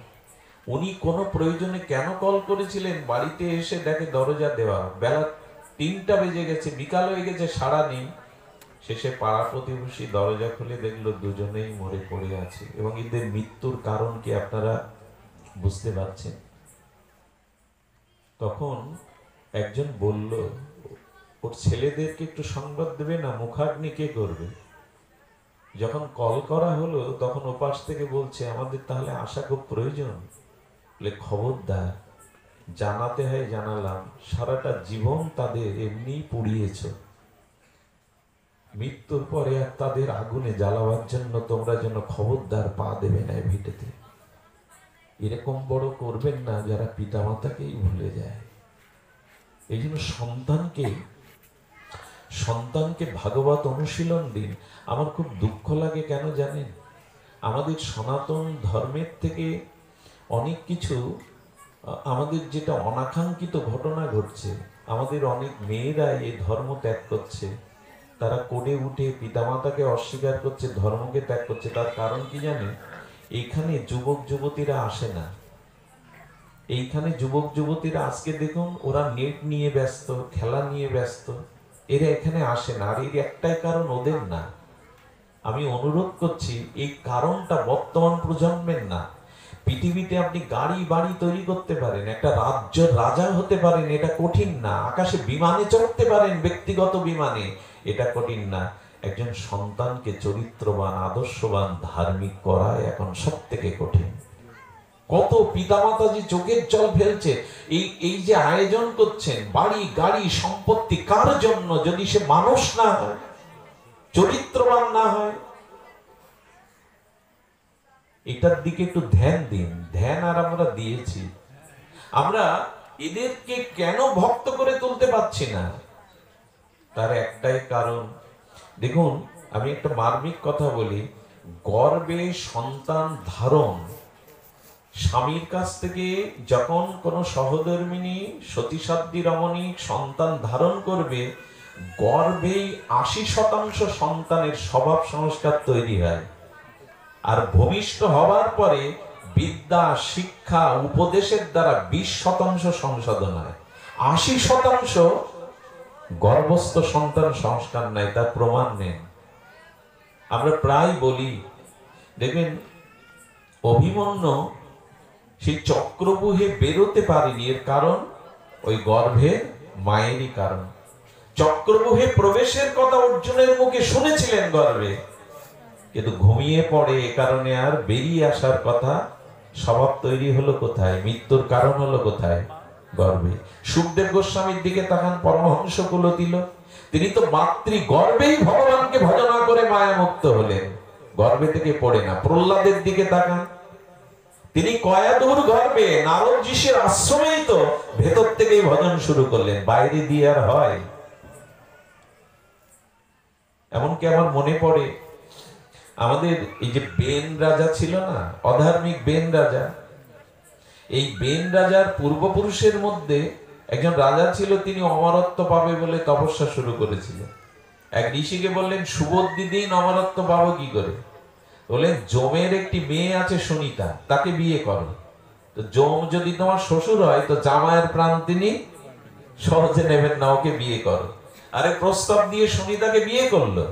উনি কোনো প্রয়োজনে কেন কল করেছিলেন, বাড়িতে এসে দেখে দরজা দেওয়া, বেলা 3টা বেজে গেছে, বিকাল হয়ে গেছে, সাড়া নেই। শেষে পাড়া প্রতিবেশী দরজা খুলে দেখলো দুজনেই মরে পড়ে আছে। এবং এদের মৃত্যুর কারণ কি আপনারা বুঝতে পারছেন? তখন একজন বলল, ওর ছেলেদেরকে একটু সংবাদ দেবে না, মুখাগ্নি কে করবে? যখন কল করা হলো তখন ওপাশ থেকে বলছে, আমাদের তাহলে আসা খুব প্রয়োজন। বলে, খবরদার, জানাতে হয় জানালাম, সারাটা জীবন তাদের এমনি পুড়িয়েছ, মৃত্যুর পরে আর তাদের আগুনে জ্বালাবার জন্য তোমরা যেন খবরদার পা দেবে না ভিটেতে। এরকম বড় করবেন না যারা পিতামাতাকেই ভুলে যায়। এই জন্য সন্তানকে ভাগবত অনুশীলন দিন। আমার খুব দুঃখ লাগে কেন জানেন? আমাদের সনাতন ধর্মের থেকে অনেক কিছু আমাদের যেটা অনাকাঙ্ক্ষিত ঘটনা ঘটছে, আমাদের অনেক মেয়েরা এই ধর্ম ত্যাগ করছে, তারা কোডে উঠে পিতামাতাকে অস্বীকার করছে, ধর্মকে ত্যাগ করছে। তার কারণ কি জানেন? এইখানে যুবক যুবতীরা আসে না। এইখানে যুবক যুবতীরা আজকে দেখুন, ওরা নেট নিয়ে ব্যস্ত, খেলা নিয়ে ব্যস্ত, এরা এখানে আসে না। আর এর একটাই কারণ, ওদের না। আমি অনুরোধ করছি, এই কারণটা বর্তমান প্রজন্মের না। পৃথিবীতে আপনি গাড়ি বাড়ি তৈরি করতে পারেন, একটা রাজ্যের রাজা হতে পারেন, এটা কঠিন না। আকাশে বিমানে চড়তে পারেন, ব্যক্তিগত বিমানে, এটা কঠিন না। একজন সন্তানকে চরিত্রবান, আদর্শবান, ধার্মিক করা এখন সব থেকে কঠিন। কত পিতামাতা যে চোখের জল ফেলছে, এই যে আয়োজন করছেন, বাড়ি গাড়ি সম্পত্তি, কার জন্য? যদি সে মানুষ না হয়, চরিত্রবান না হয়। এটার দিকে একটু ধ্যান দিন। ধ্যান আর আমরা দিয়েছি। আমরা এদেরকে কেন ভক্ত করে তুলতে পারছি না? তার একটাই কারণ, দেখুন আমি একটা মার্মিক কথা বলি, গর্ভে সন্তান ধারণ, স্বামীর কাছ থেকে যখন কোনো সহধর্মিণী সতীসাধ্বী রমণী সন্তান ধারণ করবে, গর্ভেই 80% সন্তানের স্বভাব সংস্কার তৈরি হয়। আর ভূমিষ্ঠ হওয়ার পরে বিদ্যা, শিক্ষা, উপদেশের দ্বারা 20% সংশোধন হয়। 80% গর্ভস্থ সন্তান সংস্কার নাই, তার প্রমাণ নেই। আমরা প্রায় বলি, দেখবেন অভিমন্যু সেই চক্রবুহে বেরোতে পারেনি, এর কারণ ওই গর্ভের মায়েরই কারণ। চক্রবুহে প্রবেশের কথা অর্জুনের মুখে শুনেছিলেন গর্ভে, কিন্তু ঘুমিয়ে পড়ে, এ কারণে আর বেরিয়ে আসার কথা। স্বভাব তৈরি হলো কোথায়? মৃত্যুর কারণ হলো কোথায়? গর্ভে। সুখদেব গোস্বামীর দিকে তাকান, পরমহংস কুলতিল, তিনি তো মাতৃ গর্ভেই ভগবানকে ভজনা করে মায়া মুক্ত হলেন, গর্ভে থেকে পড়ে না। প্রহ্লাদের দিকে তাকান, তিনি কয়াদুর গর্ভে নারদ ঋষির আশ্রমেই তো ভেতর থেকেই ভজন শুরু করলেন, বাইরে দিয়ে আর হয়? এমনকি আমার মনে পড়ে, আমাদের এই যে বেন রাজা ছিল না, অধার্মিক বেন রাজা, এই বেন রাজার পূর্বপুরুষের মধ্যে একজন রাজা ছিল, তিনি অমরত্ব পাবে বলে তপস্যা শুরু করেছিলেন। এক ঋষিকে বললেন, সুবুদ্ধি দিন, অমরত্ব পাবো কি করে? বললেন, যমের একটি মেয়ে আছে সুনিতা, তাকে বিয়ে করো। তো যম যদি তোমার শ্বশুর হয়, তো জামাইয়ের প্রাণ তিনি সহজে নেবেন না, ওকে বিয়ে করো। আরে প্রস্তাব দিয়ে সুনিতাকে বিয়ে করলো।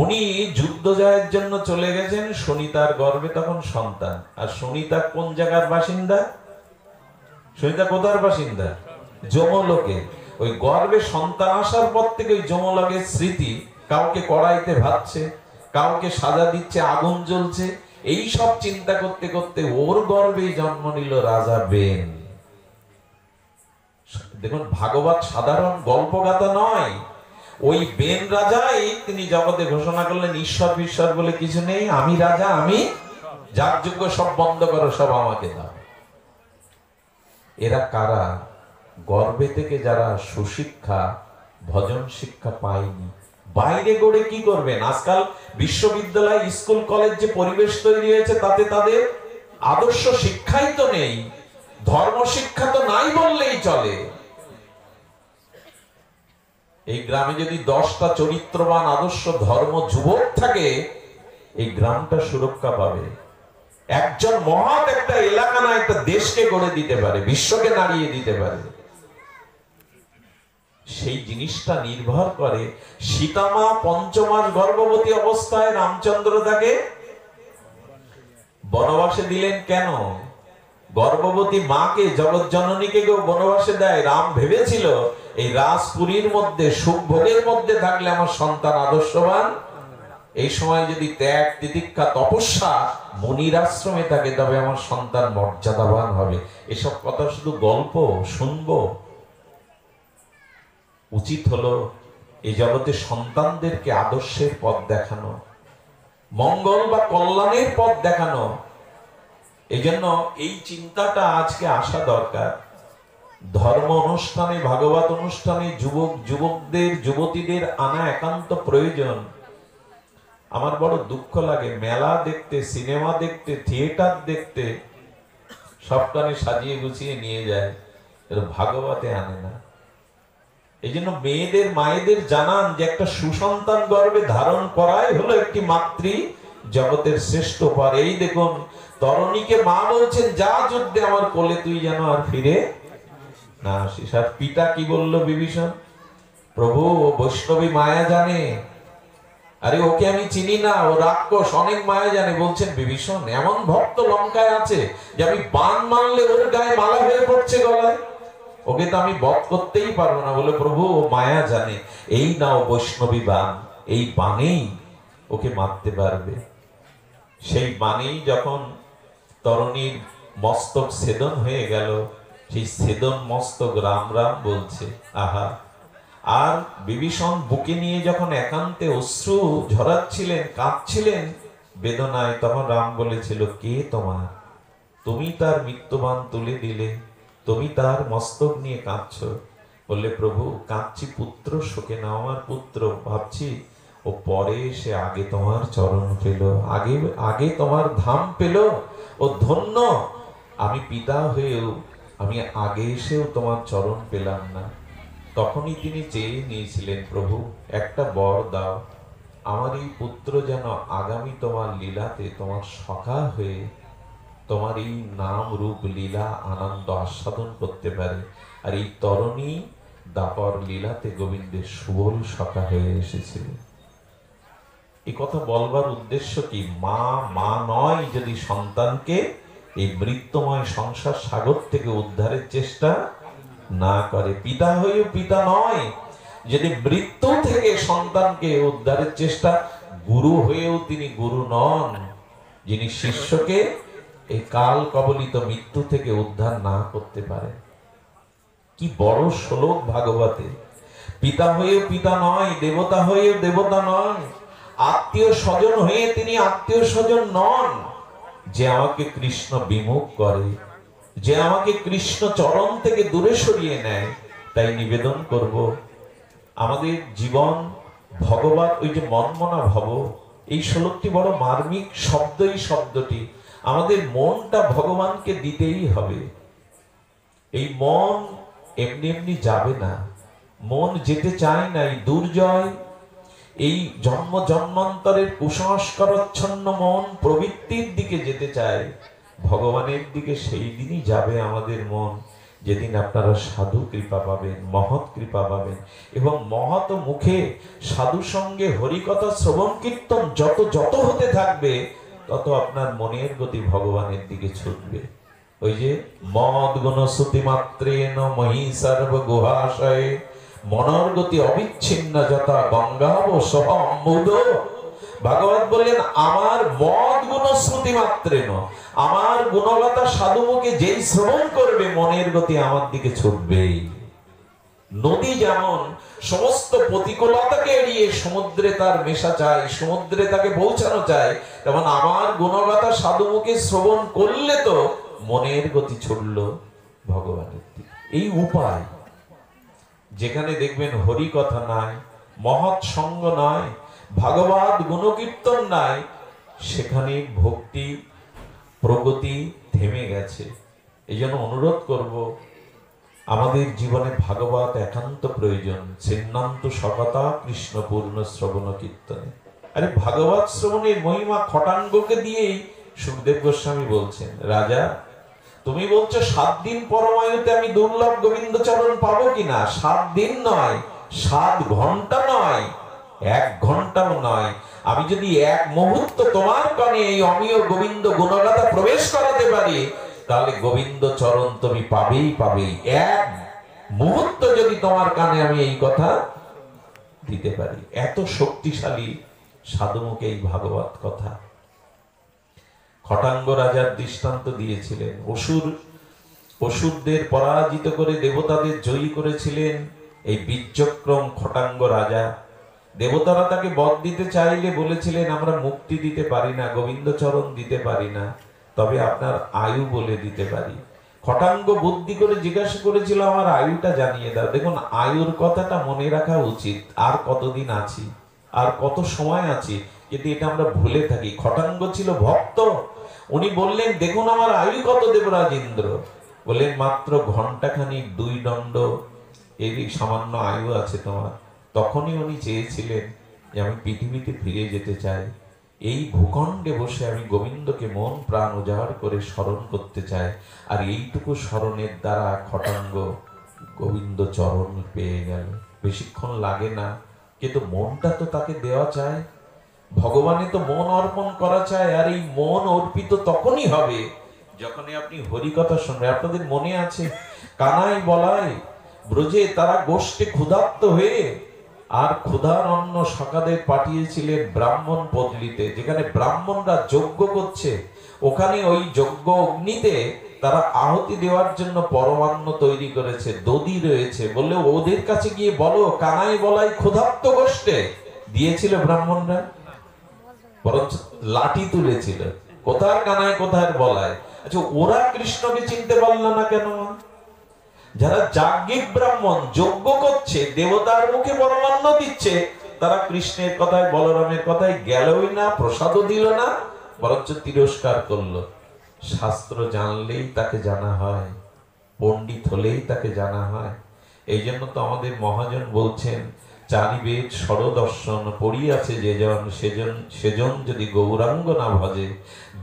উনি যুদ্ধ জয়ের জন্য চলে গেছেন, সুনিতার গর্ভে তখন সন্তান। আর সুনিতা কোন জায়গার বাসিন্দা? সুনিতা কোথার বাসিন্দা? যমলোকে। ওই গর্ভে সন্তান আসার পর থেকে ওই যমলোকের স্মৃতি, কাউকে কড়াইতে ভাজছে, কাউকে সাজা দিচ্ছে, আগুন জ্বলছে, এই সব চিন্তা করতে করতে ওর গর্ভেই জন্ম নিল রাজা বেন। দেখুন, ভাগবত সাধারণ গল্পগাথা নয়। ওই বেন রাজাই তিনি জগতে ঘোষণা করলেন, ঈশ্বর ঈশ্বর বলে কিছু নেই, আমি রাজা, আমি যাগযজ্ঞ সব বন্ধ করো, সব আমাকে দাও। এরা কারা? গর্ভে থেকে যারা সুশিক্ষা, ভজন শিক্ষা পায়নি। বাইরে গড়ে কি করবেন? আজকাল বিশ্ববিদ্যালয়, স্কুল, কলেজ যে পরিবেশ তৈরি হয়েছে, তাতে তাদের আদর্শ শিক্ষাই তো নেই, ধর্ম শিক্ষা তো নাই বললেই চলে। এই গ্রামে যদি 10টা চরিত্রবান আদর্শ ধর্ম যুবক থাকে, এই গ্রামটা সুরক্ষা পাবে। একজন মহৎ একটা এলাকা না, একটা দেশকে গড়ে দিতে পারে, বিশ্বকে নাড়িয়ে দিতে পারে। সেই জিনিসটা নির্ভর করে। সীতামা 5 মাস গর্ভবতী অবস্থায় রামচন্দ্র তাকে বনবাসে দিলেন কেন? গর্ভবতী মাকে, জগৎ জননীকে কেউ বনবাসে দেয়? রাম ভেবেছিল এই রাজপুরীর মধ্যে, সুখ ভোগের মধ্যে থাকলে আমার সন্তান আদর্শবান, এই সময় যদি ত্যাগ, তিতিক্ষা, তপস্যা, মুনির আশ্রমে থাকে, তবে আমার সন্তান মর্যাদাবান হবে। এসব কথা শুধু গল্প শুনবো? উচিত হলো এই জগতে সন্তানদেরকে আদর্শের পথ দেখানো, মঙ্গল বা কল্যাণের পথ দেখানো। এই জন্য এই চিন্তাটা আজকে আসা দরকার। ধর্ম অনুষ্ঠানে, ভাগবত অনুষ্ঠানে যুবকদের, যুবতীদের আনা একান্ত প্রয়োজন। আমার বড় দুঃখ লাগে, মেলা দেখতে, সিনেমা দেখতে, থিয়েটার দেখতে সবখানে সাজিয়ে গুছিয়ে নিয়ে যায়, ভাগবতে আনে না। এই জন্য মেয়েদের মায়েদের জানান যে একটা সুসন্তান গর্ভে ধারণ করাই হলো একটি মাতৃ জগতের শ্রেষ্ঠ পার। এই দেখুন তরণীকে মা বলছেন, যা যুদ্ধে আমার কোলে তুই যেন আর ফিরে না আসিস। আর পিতা কি বললো বিভীষণ, প্রভু ও বৈষ্ণবী মায়া জানে, আরে ওকে আমি চিনি না, ও রাক্ষস, অনেক মায়া জানে। বলছেন বিভীষণ, এমন ভক্ত লঙ্কায় আছে যে আমি বান মারলে ওর গায়ে মালা হয়ে পড়ছে গলায়, ওকে তো আমি বধ করতেই পারবো না। বলে প্রভু ও মায়া জানে, এই নাও বৈষ্ণবী বান, এই বানেই ওকে মারতে পারবে। সেই বানেই যখন তরণীর মস্তক ছেদন হয়ে গেল, সেই ছেদন মস্তক রাম রাম বলছে, আহা। আর বিভীষণ বুকে নিয়ে যখন একান্তে অশ্রু ঝরাচ্ছিলেন, কাঁদছিলেন বেদনায়, তখন রাম বলেছিল, কে তোমার? তুমি তার মৃত্যুবান তুলে দিলে, তুমি তার মস্তক নিয়ে কাঁদছ। বললে প্রভু কাঁদছি পুত্র শোকে না, আমার পুত্র, ভাবছি ও পরে সে আগে তোমার চরণ পেল, আগে আগে তোমার ধাম পেল, ও ধন্য। আমি পিতা হয়েও আমি আগে এসেও তোমার চরণ পেলাম না। তখনই তিনি চেয়ে নিয়েছিলেন, প্রভু একটা বর দাও, আমার এই পুত্র যেন আগামী তোমার লীলাতে তোমার সখা হয়ে তোমার এই নাম রূপ লীলা আনন্দ আস্বাদন করতে পারে। আর এই তরণী দাপর লীলাতে গোবিন্দের সুবল সখা হয়ে এসেছিল। এই কথা বলবার উদ্দেশ্য কি, মা মা নয় যদি সন্তানকে এই মৃত্যুময় সংসার সাগর থেকে উদ্ধারের চেষ্টা না করে, পিতা হয়েও পিতা নয় যদি মৃত্যু থেকে সন্তানকে উদ্ধারের চেষ্টা, গুরু হয়েও তিনি গুরু নন যিনি শিষ্যকে এই কাল কবলিত মৃত্যু থেকে উদ্ধার না করতে পারে। কি বড় শ্লোক ভাগবতে। পিতা হয়েও পিতা নয়, দেবতা হয়েও দেবতা নয়, আত্মীয় স্বজন হয়ে তিনি আত্মীয় স্বজন নন। যে আমাকে কৃষ্ণ বিমুখ করে, যে আমাকে কৃষ্ণ চরণ থেকে দূরে সরিয়ে নেয়, তাই নিবেদন করব আমাদের জীবন ভগবান, ওই যে মনমনা ভব, এই শ্লোকটি বড় মার্মিক শব্দ। এই শব্দটি আমাদের মনটা ভগবানকে দিতেই হবে। এই মন এমনি এমনি যাবে না, মন যেতে চায় না। এই দুর্জয়, এই জন্ম জন্মান্তরের কুসংস্কারচ্ছন্ন মন প্রবৃত্তির দিকে যেতে চায়, ভগবানের দিকে সেই দিনই যাবে আমাদের মন, যেদিন আপনারা সাধু কৃপা পাবেন, মহৎ কৃপা পাবেন। এবং মহৎ মুখে সাধু সঙ্গে হরিকথা শ্রবণ কীর্তন যত যত হতে থাকবে, তত আপনার মনের গতি ভগবানের দিকে ছুটবে। ওই যে মদ গুণ শ্রুতি মাত্রেন মহি সর্ব গুহাশয়ে মনর গতি অবিচ্ছিন্ন যথা গঙ্গাব সহম্বুদ। ভাগবত বললেন, আমার মদ গুণ শ্রুতি মাত্রেন, আমার গুণগাথা সাধু মুখে যেই শ্রবণ করবে, মনের গতি আমার দিকে ছুটবে। নদী যেমন সমস্ত প্রতিকূলতাকে এড়িয়ে সমুদ্রে তার মেশা চায়, সমুদ্রে তাকে পৌঁছানো চায়, তেমন আমার গুণগাথা সাধু মুখে শ্রবণ করলে তো মনের গতি ছুটল ভগবানের দিকে। এই উপায়, যেখানে দেখবেন হরি কথা নাই, মহৎ সঙ্গ নাই, ভাগবত গুণকীর্তন নাই, সেখানে ভক্তি প্রগতি থেমে গেছে। এই জন্য অনুরোধ করব, আমাদের জীবনে ভাগবত একান্ত প্রয়োজন। ছিন্নান্ত সকতা কৃষ্ণ পূর্ণ শ্রবণ কীর্তনে। আরে ভাগবত শ্রবণের মহিমা খটাঙ্গকে দিয়েই সুখদেব গোস্বামী বলছেন, রাজা তুমি বলছো 7 দিন পরমায়ুতে আমি দুর্লভ গোবিন্দ চরণ পাবো কিনা? 7 দিন নয়, 7 ঘন্টা নয়, 1 ঘন্টাও নয়, আমি যদি 1 মুহূর্ত তোমার কানে এই অমীয় গোবিন্দ গুণগাথা প্রবেশ করাতে পারি, তাহলে গোবিন্দ চরণ তুমি পাবেই পাবেই। 1 মুহূর্ত যদি তোমার কানে আমি এই কথা দিতে পারি, এত শক্তিশালী সাধুমুখে এই ভাগবত কথা। খটাঙ্গ রাজার দৃষ্টান্ত দিয়েছিলেন, অসুরদের পরাজিত করে দেবতাদের জয়ী করেছিলেন এই বীর্যক্রম খটাঙ্গ রাজা। দেবতারা তাকে বধ দিতে চাইলে বলেছিলেন, আমরা মুক্তি দিতে পারি না, গোবিন্দচরণ দিতে পারি না, তবে আপনার আয়ু বলে দিতে পারি। খটাঙ্গ বুদ্ধি করে জিজ্ঞাসা করেছিল, আমার আয়ুটা জানিয়ে দাও। দেখুন, আয়ুর কথাটা মনে রাখা উচিত, আর কতদিন আছি, আর কত সময় আছি, কিন্তু এটা আমরা ভুলে থাকি। খটাঙ্গ ছিল ভক্ত, উনি বললেন, দেখুন আমার আয়ু কত দেবরাজ ইন্দ্র? বললেন, মাত্র ঘন্টাখানিক 2 দণ্ড এরই সামান্য আয়ু আছে তোমার। তখনই উনি চেয়েছিলেন যে আমি পৃথিবীতে ফিরে যেতে চাই, এই ভূখণ্ডে বসে আমি গোবিন্দকে মন প্রাণ উজাড় করে স্মরণ করতে চাই। আর এইটুকু স্মরণের দ্বারা খটাঙ্গ গোবিন্দ চরণ পেয়ে গেল। বেশিক্ষণ লাগে না, কিন্তু মনটা তো তাকে দেওয়া চায়, ভগবানে তো মন অর্পণ করা চায়। আর এই মন অর্পিত তখনই হবে যখনই আপনি হরিকথা শুনবেন। আপনাদের মনে আছে কানাই বলাই ব্রজে তারা গোষ্ঠে ক্ষুধার্ত হয়ে আর ক্ষুধার অন্ন সকাদের পাঠিয়েছিলেন ব্রাহ্মণ পল্লীতে, যেখানে ব্রাহ্মণরা যজ্ঞ করছে। ওখানে ওই যজ্ঞ অগ্নিতে তারা আহুতি দেওয়ার জন্য পরমান্ন তৈরি করেছে, দধি রয়েছে। বললে ওদের কাছে গিয়ে বলো কানাই বলাই ক্ষুধার্ত গোষ্ঠে দিয়েছিল ব্রাহ্মণরা, বরঞ্চ লাঠি তুলেছিল। কোথার কানায় কোথায় বলায়। আচ্ছা, ওরা কৃষ্ণকে চিনতে পারল না কেন? যারা যাজ্ঞিক ব্রাহ্মণ যজ্ঞ করছে, দেবতার মুখে পরমান্ন দিচ্ছে, তারা কৃষ্ণের কথায় বলরামের কথায় গেলই না, প্রসাদও দিল না, বরঞ্চ তিরস্কার করলো। শাস্ত্র জানলেই তাকে জানা হয়, পণ্ডিত হলেই তাকে জানা হয়। এই জন্য তো আমাদের মহাজন বলছেন, চারি বেদ ষড়দর্শন পড়িয়াছে যেজন, সেজন যদি গৌরাঙ্গ না ভজে,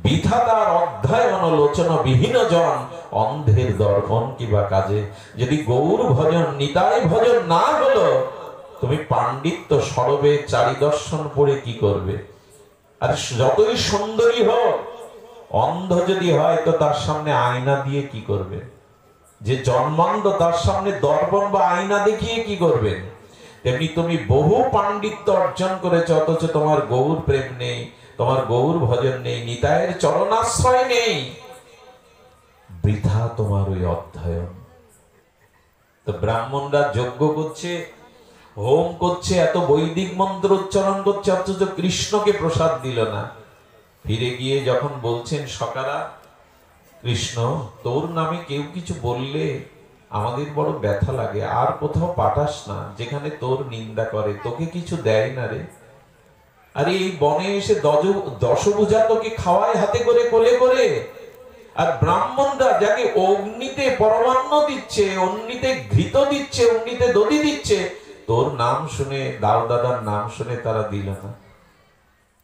বৃথা তার অধ্যায়ন লোচন বিহীন জন, অন্ধের দর্পণ কিবা কাজে। যদি গৌর ভজন নিতাই ভজন না হলো, তুমি পাণ্ডিত্য সরবে চারি দর্শন পড়ে কি করবে? আর যতই সুন্দরী হোক, অন্ধ যদি হয় তো তার সামনে আয়না দিয়ে কি করবে? যে জন্মান্ধ তার সামনে দর্পণ বা আয়না দেখিয়ে কি করবেন? তেমনি তুমি বহু পাণ্ডিত্য অর্জন করেছো, অথচ তোমার গৌর প্রেম নেই, তোমার গৌর ভজন নেই, নিতাইয়ের চরণাশ্রয় নেই, বৃথা তোমার ওই অধ্যয়ন। তো ব্রাহ্মণরা যজ্ঞ করছে, হোম করছে, এত বৈদিক মন্ত্র উচ্চারণ করছে, অথচ কৃষ্ণকে প্রসাদ দিল না। ফিরে গিয়ে যখন বলছেন সকারা, কৃষ্ণ তোর নামে কেউ কিছু বললে আমাদের বড় ব্যথা লাগে, আর কোথাও পাঠাস না যেখানে তোর নিন্দা করে, তোকে কিছু দেয় না রে। আরে এই বনে এসে দশভুজা তোকে খাওয়ায় হাতে করে কোলে করে, আর ব্রাহ্মণরা যাকে অগ্নিতে পরমান্ন দিচ্ছে, অগ্নিতে ঘৃত দিচ্ছে, অগ্নিতে দধি দিচ্ছে, তোর নাম শুনে, দাও দাদার নাম শুনে তারা দিল না।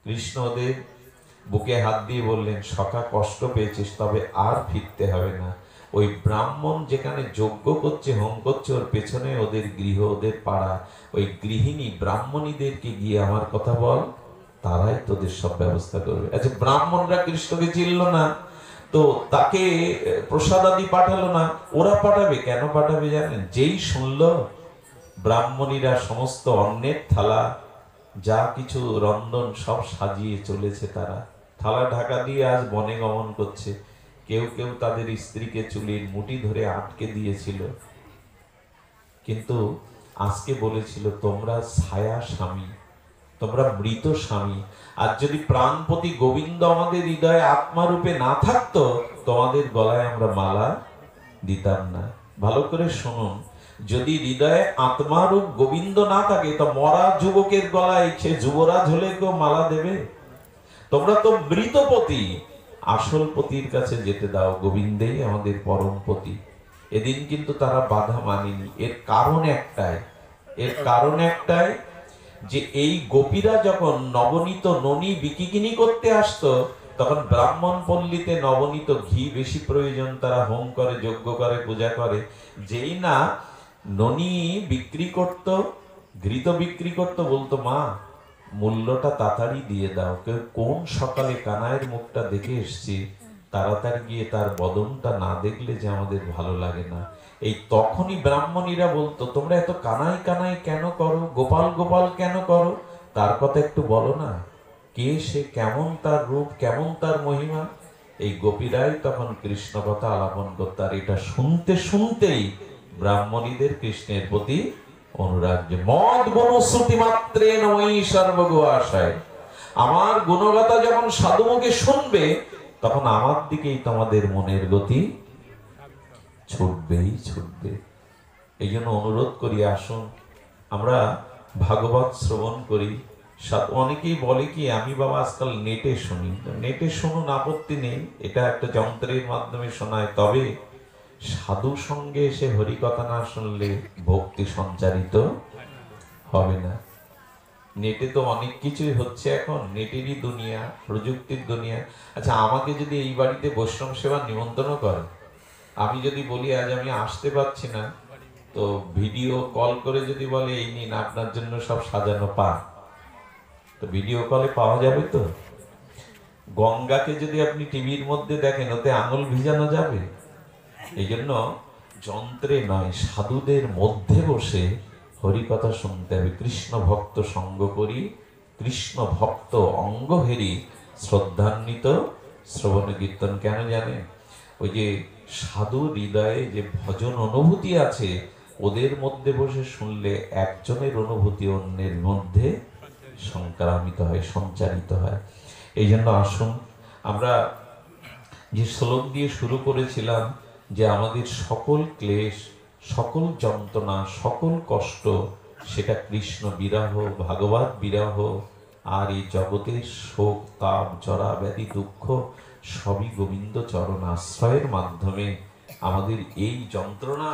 কৃষ্ণ ওদের বুকে হাত দিয়ে বললেন, সখা কষ্ট পেয়েছিস, তবে আর ফিরতে হবে না। ওই ব্রাহ্মণ যেখানে যজ্ঞ করছে, হোম করছে, ওর পেছনে ওদের গৃহ, ওদের পাড়া, ওই গৃহিণী ব্রাহ্মণীদেরকে গিয়ে আমার কথা বল, তারাই তোদের সব ব্যবস্থা করবে। আচ্ছা, ব্রাহ্মণরা কৃষ্ণকে চিনল না, তো তাকে প্রসাদ আদি পাঠালো না। ওরা পাঠাবে কেন? পাঠাবে জানেন? যেই শুনলো ব্রাহ্মণীরা সমস্ত অন্নের থালা যা কিছু রন্ধন সব সাজিয়ে চলেছে, তারা থালা ঢাকা দিয়ে আজ বনে গমন করছে। কেউ কেউ তাদের স্ত্রীকে চুলির মুঠি ধরে আটকে দিয়েছিল, কিন্তু আজকে বলেছিল, তোমরা ছায়া স্বামী, তোমরা মৃত স্বামী। আর যদি প্রাণপতি গোবিন্দ আমাদের হৃদয়ে আত্মারূপে না থাকতো, তোমাদের গলায় আমরা মালা দিতাম না। ভালো করে শুনুন, যদি হৃদয়ে আত্মারূপ গোবিন্দ না থাকে, তো মরা যুবকের গলায় সে যুবরাজ হলে কেউ মালা দেবে? তোমরা তো মৃতপতি, আসল পতির কাছে যেতে দাও, গোবিন্দেই আমাদের পরম পতি। এদিন কিন্তু তারা বাধা মানেনি। এর কারণ একটাই, যে এই গোপীরা যখন নবনীত ননি বিকিকিনি করতে আসতো, তখন ব্রাহ্মণ পল্লীতে নবনীত ঘি বেশি প্রয়োজন, তারা হোম করে, যজ্ঞ করে, পূজা করে। যেই না ননি বিক্রি করত, ঘৃত বিক্রি করত, বলতো মা মূল্যটা তাড়াতাড়ি দিয়ে দাও। কেউ কোন সকালে কানাইয়ের মুখটা দেখে এসছি, তাড়াতাড়ি গিয়ে তার বদনটা না দেখলে যে আমাদের ভালো লাগে না। এই তখনই ব্রাহ্মণীরা বলতো, তোমরা এত কানাই কানাই কেন করো, গোপাল গোপাল কেন করো? তার কথা একটু বলো না, কে সে, কেমন তার রূপ, কেমন তার মহিমা। এই গোপীরাই তখন কৃষ্ণ কথা আলাপন করত। আর এটা শুনতে শুনতেই ব্রাহ্মণীদের কৃষ্ণের প্রতি অনুরাগ, যে মদ গুণশ্রুতি মাত্রে নই সর্বগো আশায়। আমার গুণগাথা যখন সাধুমুখে শুনবে, তখন আমার দিকেই তোমাদের মনের গতি ছুটবেই ছুটবে। এই জন্য অনুরোধ করি, আসুন আমরা ভাগবত শ্রবণ করি, অনেকেই বলে কি আমি বাবা আজকাল নেটে শুনি, নেটে শুনুন, আপত্তি নেই, এটা একটা যন্ত্রের মাধ্যমে শোনায়, তবে সাধু সঙ্গে এসে হরিকথা না শুনলে ভক্তি সঞ্চারিত হবে না। নেটে তো অনেক কিছুই হচ্ছে, এখন নেটেরই দুনিয়া, প্রযুক্তির দুনিয়া। আচ্ছা, আমাকে যদি এই বাড়িতে বৈষ্ণব সেবার নিমন্ত্রণ করে, আমি যদি বলি আজ আমি আসতে পারছি না, তো ভিডিও কল করে যদি বলে এই নিন আপনার জন্য সব সাজানো পান, তো ভিডিও কলে পাওয়া যাবে তো? গঙ্গাকে যদি আপনি টিভির মধ্যে দেখেন, ওতে আঙুল ভিজানো যাবে? এই জন্য যন্ত্রে নয়, সাধুদের মধ্যে বসে হরিকথা শুনতে হবে। কৃষ্ণ ভক্ত সঙ্গ করি, কৃষ্ণ ভক্ত অঙ্গ হেরি, শ্রদ্ধান্বিত শ্রবণ কীর্তন। কেন জানেন? ওই যে সাধু হৃদয়ে যে ভজন অনুভূতি আছে, ওদের মধ্যে বসে শুনলে একজনের অনুভূতি অন্যের মধ্যে সংক্রামিত হয়, সঞ্চারিত হয়। এই জন্য আসুন, আমরা যে শ্লোক দিয়ে শুরু করেছিলাম যে আমাদের সকল ক্লেশ, সকল যন্ত্রণা, সকল কষ্ট, সেটা কৃষ্ণ বিরহ, ভাগবত বিরহ, আর এই জগতের শোক, তাপ, জরা, ব্যাধি, দুঃখ সবই গোবিন্দ চরণ আশ্রয়ের মাধ্যমে আমাদের এই যন্ত্রণা,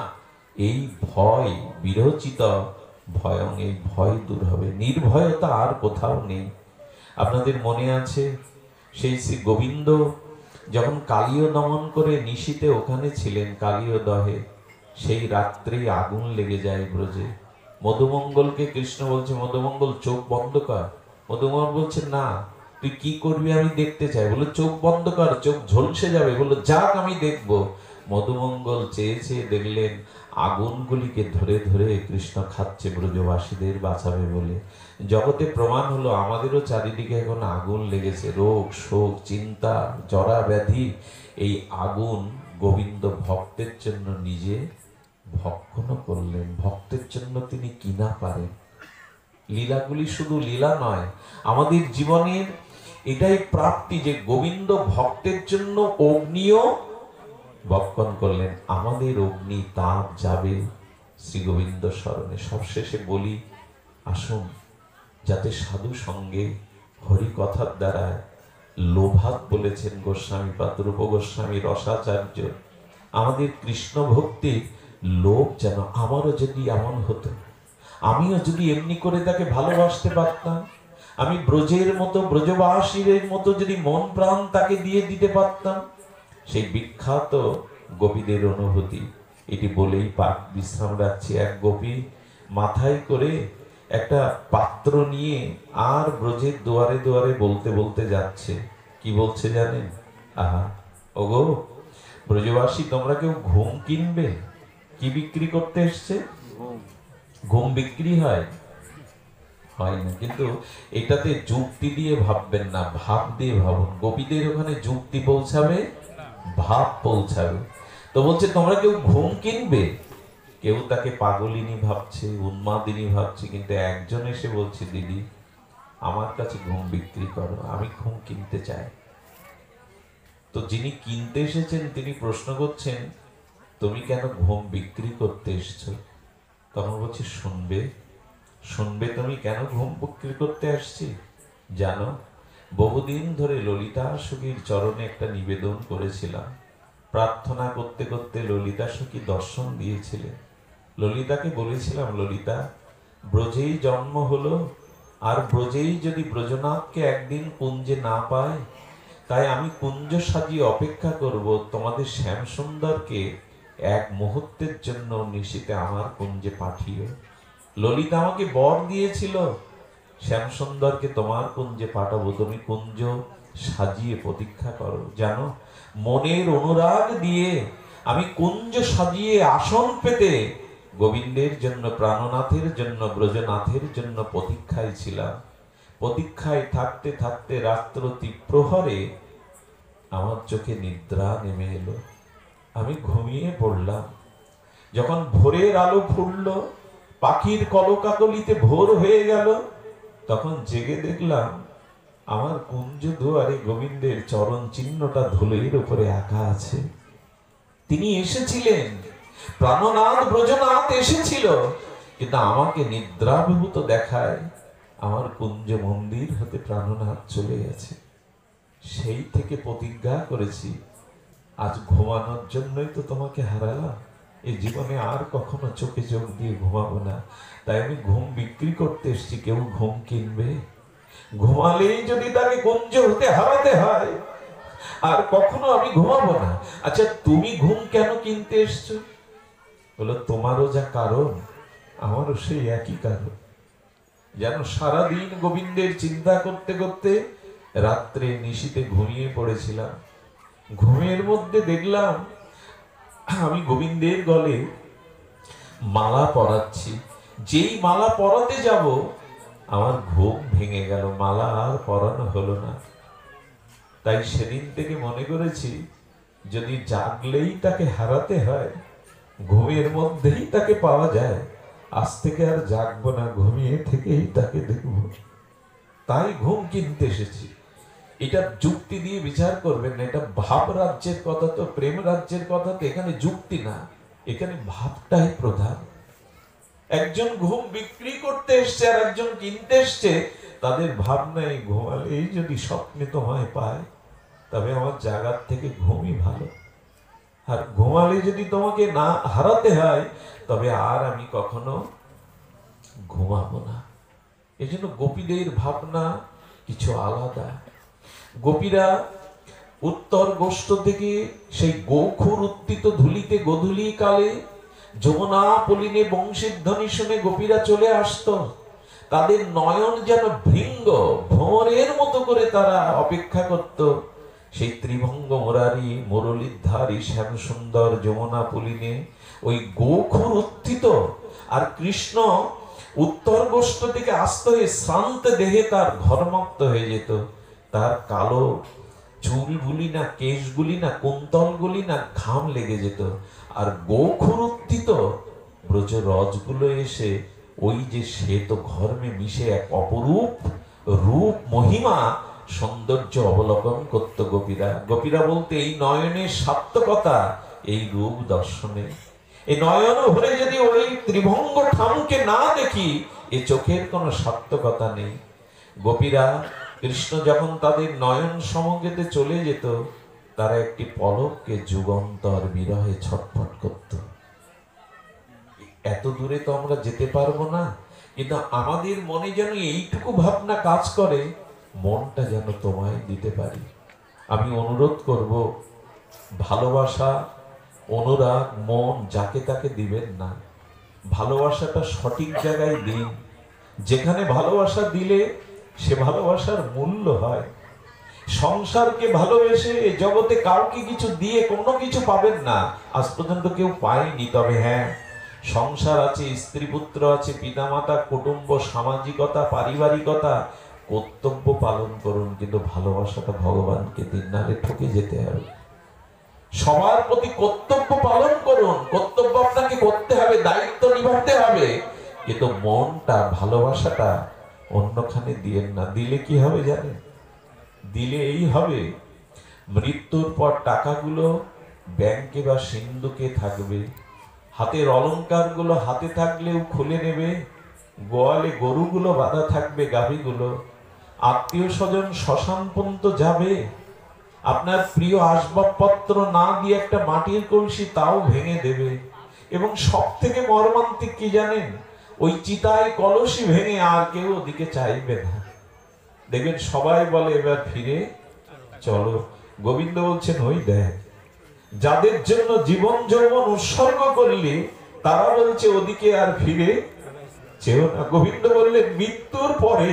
এই ভয় বিরচিত ভয়ং, এই ভয় দূর হবে। নির্ভয়তা আর কোথাও নেই। আপনাদের মনে আছে সেই শ্রী গোবিন্দ যখন কালীয় দমন করে নিশীতে ওখানে ছিলেন কালীয় দহে, সেই রাত্রে আগুন লেগে যায় ব্রজে। মধুমঙ্গলকে কৃষ্ণ বলছে, মধুমঙ্গল চোখ বন্ধ কর। মধুমঙ্গল বলছে না, তুই কি করবি আমি দেখতে চাই। বলে চোখ বন্ধ কর, চোখ ঝলসে যাবে। বললো যাক আমি দেখবো। মধুমঙ্গল চেয়েছে, দেখলেন আগুনগুলিকে ধরে ধরে কৃষ্ণ খাচ্ছে ব্রজবাসীদের বাঁচাবে বলে। জগতে প্রমাণ হলো আমাদেরও চারিদিকে এখন আগুন লেগেছে, রোগ, শোক, চিন্তা, জরা, ব্যাধি। এই আগুন গোবিন্দ ভক্তের জন্য নিজে ভক্ষণ করলেন। ভক্তের জন্য তিনি কি না পারেন। লীলাগুলি শুধু লীলা নয়, আমাদের জীবনের এটাই প্রাপ্তি যে গোবিন্দ ভক্তের জন্য অগ্নিও ভক্ষণ করলেন। আমাদের অগ্নি তাপ যাবে শ্রী গোবিন্দ স্মরণে। সবশেষে বলি, আসুন যাতে সাধু সঙ্গে হরি কথার দ্বারা লোভাত বলেছেন গোস্বামীপাদ, রূপ গোস্বামী, রসাচার্য, আমাদের কৃষ্ণ ভক্তির লোভ যেন আমারও যদি এমন হতো, আমিও যদি এমনি করে তাকে ভালোবাসতে পারতাম, আমি ব্রজের মতো, ব্রজবাসীর মতো যদি মন প্রাণ তাকে দিয়ে দিতে পারতাম, সেই বিখ্যাত গোপীদের অনুভূতি। এটি বলেই পাঠ বিশ্রাম রাখছি। এক গোপী মাথায় করে একটা পাত্র নিয়ে আর ব্রজের দুয়ারে দুয়ারে বলতে বলতে যাচ্ছে। কি বলছে জানেন? আহা, ওগো ব্রজবাসী, তোমরা কেউ ঘুম কিনবে? কি বিক্রি করতে এসছে? ঘুম বিক্রি হয়? হয় না। কিন্তু এটাতে যুক্তি দিয়ে ভাববেন না, ভাব দিয়ে ভাবুন। গোপীদের ওখানে যুক্তি পৌঁছাবে, ভাব পৌঁছাবে। তো বলছে তোমরা কেউ ঘুম কিনবে? কেউ তাকে পাগলিনী ভাবছে, উন্মাদিনী ভাবছে, কিন্তু একজন এসে বলছে, দিদি আমার কাছে ঘুম বিক্রি করো, আমি ঘুম কিনতে চাই। তো যিনি কিনতে এসেছেন তিনি প্রশ্ন করছেন, তুমি কেন ঘুম বিক্রি করতে এসছো? তখন বলছে, শুনবে, শুনবে তুমি কেন ঘুম বিক্রি করতে আসছি? জানো, বহুদিন ধরে ললিতা সখীর চরণে একটা নিবেদন করেছিলাম। প্রার্থনা করতে করতে ললিতা সখী দর্শন দিয়েছিলেন। ললিতাকে বলেছিলাম, ললিতা, ব্রজেই জন্ম হলো, আর ব্রজেই যদি ব্রজনাথকে একদিন কুঞ্জে না পায়, তাই আমি কুঞ্জ সাজিয়ে অপেক্ষা করব, তোমাদের শ্যাম সুন্দরকে এক মুহূর্তের জন্য নিশীতে আমার কুঞ্জে পাঠিও। ললিতা আমাকে বর দিয়েছিল, শ্যাম সুন্দরকে তোমার কুঞ্জে পাঠাবো, তুমি কুঞ্জ সাজিয়ে প্রতীক্ষা করো। জানো, মনের অনুরাগ দিয়ে আমি কুঞ্জ সাজিয়ে আসন পেতে গোবিন্দের জন্য, প্রাণনাথের জন্য, ব্রজনাথের জন্য প্রতীক্ষায় ছিলাম। প্রতীক্ষায় থাকতে থাকতে রাত্র প্রহরে আমার চোখে নিদ্রা নেমে এলো, আমি ঘুমিয়ে পড়লাম। যখন ভোরের আলো ফুটল, পাখির কলকাকলিতে ভোর হয়ে গেল, তখন জেগে দেখলাম আমার কুঞ্জ দুয়ারে গোবিন্দের চরণ চিহ্নটা ধুলোর উপরে আঁকা আছে। তিনি এসেছিলেন, প্রাণনাথ ব্রজনাথ এসেছিল, কিন্তু আমাকে নিদ্রাভিভূত দেখায়। আমার কুঞ্জ মন্দির হতে প্রাণনাথ চলে গেছে। সেই থেকে প্রতিজ্ঞা করেছি, আজ ঘুমানোর জন্যই তো তোমাকে হারালাম, এই জীবনে আর কখনো চোখে চোখ দিয়ে ঘুমাবো না। তাই আমি ঘুম বিক্রি করতে এসেছি, কেউ ঘুম কিনবে? ঘুমালেই যদি তাকে কুঞ্জ হতে হারাতে হয়, আর কখনো আমি ঘুমাবো না। আচ্ছা, তুমি ঘুম কেন কিনতে এসছো? বলো, তোমারও যা কারণ আমারও সেই একই কারণ। যেন সারাদিন গোবিন্দের চিন্তা করতে করতে রাত্রে নিশীতে ঘুমিয়ে পড়েছিলাম। ঘুমের মধ্যে দেখলাম আমি গোবিন্দের গলে মালা পরাচ্ছি। যেই মালা পরাতে যাব আমার ঘুম ভেঙে গেল, মালা আর পরানো হলো না। তাই সেদিন থেকে মনে করেছি, যদি জাগলেই তাকে হারাতে হয়, ঘুমের মধ্যেই তাকে পাওয়া যায়, আজ থেকে আর জাগবো না, ঘুমিয়ে থেকেই তাকে দেখব। তাই ঘুম কিনতে এসেছি। এটা যুক্তি দিয়ে বিচার করবেন না, এটা ভাব রাজ্যের কথা, তো প্রেম রাজ্যের কথা তো এখানে যুক্তি না, এখানে ভাবটাই প্রধান। একজন ঘুম বিক্রি করতে এসছে আর একজন কিনতে এসছে, তাদের ভাবনায় ঘুমালেই যদি স্বপ্নে তোমায় পায়, তবে আমার জাগার থেকে ঘুমই ভালো। আর ঘুমালে যদি তোমাকে না হারাতে হয়, তবে আর আমি কখনো ঘুমাবো না। এই জন্য গোপীদের ভাবনা কিছু আলাদা। গোপীরা উত্তর গোষ্ঠ থেকে সেই গোখুর উত্থিত ধুলিতে গোধূলি কালে যমুনা পলিনে বংশীর ধ্বনি শুনে গোপীরা চলে আসতো। তাদের নয়ন যেন ভৃঙ্গ ভ্রমরের মতো করে তারা অপেক্ষা করত সেই ত্রিভঙ্গ মুরারি মুরলীধারী শ্যাম সুন্দর যমুনা পলিনে ওই গোখুর উত্থিত। আর কৃষ্ণ উত্তর গোষ্ঠ থেকে আসতে হয়ে শ্রান্ত দেহে তার ঘর্মাক্ত হয়ে যেত। তার কালো চুলগুলি না, কেশগুলি না, কুন্তলগুলি না ঘাম লেগে যেত। আর গোখুর উত্থিত ব্রজ রজগুলো এসে ওই যে শ্বেত ঘর্মে মিশে এক অপরূপ রূপ মহিমা সৌন্দর্য অবলোকন করত গোপীরা। গোপীরা বলতে এই নয়নের সার্থকতা এই রূপ দর্শনে। এই নয়ন ভরে যদি ওই ত্রিভঙ্গ ঠামকে না দেখি, এ চোখের কোনো সার্থকতা নেই। গোপীরা কৃষ্ণ যখন তাদের নয়ন সমগেতে চলে যেত, তারা একটি পলককে যুগান্তর বিরহে ছটফট করত। এত দূরে তো আমরা যেতে পারবো না, কিন্তু আমাদের মনে যেন এইটুকু ভাবনা কাজ করে, মনটা যেন তোমায় দিতে পারি। আমি অনুরোধ করব, ভালোবাসা অনুরাগ মন যাকে তাকে দিবেন না, ভালোবাসাটা সঠিক জায়গায় দিন। যেখানে ভালোবাসা দিলে সে ভালোবাসার মূল্য হয়। সংসারকে ভালোবেসে জগতে কাউকে কিছু দিয়ে কোনো কিছু পাবেন না, আজ পর্যন্ত কেউ পায়নি। তবে হ্যাঁ, সংসার আছে, স্ত্রী পুত্র আছে, পিতামাতা, কুটুম্ব, সামাজিকতা, পারিবারিকতা, কর্তব্য পালন করুন, কিন্তু ভালোবাসাটা ভগবানকে দিন, নাহলে ঠকে যেতে হবে। সবার প্রতি কর্তব্য পালন করুন, কর্তব্য আপনাকে করতে হবে, দায়িত্ব নিভাতে হবে, কিন্তু মনটা ভালোবাসাটা অন্যখানে দিয়েন না। দিলে কি হবে জানেন? দিলে এই হবে, মৃত্যুর পর টাকাগুলো ব্যাংকে বা সিন্ধুকে থাকবে, হাতের অলংকার গুলো হাতে থাকলেও খুলে নেবে, গোয়ালে গরুগুলো বাঁধা থাকবে, গাভীগুলো, আত্মীয় স্বজন শ্মশান পর্যন্ত যাবে, আপনার প্রিয় আসবাবপত্র না দিয়ে একটা মাটির কলসি তাও ভেঙে দেবে। এবং সব থেকে মর্মান্তিক কি জানেন? ওই চিতায় কলসি ভেঙে আর কেউ ওদিকে চাইবে না। দেখবেন সবাই বলে এবার ফিরে চলো। গোবিন্দ বলছেন, ওই দেখ, যাদের জন্য জীবন যৌবন উৎসর্গ করলে তারা বলছে ওদিকে আর ফিরে চেও না। গোবিন্দ বললেন, মৃত্যুর পরে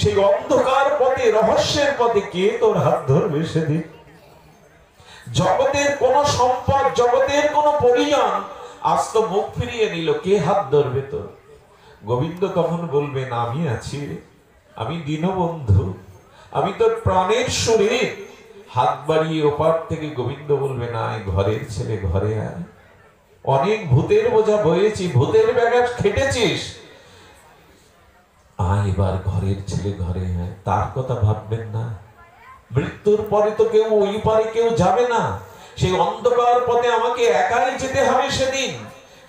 সেই অন্ধকার পথে, রহস্যের পথে কে তোর হাত ধরবে সেদিন? জগতের কোন সম্পদ, জগতের কোন পরিজন আজ তো মুখ ফিরিয়ে নিল, কে হাত ধরবে তোর? গোবিন্দ তখন বলবেন, আমি আছি, আমি দীনবন্ধু, আমি তোর প্রাণের শরীর। হাত বাড়িয়ে ওপার থেকে গোবিন্দ বলবেন, আয় ঘরের ছেলে, ঘরে আয়। অনেক ভূতের বোঝা বয়েছি, ভূতের ব্যাঘাত খেটেছিস, আয় এবার ঘরের ছেলে, ঘরে আয়। তার কথা ভাববেন না। মৃত্যুর পরে তো কেউ ওই পারে কেউ যাবে না, সেই অন্ধকার পথে আমাকে একাই যেতে হবে সেদিন।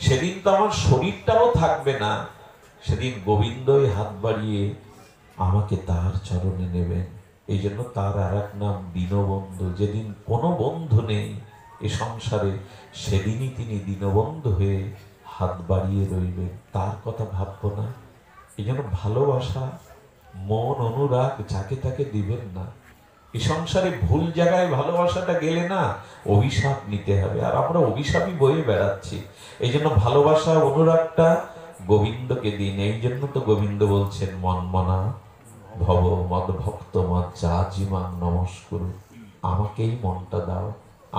সেদিন তো আমার শরীরটাও থাকবে না। সেদিন গোবিন্দই হাত বাড়িয়ে আমাকে তার চরণে নেবেন। এই জন্য তার আর এক নাম দীনবন্ধু। যেদিন কোনো বন্ধু নেই এ সংসারে, সেদিনই তিনি দীনবন্ধু হয়ে হাত বাড়িয়ে রইবেন। তার কথা ভাববো না। এই জন্য ভালোবাসা, মন, অনুরাগ যাকে তাকে দিবেন না। এই সংসারে ভুল জায়গায় ভালোবাসাটা গেলে না অভিশাপ নিতে হবে, আর আমরা অভিশাপই বয়ে বেড়াচ্ছি। এই জন্য ভালোবাসা, অনুরাগটা গোবিন্দকে দিন। এই জন্য তো গোবিন্দ বলছেন মনমনা ভব মদ ভক্ত মদ যাজিমাং নমস্কুরু। আমাকেই মনটা দাও,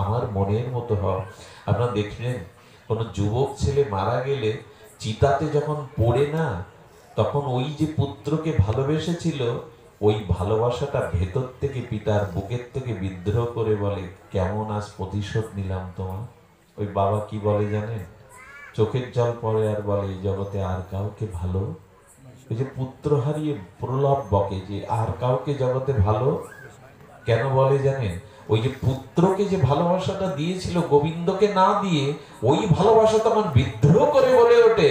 আমার মনের মতো হও। আপনারা দেখলেন কোন যুবক ছেলে মারা গেলে চিতাতে যখন পড়ে না, তখন ওই যে পুত্রকে ভালোবেসেছিল, ওই ভালোবাসাটা ভেতর থেকে পিতার বুকের থেকে বিদ্রোহ করে বলে, কেমন আজ প্রতিশোধ নিলাম তোমার। ওই বাবা কি বলে জানেন? চোখের জল পড়ে আর বলে, এই জগতে আর কাউকে ভালো, ওই যে পুত্র হারিয়ে প্রলাপ বকে যে আর কাউকে জগতে ভালো কেন বলে জানেন? ওই যে পুত্রকে যে ভালোবাসাটা দিয়েছিল গোবিন্দকে না দিয়ে, ওই ভালোবাসা তখন বিদ্রোহ করে বলে ওঠে,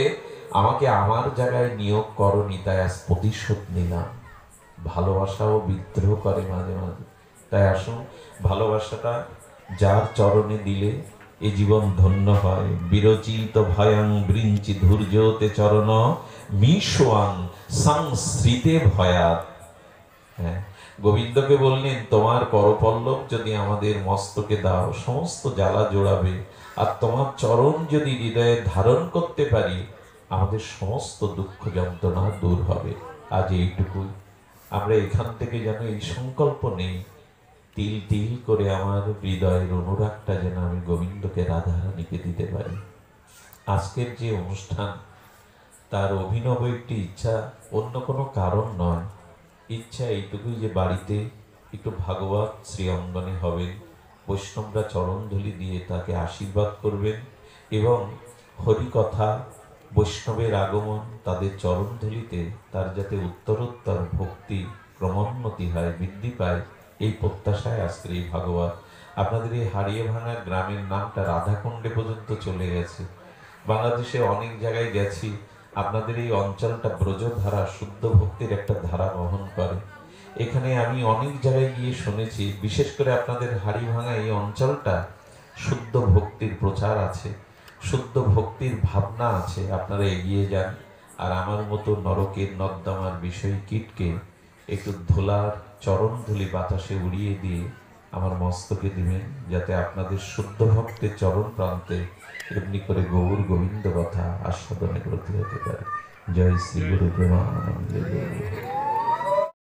আমাকে আমার জায়গায় নিয়োগ করনি, তাই আজ প্রতিশোধ নিলাম। ভালোবাসাও বিদ্রোহ করে মাঝে মাঝে। তাই আসুন, ভালোবাসাটা যার চরণে দিলে এ জীবন ধন্য হয়। বিরচিত ভয়াং বৃঞ্চি ধৈর্যতে চরণ মিশোয়াং সংস্মৃতে ভয়াত। হ্যাঁ, গোবিন্দকে বললেন, তোমার করপল্লব যদি আমাদের মস্তকে দাও, সমস্ত জ্বালা জোড়াবে। আর তোমার চরণ যদি হৃদয়ে ধারণ করতে পারি, আমাদের সমস্ত দুঃখ যন্ত্রণা দূর হবে। আজ এইটুকুই। আমরা এখান থেকে যেন এই সংকল্প নেই, তিল তিল করে আমার হৃদয়ের অনুরাগটা যেন আমি গোবিন্দকে রাধারানীকে দিতে পারি। আজকের যে অনুষ্ঠান, তার অভিনব একটি ইচ্ছা, অন্য কোনো কারণ নয়। ইচ্ছা এইটুকুই যে বাড়িতে একটু ভাগবত শ্রী অঙ্গনে হবেন, বৈষ্ণবরা চরণধূলি দিয়ে তাকে আশীর্বাদ করবেন, এবং হরিকথা, বৈষ্ণবের আগমন, তাদের চরণধূলিতে তার যাতে উত্তরোত্তর ভক্তি ক্রমোন্নতি হয়, বৃদ্ধি পায়, এই প্রত্যাশায় আজকের এই ভাগবত। আপনাদের এই হারিয়ে ভাঙা গ্রামের নামটা রাধাকুণ্ডে পর্যন্ত চলে গেছে। বাংলাদেশে অনেক জায়গায় গেছি, আপনাদের এই অঞ্চলটা ব্রজধারা, শুদ্ধ ভক্তির একটা ধারা বহন করে। এখানে আমি অনেক জায়গায় গিয়ে শুনেছি, বিশেষ করে আপনাদের হাড়িভাঙা এই অঞ্চলটা শুদ্ধ ভক্তির প্রচার আছে, শুদ্ধ ভক্তির ভাবনা আছে। আপনারা এগিয়ে যান, আর আমার মতো নরকের নর্দমার বিষয় কীটকে একটু ধুলার চরণ ধুলি বাতাসে উড়িয়ে দিয়ে আমার মস্তকে দিবেন, যাতে আপনাদের শুদ্ধ ভক্তের চরণ প্রান্তে এমনি করে গৌর গোবিন্দ কথা আস্বাদনে ব্রতী হতে পারে। জয় শ্রী গুরু প্রেমানন্দে।